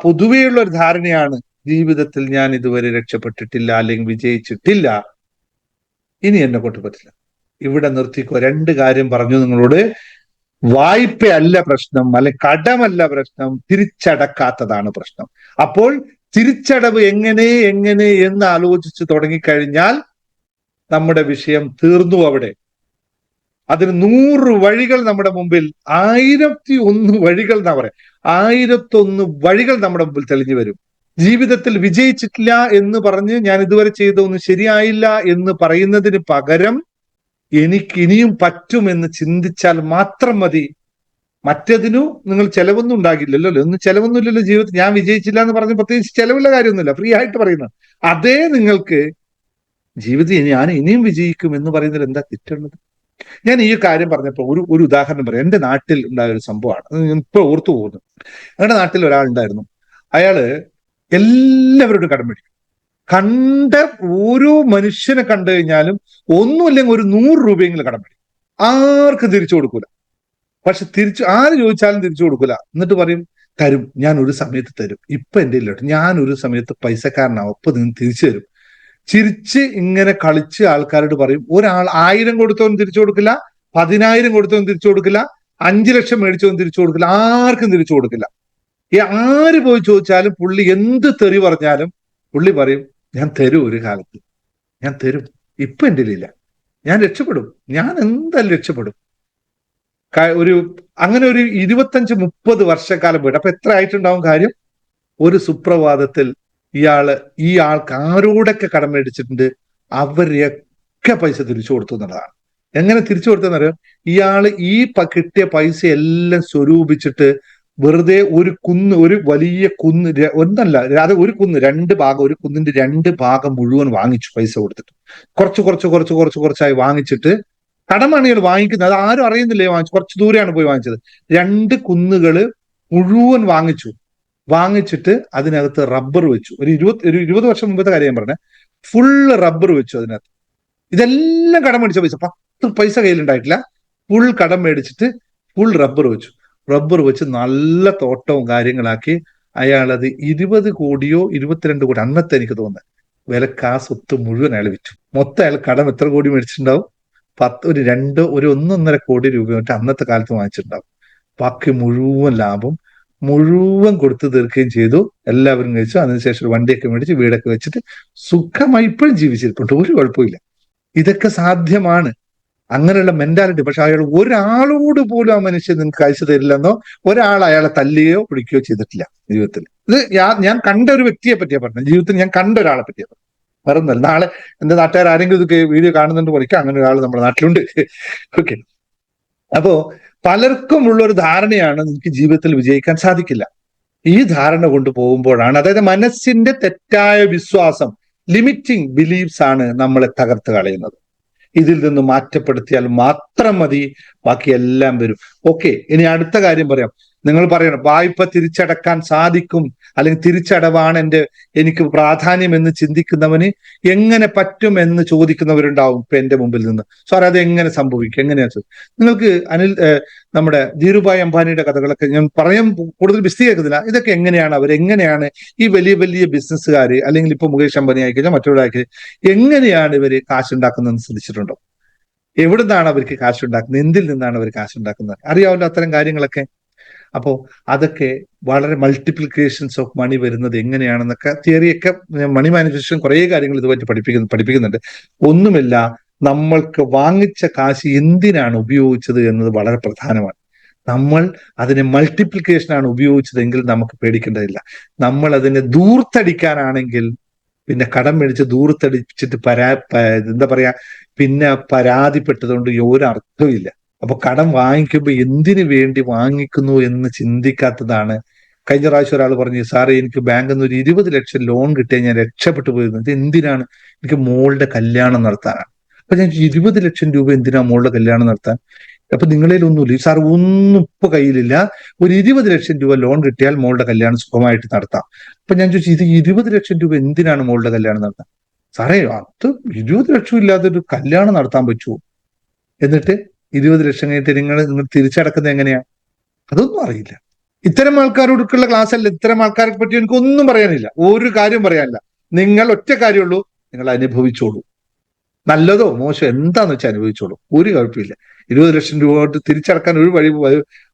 Speaker 1: പൊതുവെയുള്ള ഒരു ധാരണയാണ്, ജീവിതത്തിൽ ഞാൻ ഇതുവരെ രക്ഷപ്പെട്ടിട്ടില്ല, അല്ലെങ്കിൽ വിജയിച്ചിട്ടില്ല, ഇനി എന്നെ കൊണ്ട് പറ്റില്ല. ഇവിടെ നിർത്തിക്കോ. രണ്ട് കാര്യം പറഞ്ഞു നിങ്ങളോട്. വായ്പയല്ല പ്രശ്നം, അല്ലെ കടമല്ല പ്രശ്നം, തിരിച്ചടക്കാത്തതാണ് പ്രശ്നം. അപ്പോൾ തിരിച്ചടവ് എങ്ങനെ എന്ന് ആലോചിച്ച് തുടങ്ങിക്കഴിഞ്ഞാൽ നമ്മുടെ വിഷയം തീർന്നു അവിടെ. അതിന് 100 വഴികൾ നമ്മുടെ മുമ്പിൽ, 1001 വഴികൾ എന്നാ പറയാം, 1001 വഴികൾ നമ്മുടെ മുമ്പിൽ തെളിഞ്ഞു വരും. ജീവിതത്തിൽ വിജയിച്ചിട്ടില്ല എന്ന് പറഞ്ഞ് ഞാൻ ഇതുവരെ ചെയ്തൊന്നും ശരിയായില്ല എന്ന് പറയുന്നതിന് പകരം എനിക്ക് ഇനിയും പറ്റുമെന്ന് ചിന്തിച്ചാൽ മാത്രം മതി. മറ്റേതിനു നിങ്ങൾ ചെലവൊന്നും ഉണ്ടാകില്ലല്ലോ. ഒന്നും ചെലവൊന്നുമില്ലല്ലോ ജീവിതത്തിൽ. ഞാൻ വിജയിച്ചില്ല എന്ന് പറഞ്ഞ് പ്രത്യേകിച്ച് ചെലവുള്ള കാര്യമൊന്നുമില്ല, ഫ്രീ ആയിട്ട് പറയുന്നത്. അതേ നിങ്ങൾക്ക് ജീവിതത്തിൽ ഞാൻ ഇനിയും വിജയിക്കും എന്ന് പറയുന്നതിൽ എന്താ തെറ്റുള്ളത്? ഞാൻ ഈ കാര്യം പറഞ്ഞപ്പോൾ ഒരു ഉദാഹരണം പറയാം. എന്റെ നാട്ടിൽ ഉണ്ടായ ഒരു സംഭവമാണ്, ഇപ്പൊ ഓർത്തു പോകുന്നത്. ഞങ്ങളുടെ നാട്ടിൽ ഒരാളുണ്ടായിരുന്നു. അയാള് എല്ലാവരോടും കടം മേടിക്കും. കണ്ട ഓരോ മനുഷ്യനെ കണ്ടു കഴിഞ്ഞാലും ഒന്നുമില്ലെങ്കിൽ ഒരു 100 രൂപയെങ്കിലും കടം മേടിക്കും. ആർക്കും തിരിച്ചു കൊടുക്കൂല. പക്ഷെ ആര് ചോദിച്ചാലും തിരിച്ചു കൊടുക്കൂല. എന്നിട്ട് പറയും, തരും, ഞാൻ ഒരു സമയത്ത് തരും, ഇപ്പൊ എന്റെ ഇല്ലോട്ട്, ഞാൻ ഒരു സമയത്ത് പൈസക്കാരനാവും, അപ്പൊ നിങ്ങൾ തിരിച്ചു തരും. ചിരിച്ച് ഇങ്ങനെ കളിച്ച് ആൾക്കാരോട് പറയും. ഒരാൾ 1000 കൊടുത്തവൻ തിരിച്ചു കൊടുക്കില്ല, 10,000 കൊടുത്തവൻ തിരിച്ചു കൊടുക്കില്ല, 5 ലക്ഷം മേടിച്ചവൻ തിരിച്ചു കൊടുക്കില്ല, ആർക്കും തിരിച്ചു കൊടുക്കില്ല. ആര് പോയി ചോദിച്ചാലും പുള്ളി എന്ത് തെറി പറഞ്ഞാലും പുള്ളി പറയും, ഞാൻ തരും, ഒരു കാലത്ത് ഞാൻ തരും, ഇപ്പൊ എന്റെ ഇല്ല, ഞാൻ രക്ഷപ്പെടും, ഞാൻ എന്തായാലും രക്ഷപ്പെടും. അങ്ങനെ ഒരു 25-30 വർഷക്കാലം പോയിട്ട്. അപ്പൊ എത്ര ആയിട്ടുണ്ടാവും കാര്യം? ഒരു സുപ്രഭാതത്തിൽ ഈ ആൾക്ക് ആരോടൊക്കെ കടം മേടിച്ചിട്ടുണ്ട് അവരെയൊക്കെ പൈസ തിരിച്ചു കൊടുത്തു എന്നുള്ളതാണ്. എങ്ങനെ തിരിച്ചു കൊടുത്തെന്നറിയാം? ഇയാള് കിട്ടിയ പൈസ എല്ലാം സ്വരൂപിച്ചിട്ട് വെറുതെ ഒരു വലിയ കുന്ന്, ഒന്നല്ല, അത് ഒരു കുന്ന് 2 ഭാഗം, ഒരു കുന്നിന്റെ 2 ഭാഗം മുഴുവൻ വാങ്ങിച്ചു പൈസ കൊടുത്തിട്ട്. കുറച്ചായി വാങ്ങിച്ചിട്ട്, കടമാണ് ഇയാൾ വാങ്ങിക്കുന്നത്, അത് ആരും അറിയുന്നില്ലേ, വാങ്ങിച്ചു, കുറച്ച് ദൂരെയാണ് പോയി വാങ്ങിച്ചത്. 2 കുന്നുകള് മുഴുവൻ വാങ്ങിച്ചിട്ട് അതിനകത്ത് റബ്ബർ വെച്ചു. ഒരു 20 വർഷം മുമ്പത്തെ കാര്യം ഞാൻ പറഞ്ഞത്. ഫുള്ള് റബ്ബർ വെച്ചു അതിനകത്ത്. ഇതെല്ലാം കടം മേടിച്ച പൈസ, 10 പൈസ കയ്യിലുണ്ടായിട്ടില്ല. ഫുൾ കടം മേടിച്ചിട്ട് ഫുൾ റബ്ബർ വെച്ച് നല്ല തോട്ടവും കാര്യങ്ങളാക്കി. അയാളത് 20 കോടിയോ 22 കോടി, അന്നത്തെ എനിക്ക് തോന്നുന്നത് വിലക്ക് ആ സ്വത്ത് മുഴുവൻ അയാൾ വിറ്റു. മൊത്തം അയാൾ കടം എത്ര കോടി മേടിച്ചിട്ടുണ്ടാവും? ഒരു 1.5 കോടി രൂപ മറ്റേ അന്നത്തെ കാലത്ത് വാങ്ങിച്ചിട്ടുണ്ടാവും. ബാക്കി മുഴുവൻ ലാഭം മുഴുവൻ കൊടുത്തു തീർക്കുകയും ചെയ്തു. എല്ലാവരും കഴിച്ചു. അതിനുശേഷം ഒരു വണ്ടിയൊക്കെ മേടിച്ച് വീടൊക്കെ വെച്ചിട്ട് സുഖമായി ഇപ്പോഴും ജീവിച്ചിരിപ്പുണ്ട്. ഒരു കുഴപ്പമില്ല. ഇതൊക്കെ സാധ്യമാണ്. അങ്ങനെയുള്ള മെന്റാലിറ്റി. പക്ഷെ അയാൾ ഒരാളോട് പോലും ആ മനുഷ്യൻ നിങ്ങൾക്ക് കാഴ്ച തരില്ലെന്നോ ഒരാൾ അയാളെ തല്ലുകയോ പിടിക്കുകയോ ചെയ്തിട്ടില്ല ജീവിതത്തിൽ. ഇത് ഞാൻ കണ്ട ഒരു വ്യക്തിയെ പറ്റിയാ പറഞ്ഞത്. ജീവിതത്തിൽ ഞാൻ കണ്ട ഒരാളെ പറ്റിയാ പറഞ്ഞത്. വേറെ ഒന്നല്ല. നാളെ എന്റെ നാട്ടുകാർ ആരെങ്കിലും ഇതൊക്കെ വീഡിയോ കാണുന്നുണ്ട് പഠിക്കാം, അങ്ങനെ ഒരാൾ നമ്മുടെ നാട്ടിലുണ്ട്. ഓക്കെ. അപ്പോ പലർക്കും ഉള്ള ഒരു ധാരണയാണ് നിങ്ങൾക്ക് ജീവിതത്തിൽ വിജയിക്കാൻ സാധിക്കില്ല. ഈ ധാരണ കൊണ്ട് പോകുമ്പോഴാണ്, അതായത് മനസ്സിന്റെ തെറ്റായ വിശ്വാസം, ലിമിറ്റിംഗ് ബിലീഫ്സ് ആണ് നമ്മളെ തകർത്ത് കളയുന്നത്. ഇതിൽ നിന്ന് മാറ്റപ്പെടുത്തിയാൽ മാത്രം മതി, ബാക്കിയെല്ലാം വരും. ഓക്കെ, ഇനി അടുത്ത കാര്യം പറയാം. നിങ്ങൾ പറയണം വായ്പ തിരിച്ചടക്കാൻ സാധിക്കും, അല്ലെങ്കിൽ തിരിച്ചടവാണ് എനിക്ക് പ്രാധാന്യം എന്ന് ചിന്തിക്കുന്നവന് എങ്ങനെ പറ്റും എന്ന് ചോദിക്കുന്നവരുണ്ടാവും ഇപ്പൊ എന്റെ മുമ്പിൽ നിന്ന്. സാർ അത് എങ്ങനെ സംഭവിക്കും, എങ്ങനെയാ? നിങ്ങൾക്ക് നമ്മുടെ ധീരുഭായ് അംബാനിയുടെ കഥകളൊക്കെ ഞാൻ പറയാൻ കൂടുതൽ വിശദീകരിക്കുന്നില്ല. ഇതൊക്കെ അവരെങ്ങനെയാണ് ഈ വലിയ വലിയ ബിസിനസ്സുകാര്, അല്ലെങ്കിൽ ഇപ്പൊ മുകേഷ് അംബാനി ആയിക്കഴിഞ്ഞാൽ മറ്റൊരാൾക്ക് എങ്ങനെയാണ് ഇവര് കാശുണ്ടാക്കുന്നതെന്ന് ശ്രദ്ധിച്ചിട്ടുണ്ടോ? എവിടുന്നാണ് അവർക്ക് കാശുണ്ടാക്കുന്നത്? എന്തിൽ നിന്നാണ് അവർ കാശുണ്ടാക്കുന്നത്? അറിയാമല്ലോ അത്തരം കാര്യങ്ങളൊക്കെ. അപ്പോ അതൊക്കെ വളരെ മൾട്ടിപ്ലിക്കേഷൻസ് ഓഫ് മണി വരുന്നത് എങ്ങനെയാണെന്നൊക്കെ തിയറിയൊക്കെ, മണി മാനിഫെസ്റ്റേഷൻ കുറേ കാര്യങ്ങൾ ഇതുമായിട്ട് പഠിപ്പിക്കുന്നുണ്ട്. ഒന്നുമില്ല, നമ്മൾക്ക് വാങ്ങിച്ച കാശ് എന്തിനാണ് ഉപയോഗിച്ചത് എന്നത് വളരെ പ്രധാനമാണ്. നമ്മൾ അതിനെ മൾട്ടിപ്ലിക്കേഷനാണ് ഉപയോഗിച്ചതെങ്കിൽ നമുക്ക് പേടിക്കേണ്ടതില്ല. നമ്മൾ അതിനെ ദൂർത്തടിക്കാനാണെങ്കിൽ, പിന്നെ കടം മേടിച്ച് ദൂർത്തടിച്ചിട്ട് എന്താ പറയാ, പിന്നെ പരാതിപ്പെട്ടതുകൊണ്ട് ഒരർത്ഥമില്ല. അപ്പൊ കടം വാങ്ങിക്കുമ്പോൾ എന്തിനു വേണ്ടി വാങ്ങിക്കുന്നു എന്ന് ചിന്തിക്കാത്തതാണ്. കഴിഞ്ഞ പ്രാവശ്യം ഒരാൾ പറഞ്ഞു, സാറേ എനിക്ക് ബാങ്കിൽ നിന്ന് ഒരു 20 ലക്ഷം ലോൺ കിട്ടിയാൽ ഞാൻ രക്ഷപ്പെട്ടു പോയിരുന്നു. ഇത് എന്തിനാണ്? എനിക്ക് മോളുടെ കല്യാണം നടത്താനാണ്. അപ്പൊ ഞാൻ 20 ലക്ഷം രൂപ എന്തിനാ മോളുടെ കല്യാണം നടത്താൻ? അപ്പൊ നിങ്ങളിൽ ഒന്നുമില്ല സാർ, ഒന്നും ഇപ്പൊ കയ്യിലില്ല, ഒരു 20 ലക്ഷം രൂപ ലോൺ കിട്ടിയാൽ മോളുടെ കല്യാണം സുഖമായിട്ട് നടത്താം. അപ്പൊ ഞാൻ ചോദിച്ചു, ഇത് 20 ലക്ഷം രൂപ എന്തിനാണ് മോളുടെ കല്യാണം നടത്താൻ? സാറേ അത് 20 ലക്ഷം ഇല്ലാതെ ഒരു കല്യാണം നടത്താൻ പറ്റുമോ? എന്നിട്ട് 20 ലക്ഷം കഴിഞ്ഞിട്ട് നിങ്ങൾ തിരിച്ചടക്കുന്നത് എങ്ങനെയാ? അതൊന്നും അറിയില്ല. ഇത്തരം ആൾക്കാരോടൊക്കെയുള്ള ക്ലാസ് അല്ല. ഇത്തരം ആൾക്കാരെ പറ്റി എനിക്ക് ഒന്നും പറയാനില്ല, ഒരു കാര്യം പറയാനില്ല. നിങ്ങൾ ഒറ്റ കാര്യമുള്ളൂ, നിങ്ങൾ അനുഭവിച്ചോളൂ. നല്ലതോ മോശം എന്താന്ന് വെച്ചാൽ അനുഭവിച്ചോളൂ, ഒരു കുഴപ്പമില്ല. 20 ലക്ഷം രൂപ കൊണ്ട് തിരിച്ചടക്കാൻ ഒരു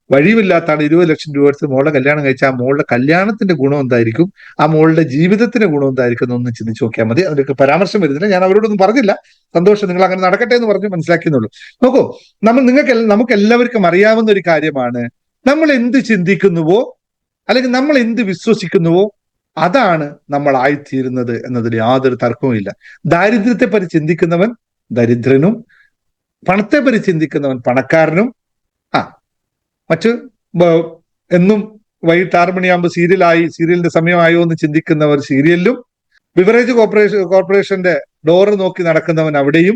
Speaker 1: വഴിയുമില്ലാത്താണ് 20 ലക്ഷം രൂപ എടുത്ത് മോളുടെ കല്യാണം കഴിച്ചാൽ ആ മോളുടെ കല്യാണത്തിന്റെ ഗുണം എന്തായിരിക്കും, ആ മോളുടെ ജീവിതത്തിന്റെ ഗുണം എന്തായിരിക്കും എന്നൊന്ന് ചിന്തിച്ചു നോക്കിയാൽ മതി. അതിലേക്ക് പരാമർശം വരുന്നില്ല, ഞാൻ അവരോടൊന്നും പറഞ്ഞില്ല. സന്തോഷം, നിങ്ങൾ അങ്ങനെ നടക്കട്ടെ എന്ന് പറഞ്ഞു മനസ്സിലാക്കിയെന്നുള്ളൂ. നോക്കൂ, നമുക്ക് എല്ലാവർക്കും അറിയാവുന്ന ഒരു കാര്യമാണ്, നമ്മൾ എന്ത് ചിന്തിക്കുന്നുവോ അല്ലെങ്കിൽ നമ്മൾ എന്ത് വിശ്വസിക്കുന്നുവോ അതാണ് നമ്മൾ ആയിത്തീരുന്നത് എന്നതിൽ യാതൊരു തർക്കവുമില്ല. ദാരിദ്ര്യത്തെ പറ്റി ചിന്തിക്കുന്നവൻ ദരിദ്രനും, പണത്തെ പറ്റി ചിന്തിക്കുന്നവൻ പണക്കാരനും, എന്നും വൈകിട്ട് 6 മണിയാകുമ്പോൾ സീരിയലിന്റെ സമയമായോ എന്ന് ചിന്തിക്കുന്നവർ സീരിയലിലും, ബിവറേജ് കോർപ്പറേഷന്റെ ഡോറ് നോക്കി നടക്കുന്നവൻ അവിടെയും.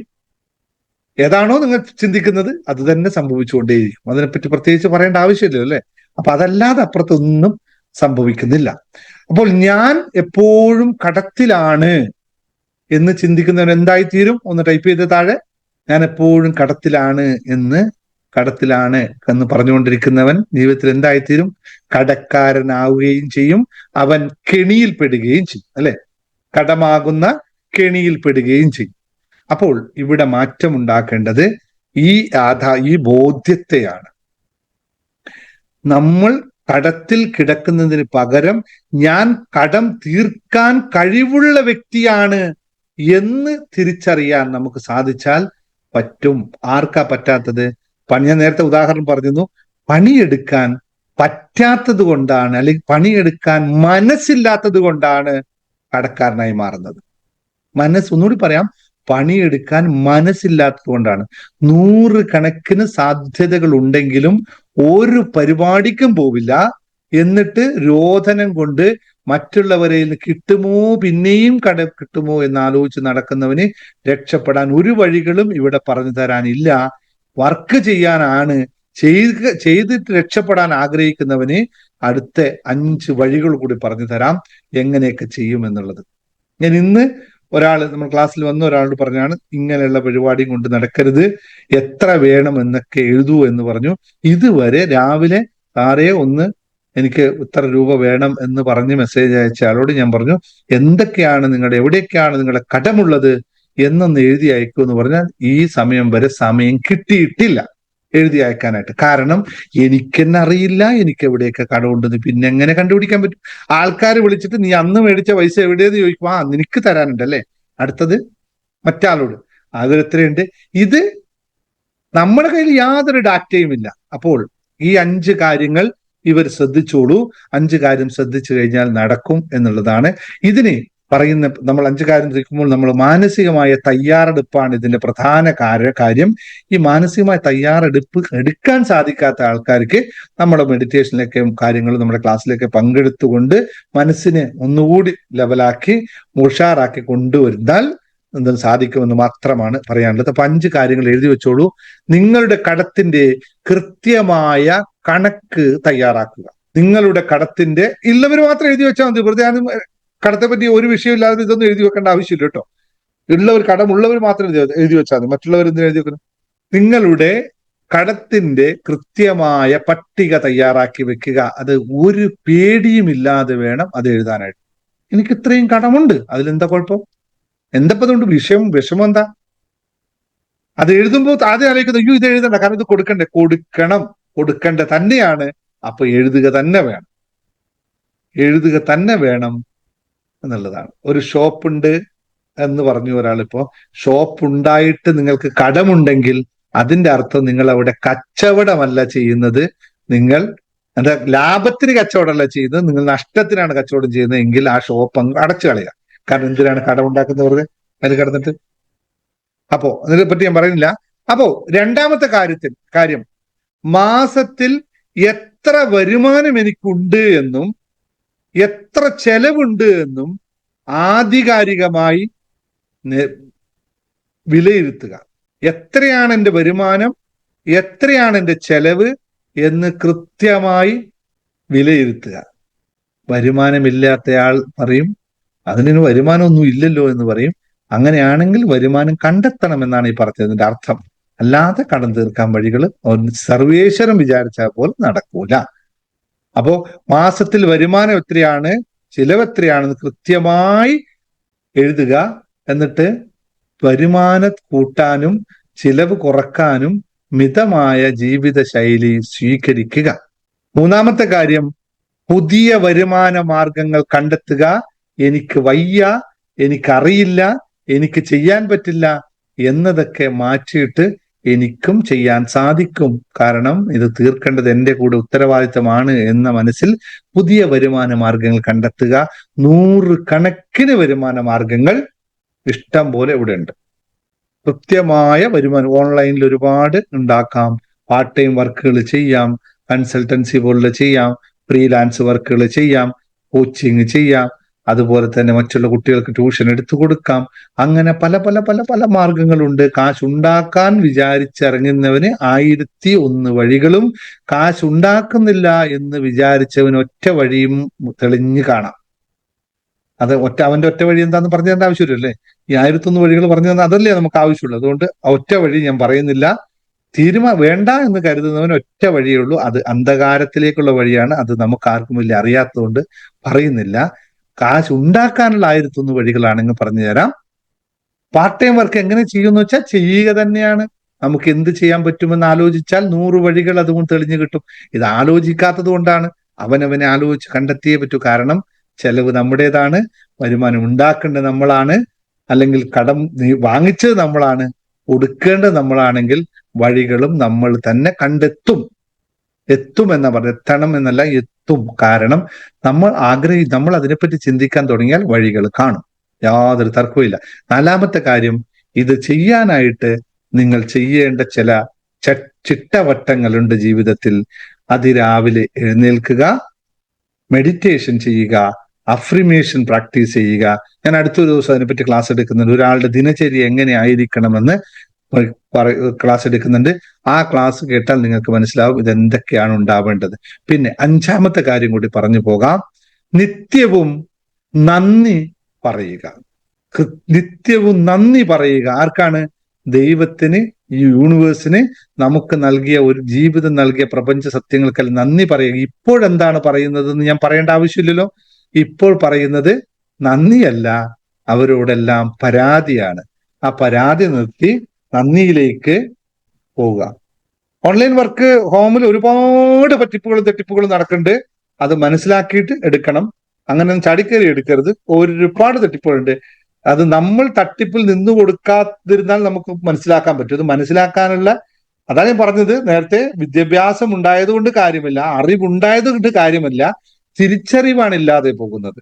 Speaker 1: ഏതാണോ നിങ്ങൾ ചിന്തിക്കുന്നത് അത് തന്നെ സംഭവിച്ചുകൊണ്ടേയിരിക്കും. അതിനെപ്പറ്റി പ്രത്യേകിച്ച് പറയേണ്ട ആവശ്യമില്ലല്ലോ അല്ലെ? അപ്പൊ അതല്ലാതെ അപ്പുറത്തൊന്നും സംഭവിക്കുന്നില്ല. അപ്പോൾ ഞാൻ എപ്പോഴും കടത്തിലാണ് എന്ന് ചിന്തിക്കുന്നവൻ എന്തായിത്തീരും? ഒന്ന് ടൈപ്പ് ചെയ്ത് താഴെ. ഞാൻ എപ്പോഴും കടത്തിലാണ് എന്ന് പറഞ്ഞുകൊണ്ടിരിക്കുന്നവൻ ജീവിതത്തിൽ എന്തായിത്തീരും? കടക്കാരനാവുകയും ചെയ്യും. അവൻ കെണിയിൽപ്പെടുകയും ചെയ്യും അല്ലെ? കടമാകുന്ന കെണിയിൽപ്പെടുകയും ചെയ്യും. അപ്പോൾ ഇവിടെ മാറ്റം ഉണ്ടാക്കേണ്ടത് ഈ ബോധ്യത്തെയാണ്. നമ്മൾ കടത്തിൽ കിടക്കുന്നതിന് പകരം ഞാൻ കടം തീർക്കാൻ കഴിവുള്ള വ്യക്തിയാണ് എന്ന് തിരിച്ചറിയാൻ നമുക്ക് സാധിച്ചാൽ പറ്റും. ആർക്കാ പറ്റാത്തത്? ഞാൻ നേരത്തെ ഉദാഹരണം പറഞ്ഞിരുന്നു, പണിയെടുക്കാൻ പറ്റാത്തത് കൊണ്ടാണ്, അല്ലെങ്കിൽ പണിയെടുക്കാൻ മനസ്സില്ലാത്തത് കൊണ്ടാണ് കടക്കാരനായി മാറുന്നത്. ഒന്നുകൂടി പറയാം, പണിയെടുക്കാൻ മനസ്സില്ലാത്തത് കൊണ്ടാണ്. 100 കണക്കിന് സാധ്യതകൾ ഉണ്ടെങ്കിലും ഒരു പരിപാടിക്കും പോവില്ല. എന്നിട്ട് രോദനം കൊണ്ട് മറ്റുള്ളവരെ കിട്ടുമോ, പിന്നെയും കിട്ടുമോ എന്നാലോചിച്ച് നടക്കുന്നവന് രക്ഷപ്പെടാൻ ഒരു വഴികളും ഇവിടെ പറഞ്ഞു തരാനില്ല. വർക്ക് ചെയ്യാനാണ്, ചെയ്തിട്ട് രക്ഷപ്പെടാൻ ആഗ്രഹിക്കുന്നവന് അടുത്ത 5 വഴികൾ കൂടി പറഞ്ഞു തരാം എങ്ങനെയൊക്കെ ചെയ്യും എന്നുള്ളത്. ഞാൻ ഇന്ന് നമ്മൾ ക്ലാസ്സിൽ വന്ന ഒരാളോട് പറഞ്ഞാണ്, ഇങ്ങനെയുള്ള പരിപാടിയും കൊണ്ട് നടക്കരുത്, എത്ര വേണം എന്നൊക്കെ എഴുതൂ എന്ന് പറഞ്ഞു. ഇതുവരെ രാവിലെ സാറേ ഒന്ന് എനിക്ക് ഇത്ര രൂപ വേണം എന്ന് പറഞ്ഞ് മെസ്സേജ് അയച്ച ആളോട് ഞാൻ പറഞ്ഞു, എന്തൊക്കെയാണ് നിങ്ങളുടെ, എവിടെയൊക്കെയാണ് നിങ്ങളുടെ കടമുള്ളത് എന്നൊന്ന് എഴുതി അയക്കൂ എന്ന് പറഞ്ഞാൽ ഈ സമയം വരെ സമയം കിട്ടിയിട്ടില്ല എഴുതി അയക്കാനായിട്ട്. കാരണം എനിക്കെന്നെ അറിയില്ല എനിക്ക് എവിടെയൊക്കെ കടമുണ്ടെന്ന്. പിന്നെ എങ്ങനെ കണ്ടുപിടിക്കാൻ പറ്റും? ആൾക്കാർ വിളിച്ചിട്ട് നീ അന്ന് മേടിച്ച പൈസ എവിടെയെന്ന് ചോദിക്കും. ആ, നിനക്ക് തരാനുണ്ടല്ലേ, അടുത്തത് മറ്റാളോട്. അതെത്രയുണ്ട്? ഇത് നമ്മുടെ കയ്യിൽ യാതൊരു ഡാറ്റയും ഇല്ല. അപ്പോൾ ഈ 5 കാര്യങ്ങൾ ഇവർ ശ്രദ്ധിച്ചോളൂ. 5 കാര്യം ശ്രദ്ധിച്ചു കഴിഞ്ഞാൽ നടക്കും എന്നുള്ളതാണ് ഇതിന് പറയുന്ന. നമ്മൾ 5 കാര്യം ശ്രദ്ധിക്കുമ്പോൾ നമ്മൾ മാനസികമായ തയ്യാറെടുപ്പാണ് ഇതിന്റെ പ്രധാന കാര്യം. ഈ മാനസികമായ തയ്യാറെടുപ്പ് എടുക്കാൻ സാധിക്കാത്ത ആൾക്കാർക്ക് നമ്മുടെ മെഡിറ്റേഷനിലൊക്കെ കാര്യങ്ങൾ നമ്മുടെ ക്ലാസ്സിലൊക്കെ പങ്കെടുത്തുകൊണ്ട് മനസ്സിനെ ഒന്നുകൂടി ലെവലാക്കി ഉഷാറാക്കി കൊണ്ടുവരുന്നാൽ എന്തും സാധിക്കുമെന്ന് മാത്രമാണ് പറയാനുള്ളത്. അപ്പൊ 5 കാര്യങ്ങൾ എഴുതി വെച്ചോളൂ. നിങ്ങളുടെ കടത്തിന്റെ കൃത്യമായ കണക്ക് തയ്യാറാക്കുക. നിങ്ങളുടെ കടത്തിന്റെ ഉള്ളവർ മാത്രം എഴുതി വെച്ചാൽ മതി. വെറുതെ കടത്തെ പറ്റി ഒരു വിഷയമില്ലാതെ ഇതൊന്നും എഴുതി വെക്കേണ്ട ആവശ്യമില്ല കേട്ടോ. ഉള്ളവർ, കടമുള്ളവർ മാത്രം എഴുതി വെച്ചാൽ മതി. മറ്റുള്ളവർ എന്തിനു എഴുതി വെക്കണം? നിങ്ങളുടെ കടത്തിന്റെ കൃത്യമായ പട്ടിക തയ്യാറാക്കി വെക്കുക. അത് ഒരു പേടിയുമില്ലാതെ വേണം അത് എഴുതാനായിട്ട്. എനിക്ക് ഇത്രയും കടമുണ്ട്, അതിലെന്താ കുഴപ്പം? എന്തപ്പതുകൊണ്ട് വിഷമം എന്താ? അത് എഴുതുമ്പോൾ ആദ്യം ആലോചിക്കുന്നത് അയ്യോ ഇത് എഴുതണ്ട, കാരണം ഇത് കൊടുക്കേണ്ട തന്നെയാണ്. അപ്പൊ എഴുതുക തന്നെ വേണം എന്നുള്ളതാണ്. ഒരു ഷോപ്പുണ്ട് എന്ന് പറഞ്ഞു ഒരാളിപ്പോ. ഷോപ്പ് ഉണ്ടായിട്ട് നിങ്ങൾക്ക് കടമുണ്ടെങ്കിൽ അതിന്റെ അർത്ഥം നിങ്ങൾ അവിടെ കച്ചവടമല്ല ചെയ്യുന്നത്, നിങ്ങൾ എന്താ ലാഭത്തിന് കച്ചവടമല്ല ചെയ്യുന്നത്, നിങ്ങൾ നഷ്ടത്തിനാണ് കച്ചവടം ചെയ്യുന്നത് എങ്കിൽ ആ ഷോപ്പ് അങ്ങ് അടച്ചു കളയുക. കാരണം എന്തിനാണ് കടമുണ്ടാക്കുന്നത് വെറുതെ അതിൽ കിടന്നിട്ട്? അപ്പോ അതിനെ പറ്റി ഞാൻ പറയുന്നില്ല. അപ്പോ രണ്ടാമത്തെ കാര്യം മാസത്തിൽ എത്ര വരുമാനം എനിക്കുണ്ട് എന്നും എത്ര ചെലവുണ്ട് എന്നും ആധികാരികമായി വിലയിരുത്തുക. എത്രയാണ് എൻ്റെ വരുമാനം, എത്രയാണ് എൻ്റെ ചെലവ് എന്ന് കൃത്യമായി വിലയിരുത്തുക. വരുമാനമില്ലാത്തയാൾ പറയും അതിന് വരുമാനമൊന്നും ഇല്ലല്ലോ എന്ന് പറയും. അങ്ങനെയാണെങ്കിൽ വരുമാനം കണ്ടെത്തണമെന്നാണ് ഈ പറഞ്ഞതിന്റെ അർത്ഥം. അല്ലാതെ കടം തീർക്കാൻ വഴികൾ സർവേശ്വരം വിചാരിച്ചാൽ പോലും നടക്കൂല. അപ്പോ മാസത്തിൽ വരുമാനം എത്രയാണ്, ചിലവ് എത്രയാണെന്ന് കൃത്യമായി എഴുതുക. എന്നിട്ട് വരുമാനം കൂട്ടാനും ചിലവ് കുറക്കാനും മിതമായ ജീവിത ശൈലി സ്വീകരിക്കുക. മൂന്നാമത്തെ കാര്യം പുതിയ വരുമാന മാർഗങ്ങൾ കണ്ടെത്തുക. എനിക്ക് വയ്യ, എനിക്കറിയില്ല, എനിക്ക് ചെയ്യാൻ പറ്റില്ല എന്നതൊക്കെ മാറ്റിയിട്ട് എനിക്കും ചെയ്യാൻ സാധിക്കും, കാരണം ഇത് തീർക്കേണ്ടത് എൻ്റെ കൂടെ ഉത്തരവാദിത്തമാണ് എന്ന മനസ്സിൽ പുതിയ വരുമാന മാർഗങ്ങൾ കണ്ടെത്തുക. 100 കണക്കിന് വരുമാന മാർഗങ്ങൾ ഇഷ്ടം പോലെ ഇവിടെ ഉണ്ട്. കൃത്യമായ വരുമാനം ഓൺലൈനിൽ ഒരുപാട് ഉണ്ടാക്കാം. പാർട്ട് ടൈം വർക്കുകൾ ചെയ്യാം, കൺസൾട്ടൻസി പോലുള്ള ചെയ്യാം, ഫ്രീലാൻസ് വർക്കുകൾ ചെയ്യാം, കോച്ചിങ് ചെയ്യാം, അതുപോലെ തന്നെ മറ്റുള്ള കുട്ടികൾക്ക് ട്യൂഷൻ എടുത്തു കൊടുക്കാം. അങ്ങനെ പല പല പല പല മാർഗങ്ങളുണ്ട്. കാശുണ്ടാക്കാൻ വിചാരിച്ചിറങ്ങുന്നവന് 1001 വഴികളും കാശുണ്ടാക്കുന്നില്ല എന്ന് വിചാരിച്ചവന് ഒറ്റ വഴിയും തെളിഞ്ഞു കാണാം. അത് അവന്റെ ഒറ്റ വഴി എന്താന്ന് പറഞ്ഞു തരേണ്ട ആവശ്യമില്ലല്ലേ? ഈ 1001 വഴികൾ പറഞ്ഞു തന്നെ അതല്ലേ നമുക്ക് ആവശ്യമുള്ളൂ. അതുകൊണ്ട് ഒറ്റ വഴി ഞാൻ പറയുന്നില്ല. വേണ്ട എന്ന് കരുതുന്നവന് ഒറ്റ വഴിയേ ഉള്ളൂ. അത് അന്ധകാരത്തിലേക്കുള്ള വഴിയാണ്. അത് നമുക്ക് ആർക്കും വലിയ അറിയാത്തതുകൊണ്ട് പറയുന്നില്ല. കാശ് ഉണ്ടാക്കാനുള്ള 1001 വഴികളാണെങ്കിൽ പറഞ്ഞു തരാം. പാർട്ട് ടൈം വർക്ക് എങ്ങനെ ചെയ്യുമെന്ന് വെച്ചാൽ ചെയ്യുക തന്നെയാണ്. നമുക്ക് എന്ത് ചെയ്യാൻ പറ്റുമെന്ന് ആലോചിച്ചാൽ 100 വഴികൾ അതുകൊണ്ട് തെളിഞ്ഞു കിട്ടും. ഇത് ആലോചിക്കാത്തത് കൊണ്ടാണ്. അവനവനെ ആലോചിച്ച് കണ്ടെത്തിയേ പറ്റൂ. കാരണം ചെലവ് നമ്മുടേതാണ്, വരുമാനം ഉണ്ടാക്കേണ്ടത് നമ്മളാണ്, അല്ലെങ്കിൽ കടം വാങ്ങിച്ചത് നമ്മളാണ്, കൊടുക്കേണ്ടത് നമ്മളാണെങ്കിൽ വഴികളും നമ്മൾ തന്നെ കണ്ടെത്തും. എത്തുമെന്നാ പറഞ്ഞത്, എത്തണം എന്നല്ല, എത്തും. കാരണം നമ്മൾ അതിനെപ്പറ്റി ചിന്തിക്കാൻ തുടങ്ങിയാൽ വഴികൾ കാണും, യാതൊരു തർക്കവും. നാലാമത്തെ കാര്യം, ഇത് ചെയ്യാനായിട്ട് നിങ്ങൾ ചെയ്യേണ്ട ചില ചിട്ടവട്ടങ്ങളുണ്ട് ജീവിതത്തിൽ. അതിരാവിലെ എഴുന്നേൽക്കുക, മെഡിറ്റേഷൻ ചെയ്യുക, അഫ്രിമേഷൻ പ്രാക്ടീസ് ചെയ്യുക. ഞാൻ അടുത്തൊരു ദിവസം അതിനെപ്പറ്റി ക്ലാസ് എടുക്കുന്നുണ്ട്. ഒരാളുടെ ദിനചര്യ എങ്ങനെ ആയിരിക്കണമെന്ന് ക്ലാസ് എടുക്കുന്നുണ്ട്. ആ ക്ലാസ് കേട്ടാൽ നിങ്ങൾക്ക് മനസ്സിലാവും ഇതെന്തൊക്കെയാണ് ഉണ്ടാവേണ്ടത്. പിന്നെ 5ാമത്തെ കാര്യം കൂടി പറഞ്ഞു പോകാം. നിത്യവും നന്ദി പറയുക. നിത്യവും നന്ദി പറയുക. ആർക്കാണ്? ദൈവത്തിന് ഈ യൂണിവേഴ്സിന് നമുക്ക് നൽകിയ ഒരു ജീവിതം നൽകിയ പ്രപഞ്ച സത്യങ്ങൾക്കെല്ലാം നന്ദി പറയുക. ഇപ്പോഴെന്താണ് പറയുന്നതെന്ന് ഞാൻ പറയേണ്ട ആവശ്യമില്ലല്ലോ. ഇപ്പോൾ പറയുന്നത് നന്ദിയല്ല, അവരോടെല്ലാം പരാതിയാണ്. ആ പരാതി നിർത്തി നന്ദിയിലേക്ക് പോവുക. ഓൺലൈൻ വർക്ക് ഹോമിൽ ഒരുപാട് പറ്റിപ്പുകളും തെറ്റിപ്പുകളും നടക്കുന്നുണ്ട്. അത് മനസ്സിലാക്കിയിട്ട് എടുക്കണം. അങ്ങനെ ചാടിക്കയറി എടുക്കരുത്. ഒരുപാട് തെറ്റിപ്പുകളുണ്ട്. അത് നമ്മൾ തട്ടിപ്പിൽ നിന്നു കൊടുക്കാതിരുന്നാൽ നമുക്ക് മനസ്സിലാക്കാൻ പറ്റും. ഇത് മനസ്സിലാക്കാനുള്ള, അതാണ് ഞാൻ പറഞ്ഞത് നേരത്തെ, വിദ്യാഭ്യാസം ഉണ്ടായതുകൊണ്ട് കാര്യമില്ല, അറിവുണ്ടായത് കൊണ്ട് കാര്യമല്ല, തിരിച്ചറിവാണ് ഇല്ലാതെ പോകുന്നത്.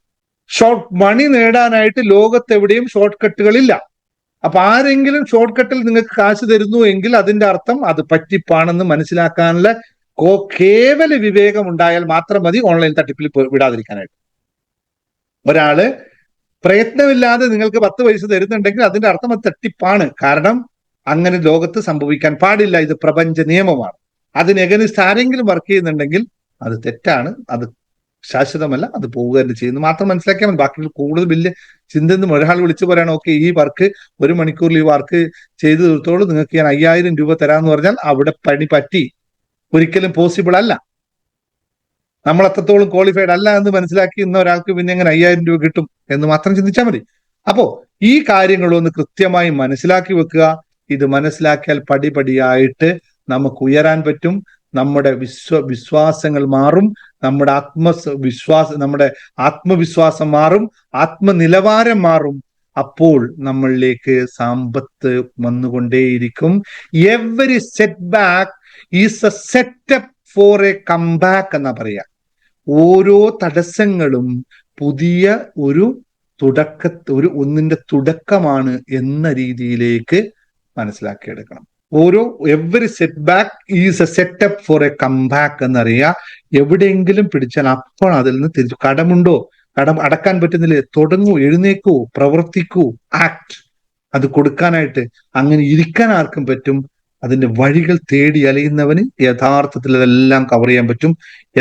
Speaker 1: മണി നേടാനായിട്ട് ലോകത്തെവിടെയും ഷോർട്ട് കട്ടുകളില്ല. അപ്പൊ ആരെങ്കിലും ഷോർട്ട് കട്ടിൽ നിങ്ങൾക്ക് കാശ് തരുന്നു എങ്കിൽ അതിന്റെ അർത്ഥം അത് പറ്റിപ്പാണെന്ന് മനസ്സിലാക്കാനുള്ള കേവല വിവേകം ഉണ്ടായാൽ മാത്രം മതി ഓൺലൈൻ തട്ടിപ്പിൽ വിടാതിരിക്കാനായിട്ട്. ഒരാള് പ്രയത്നമില്ലാതെ നിങ്ങൾക്ക് 10 പൈസ തരുന്നുണ്ടെങ്കിൽ അതിന്റെ അർത്ഥം അത് തട്ടിപ്പാണ്. കാരണം അങ്ങനെ ലോകത്ത് സംഭവിക്കാൻ പാടില്ല. ഇത് പ്രപഞ്ച നിയമമാണ്. അതിന് എഗനിസ്റ്റ് ആരെങ്കിലും വർക്ക് ചെയ്യുന്നുണ്ടെങ്കിൽ അത് തെറ്റാണ്, അത് ശാശ്വതമല്ല, അത് പോവുക തന്നെ ചെയ്യുന്നു മാത്രം മനസ്സിലാക്കിയാൽ മതി. ബാക്കി കൂടുതൽ വലിയ ചിന്തയൊന്നും. ഒരാൾ വിളിച്ചു പറയണം, ഓക്കെ ഈ വർക്ക് 1 മണിക്കൂറിൽ ഈ വർക്ക് ചെയ്തു തീർത്തോളൂ, നിങ്ങൾക്ക് ഞാൻ 5000 രൂപ തരാമെന്ന് പറഞ്ഞാൽ അവിടെ പണി പറ്റി. ഒരിക്കലും പോസിബിൾ അല്ല. നമ്മൾ അത്രത്തോളം ക്വാളിഫൈഡ് അല്ല എന്ന് മനസ്സിലാക്കി ഇന്ന ഒരാൾക്ക് പിന്നെ എങ്ങനെ 5000 രൂപ കിട്ടും എന്ന് മാത്രം ചിന്തിച്ചാൽ മതി. അപ്പോ ഈ കാര്യങ്ങളൊന്ന് കൃത്യമായി മനസ്സിലാക്കി വെക്കുക. ഇത് മനസ്സിലാക്കിയാൽ പടിപടിയായിട്ട് നമുക്ക് ഉയരാൻ പറ്റും. നമ്മുടെ വിശ്വാസങ്ങൾ മാറും, നമ്മുടെ ആത്മവിശ്വാസം മാറും, ആത്മനിലവാരം മാറും. അപ്പോൾ നമ്മളിലേക്ക് സമ്പത്ത് വന്നുകൊണ്ടേയിരിക്കും. Every setback is a setup for a comeback എന്നാ പറയാ. ഓരോ തടസ്സങ്ങളും പുതിയ ഒരു ഒന്നിന്റെ തുടക്കമാണ് എന്ന രീതിയിലേക്ക് മനസ്സിലാക്കിയെടുക്കണം. Every setback is a setup for a comeback എന്നറിയാ. എവിടെയെങ്കിലും പിടിച്ചാൽ അപ്പോൾ അതിൽ നിന്ന് തിരിച്ചു. കടമുണ്ടോ, കടം അടക്കാൻ പറ്റുന്നില്ലേ, തുടങ്ങൂ, എഴുന്നേക്കൂ, പ്രവർത്തിക്കൂ, ആക്ട്. അത് കൊടുക്കാനായിട്ട് അങ്ങനെ ഇരിക്കാൻ ആർക്കും പറ്റും. അതിന്റെ വഴികൾ തേടി അലയുന്നവന് യഥാർത്ഥത്തിൽ അതെല്ലാം കവർ ചെയ്യാൻ പറ്റും.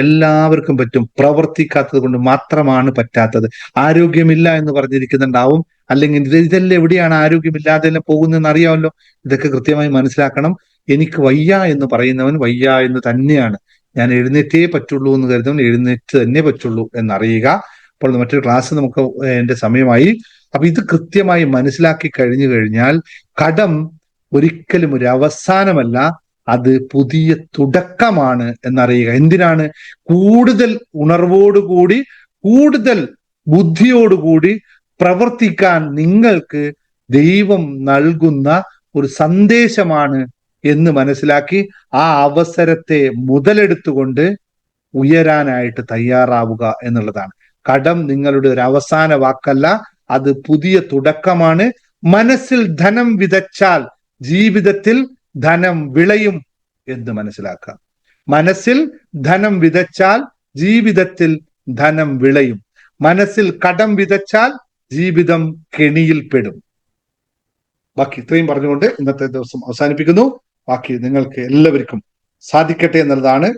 Speaker 1: എല്ലാവർക്കും പറ്റും. പ്രവർത്തിക്കാത്തത് കൊണ്ട് മാത്രമാണ് പറ്റാത്തത്. ആരോഗ്യമില്ല എന്ന് പറഞ്ഞിരിക്കുന്നുണ്ടാവും, അല്ലെങ്കിൽ ഇതെല്ലാം എവിടെയാണ് ആരോഗ്യമില്ലാതെ എല്ലാം പോകുന്നതെന്ന് അറിയാമല്ലോ. ഇതൊക്കെ കൃത്യമായി മനസ്സിലാക്കണം. എനിക്ക് വയ്യ എന്ന് പറയുന്നവൻ വയ്യ എന്ന് തന്നെയാണ്. ഞാൻ എഴുന്നേറ്റേ പറ്റുള്ളൂ എന്ന് കരുതുന്നവൻ എഴുന്നേറ്റ് തന്നെ പറ്റുള്ളൂ എന്നറിയുക. അപ്പോൾ മറ്റൊരു ക്ലാസ് നമുക്ക് എന്റെ സമയമായി. അപ്പൊ ഇത് കൃത്യമായി മനസ്സിലാക്കി കഴിഞ്ഞു കഴിഞ്ഞാൽ കടം ഒരിക്കലും ഒരു അവസാനമല്ല, അത് പുതിയ തുടക്കമാണ് എന്നറിയുക. എന്തിനാണ്? കൂടുതൽ ഉണർവോടുകൂടി, കൂടുതൽ ബുദ്ധിയോടുകൂടി പ്രവർത്തിക്കാൻ നിങ്ങൾക്ക് ദൈവം നൽകുന്ന ഒരു സന്ദേശമാണ് എന്ന് മനസ്സിലാക്കി ആ അവസരത്തെ മുതലെടുത്തുകൊണ്ട് ഉയരാനായിട്ട് തയ്യാറാവുക എന്നുള്ളതാണ്. കടം നിങ്ങളുടെ ഒരു അവസാന വാക്കല്ല, അത് പുതിയ തുടക്കമാണ്. മനസ്സിൽ ധനം വിതച്ചാൽ ജീവിതത്തിൽ ധനം വിളയും എന്ന് മനസ്സിലാക്കുക. മനസ്സിൽ ധനം വിതച്ചാൽ ജീവിതത്തിൽ ധനം വിളയും. മനസ്സിൽ കടം വിതച്ചാൽ ജീവിതം കെണിയിൽപ്പെടും. ബാക്കി ഇത്രയും പറഞ്ഞുകൊണ്ട് ഇന്നത്തെ ദിവസം അവസാനിപ്പിക്കുന്നു. ബാക്കി നിങ്ങൾക്ക് എല്ലാവർക്കും സാധിക്കട്ടെ എന്നുള്ളതാണ്.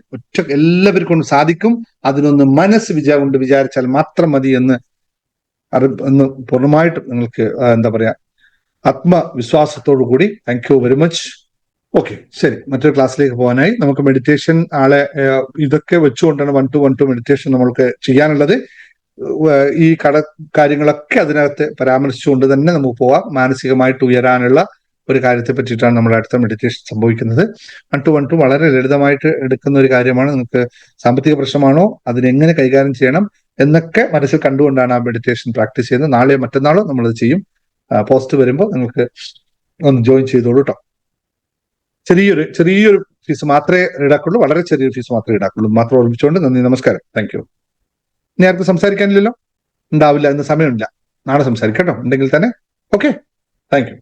Speaker 1: എല്ലാവർക്കും സാധിക്കും. അതിനൊന്ന് മനസ്സ് കൊണ്ട് വിചാരിച്ചാൽ മാത്രം മതി എന്ന് പൂർണ്ണമായിട്ടും നിങ്ങൾക്ക് എന്താ പറയാ, ആത്മവിശ്വാസത്തോടു കൂടി. Thank you very much. Okay, ശരി, മറ്റൊരു ക്ലാസ്സിലേക്ക് പോകാനായി നമുക്ക് മെഡിറ്റേഷൻ ഇതൊക്കെ വെച്ചുകൊണ്ടാണ് 1 to 1 മെഡിറ്റേഷൻ നമ്മൾക്ക് ചെയ്യാനുള്ളത്. ഈ കാര്യങ്ങളൊക്കെ അതിനകത്ത് പരാമർശിച്ചുകൊണ്ട് തന്നെ നമുക്ക് പോവാം. മാനസികമായിട്ട് ഉയരാനുള്ള ഒരു കാര്യത്തെ പറ്റിയിട്ടാണ് നമ്മുടെ അടുത്ത മെഡിറ്റേഷൻ സംഭവിക്കുന്നത്. 1 to 1 വളരെ ലളിതമായിട്ട് എടുക്കുന്ന ഒരു കാര്യമാണ്. നിങ്ങൾക്ക് സാമ്പത്തിക പ്രശ്നമാണോ, അതിനെങ്ങനെ കൈകാര്യം ചെയ്യണം എന്നൊക്കെ മനസ്സിൽ കണ്ടുകൊണ്ടാണ് ആ മെഡിറ്റേഷൻ പ്രാക്ടീസ് ചെയ്യുന്നത്. നാളെയോ മറ്റന്നാളോ നമ്മളത് ചെയ്യും. പോസ്റ്റ് വരുമ്പോൾ നിങ്ങൾക്ക് ഒന്ന് ജോയിൻ ചെയ്തോളൂ കേട്ടോ. ചെറിയൊരു ഫീസ് മാത്രമേ ഈടാക്കുള്ളൂ, വളരെ ചെറിയൊരു ഫീസ് മാത്രമേ ഈടാക്കുള്ളൂ മാത്രം ഓർമ്മിച്ചുകൊണ്ട് നന്ദി, നമസ്കാരം, താങ്ക് യു. ഇനി ആർക്കും സംസാരിക്കാനില്ലല്ലോ? ഉണ്ടാവില്ല, ഇന്ന് സമയമില്ല, നാളെ സംസാരിക്കാം കേട്ടോ, ഉണ്ടെങ്കിൽ തന്നെ. Okay, thank you.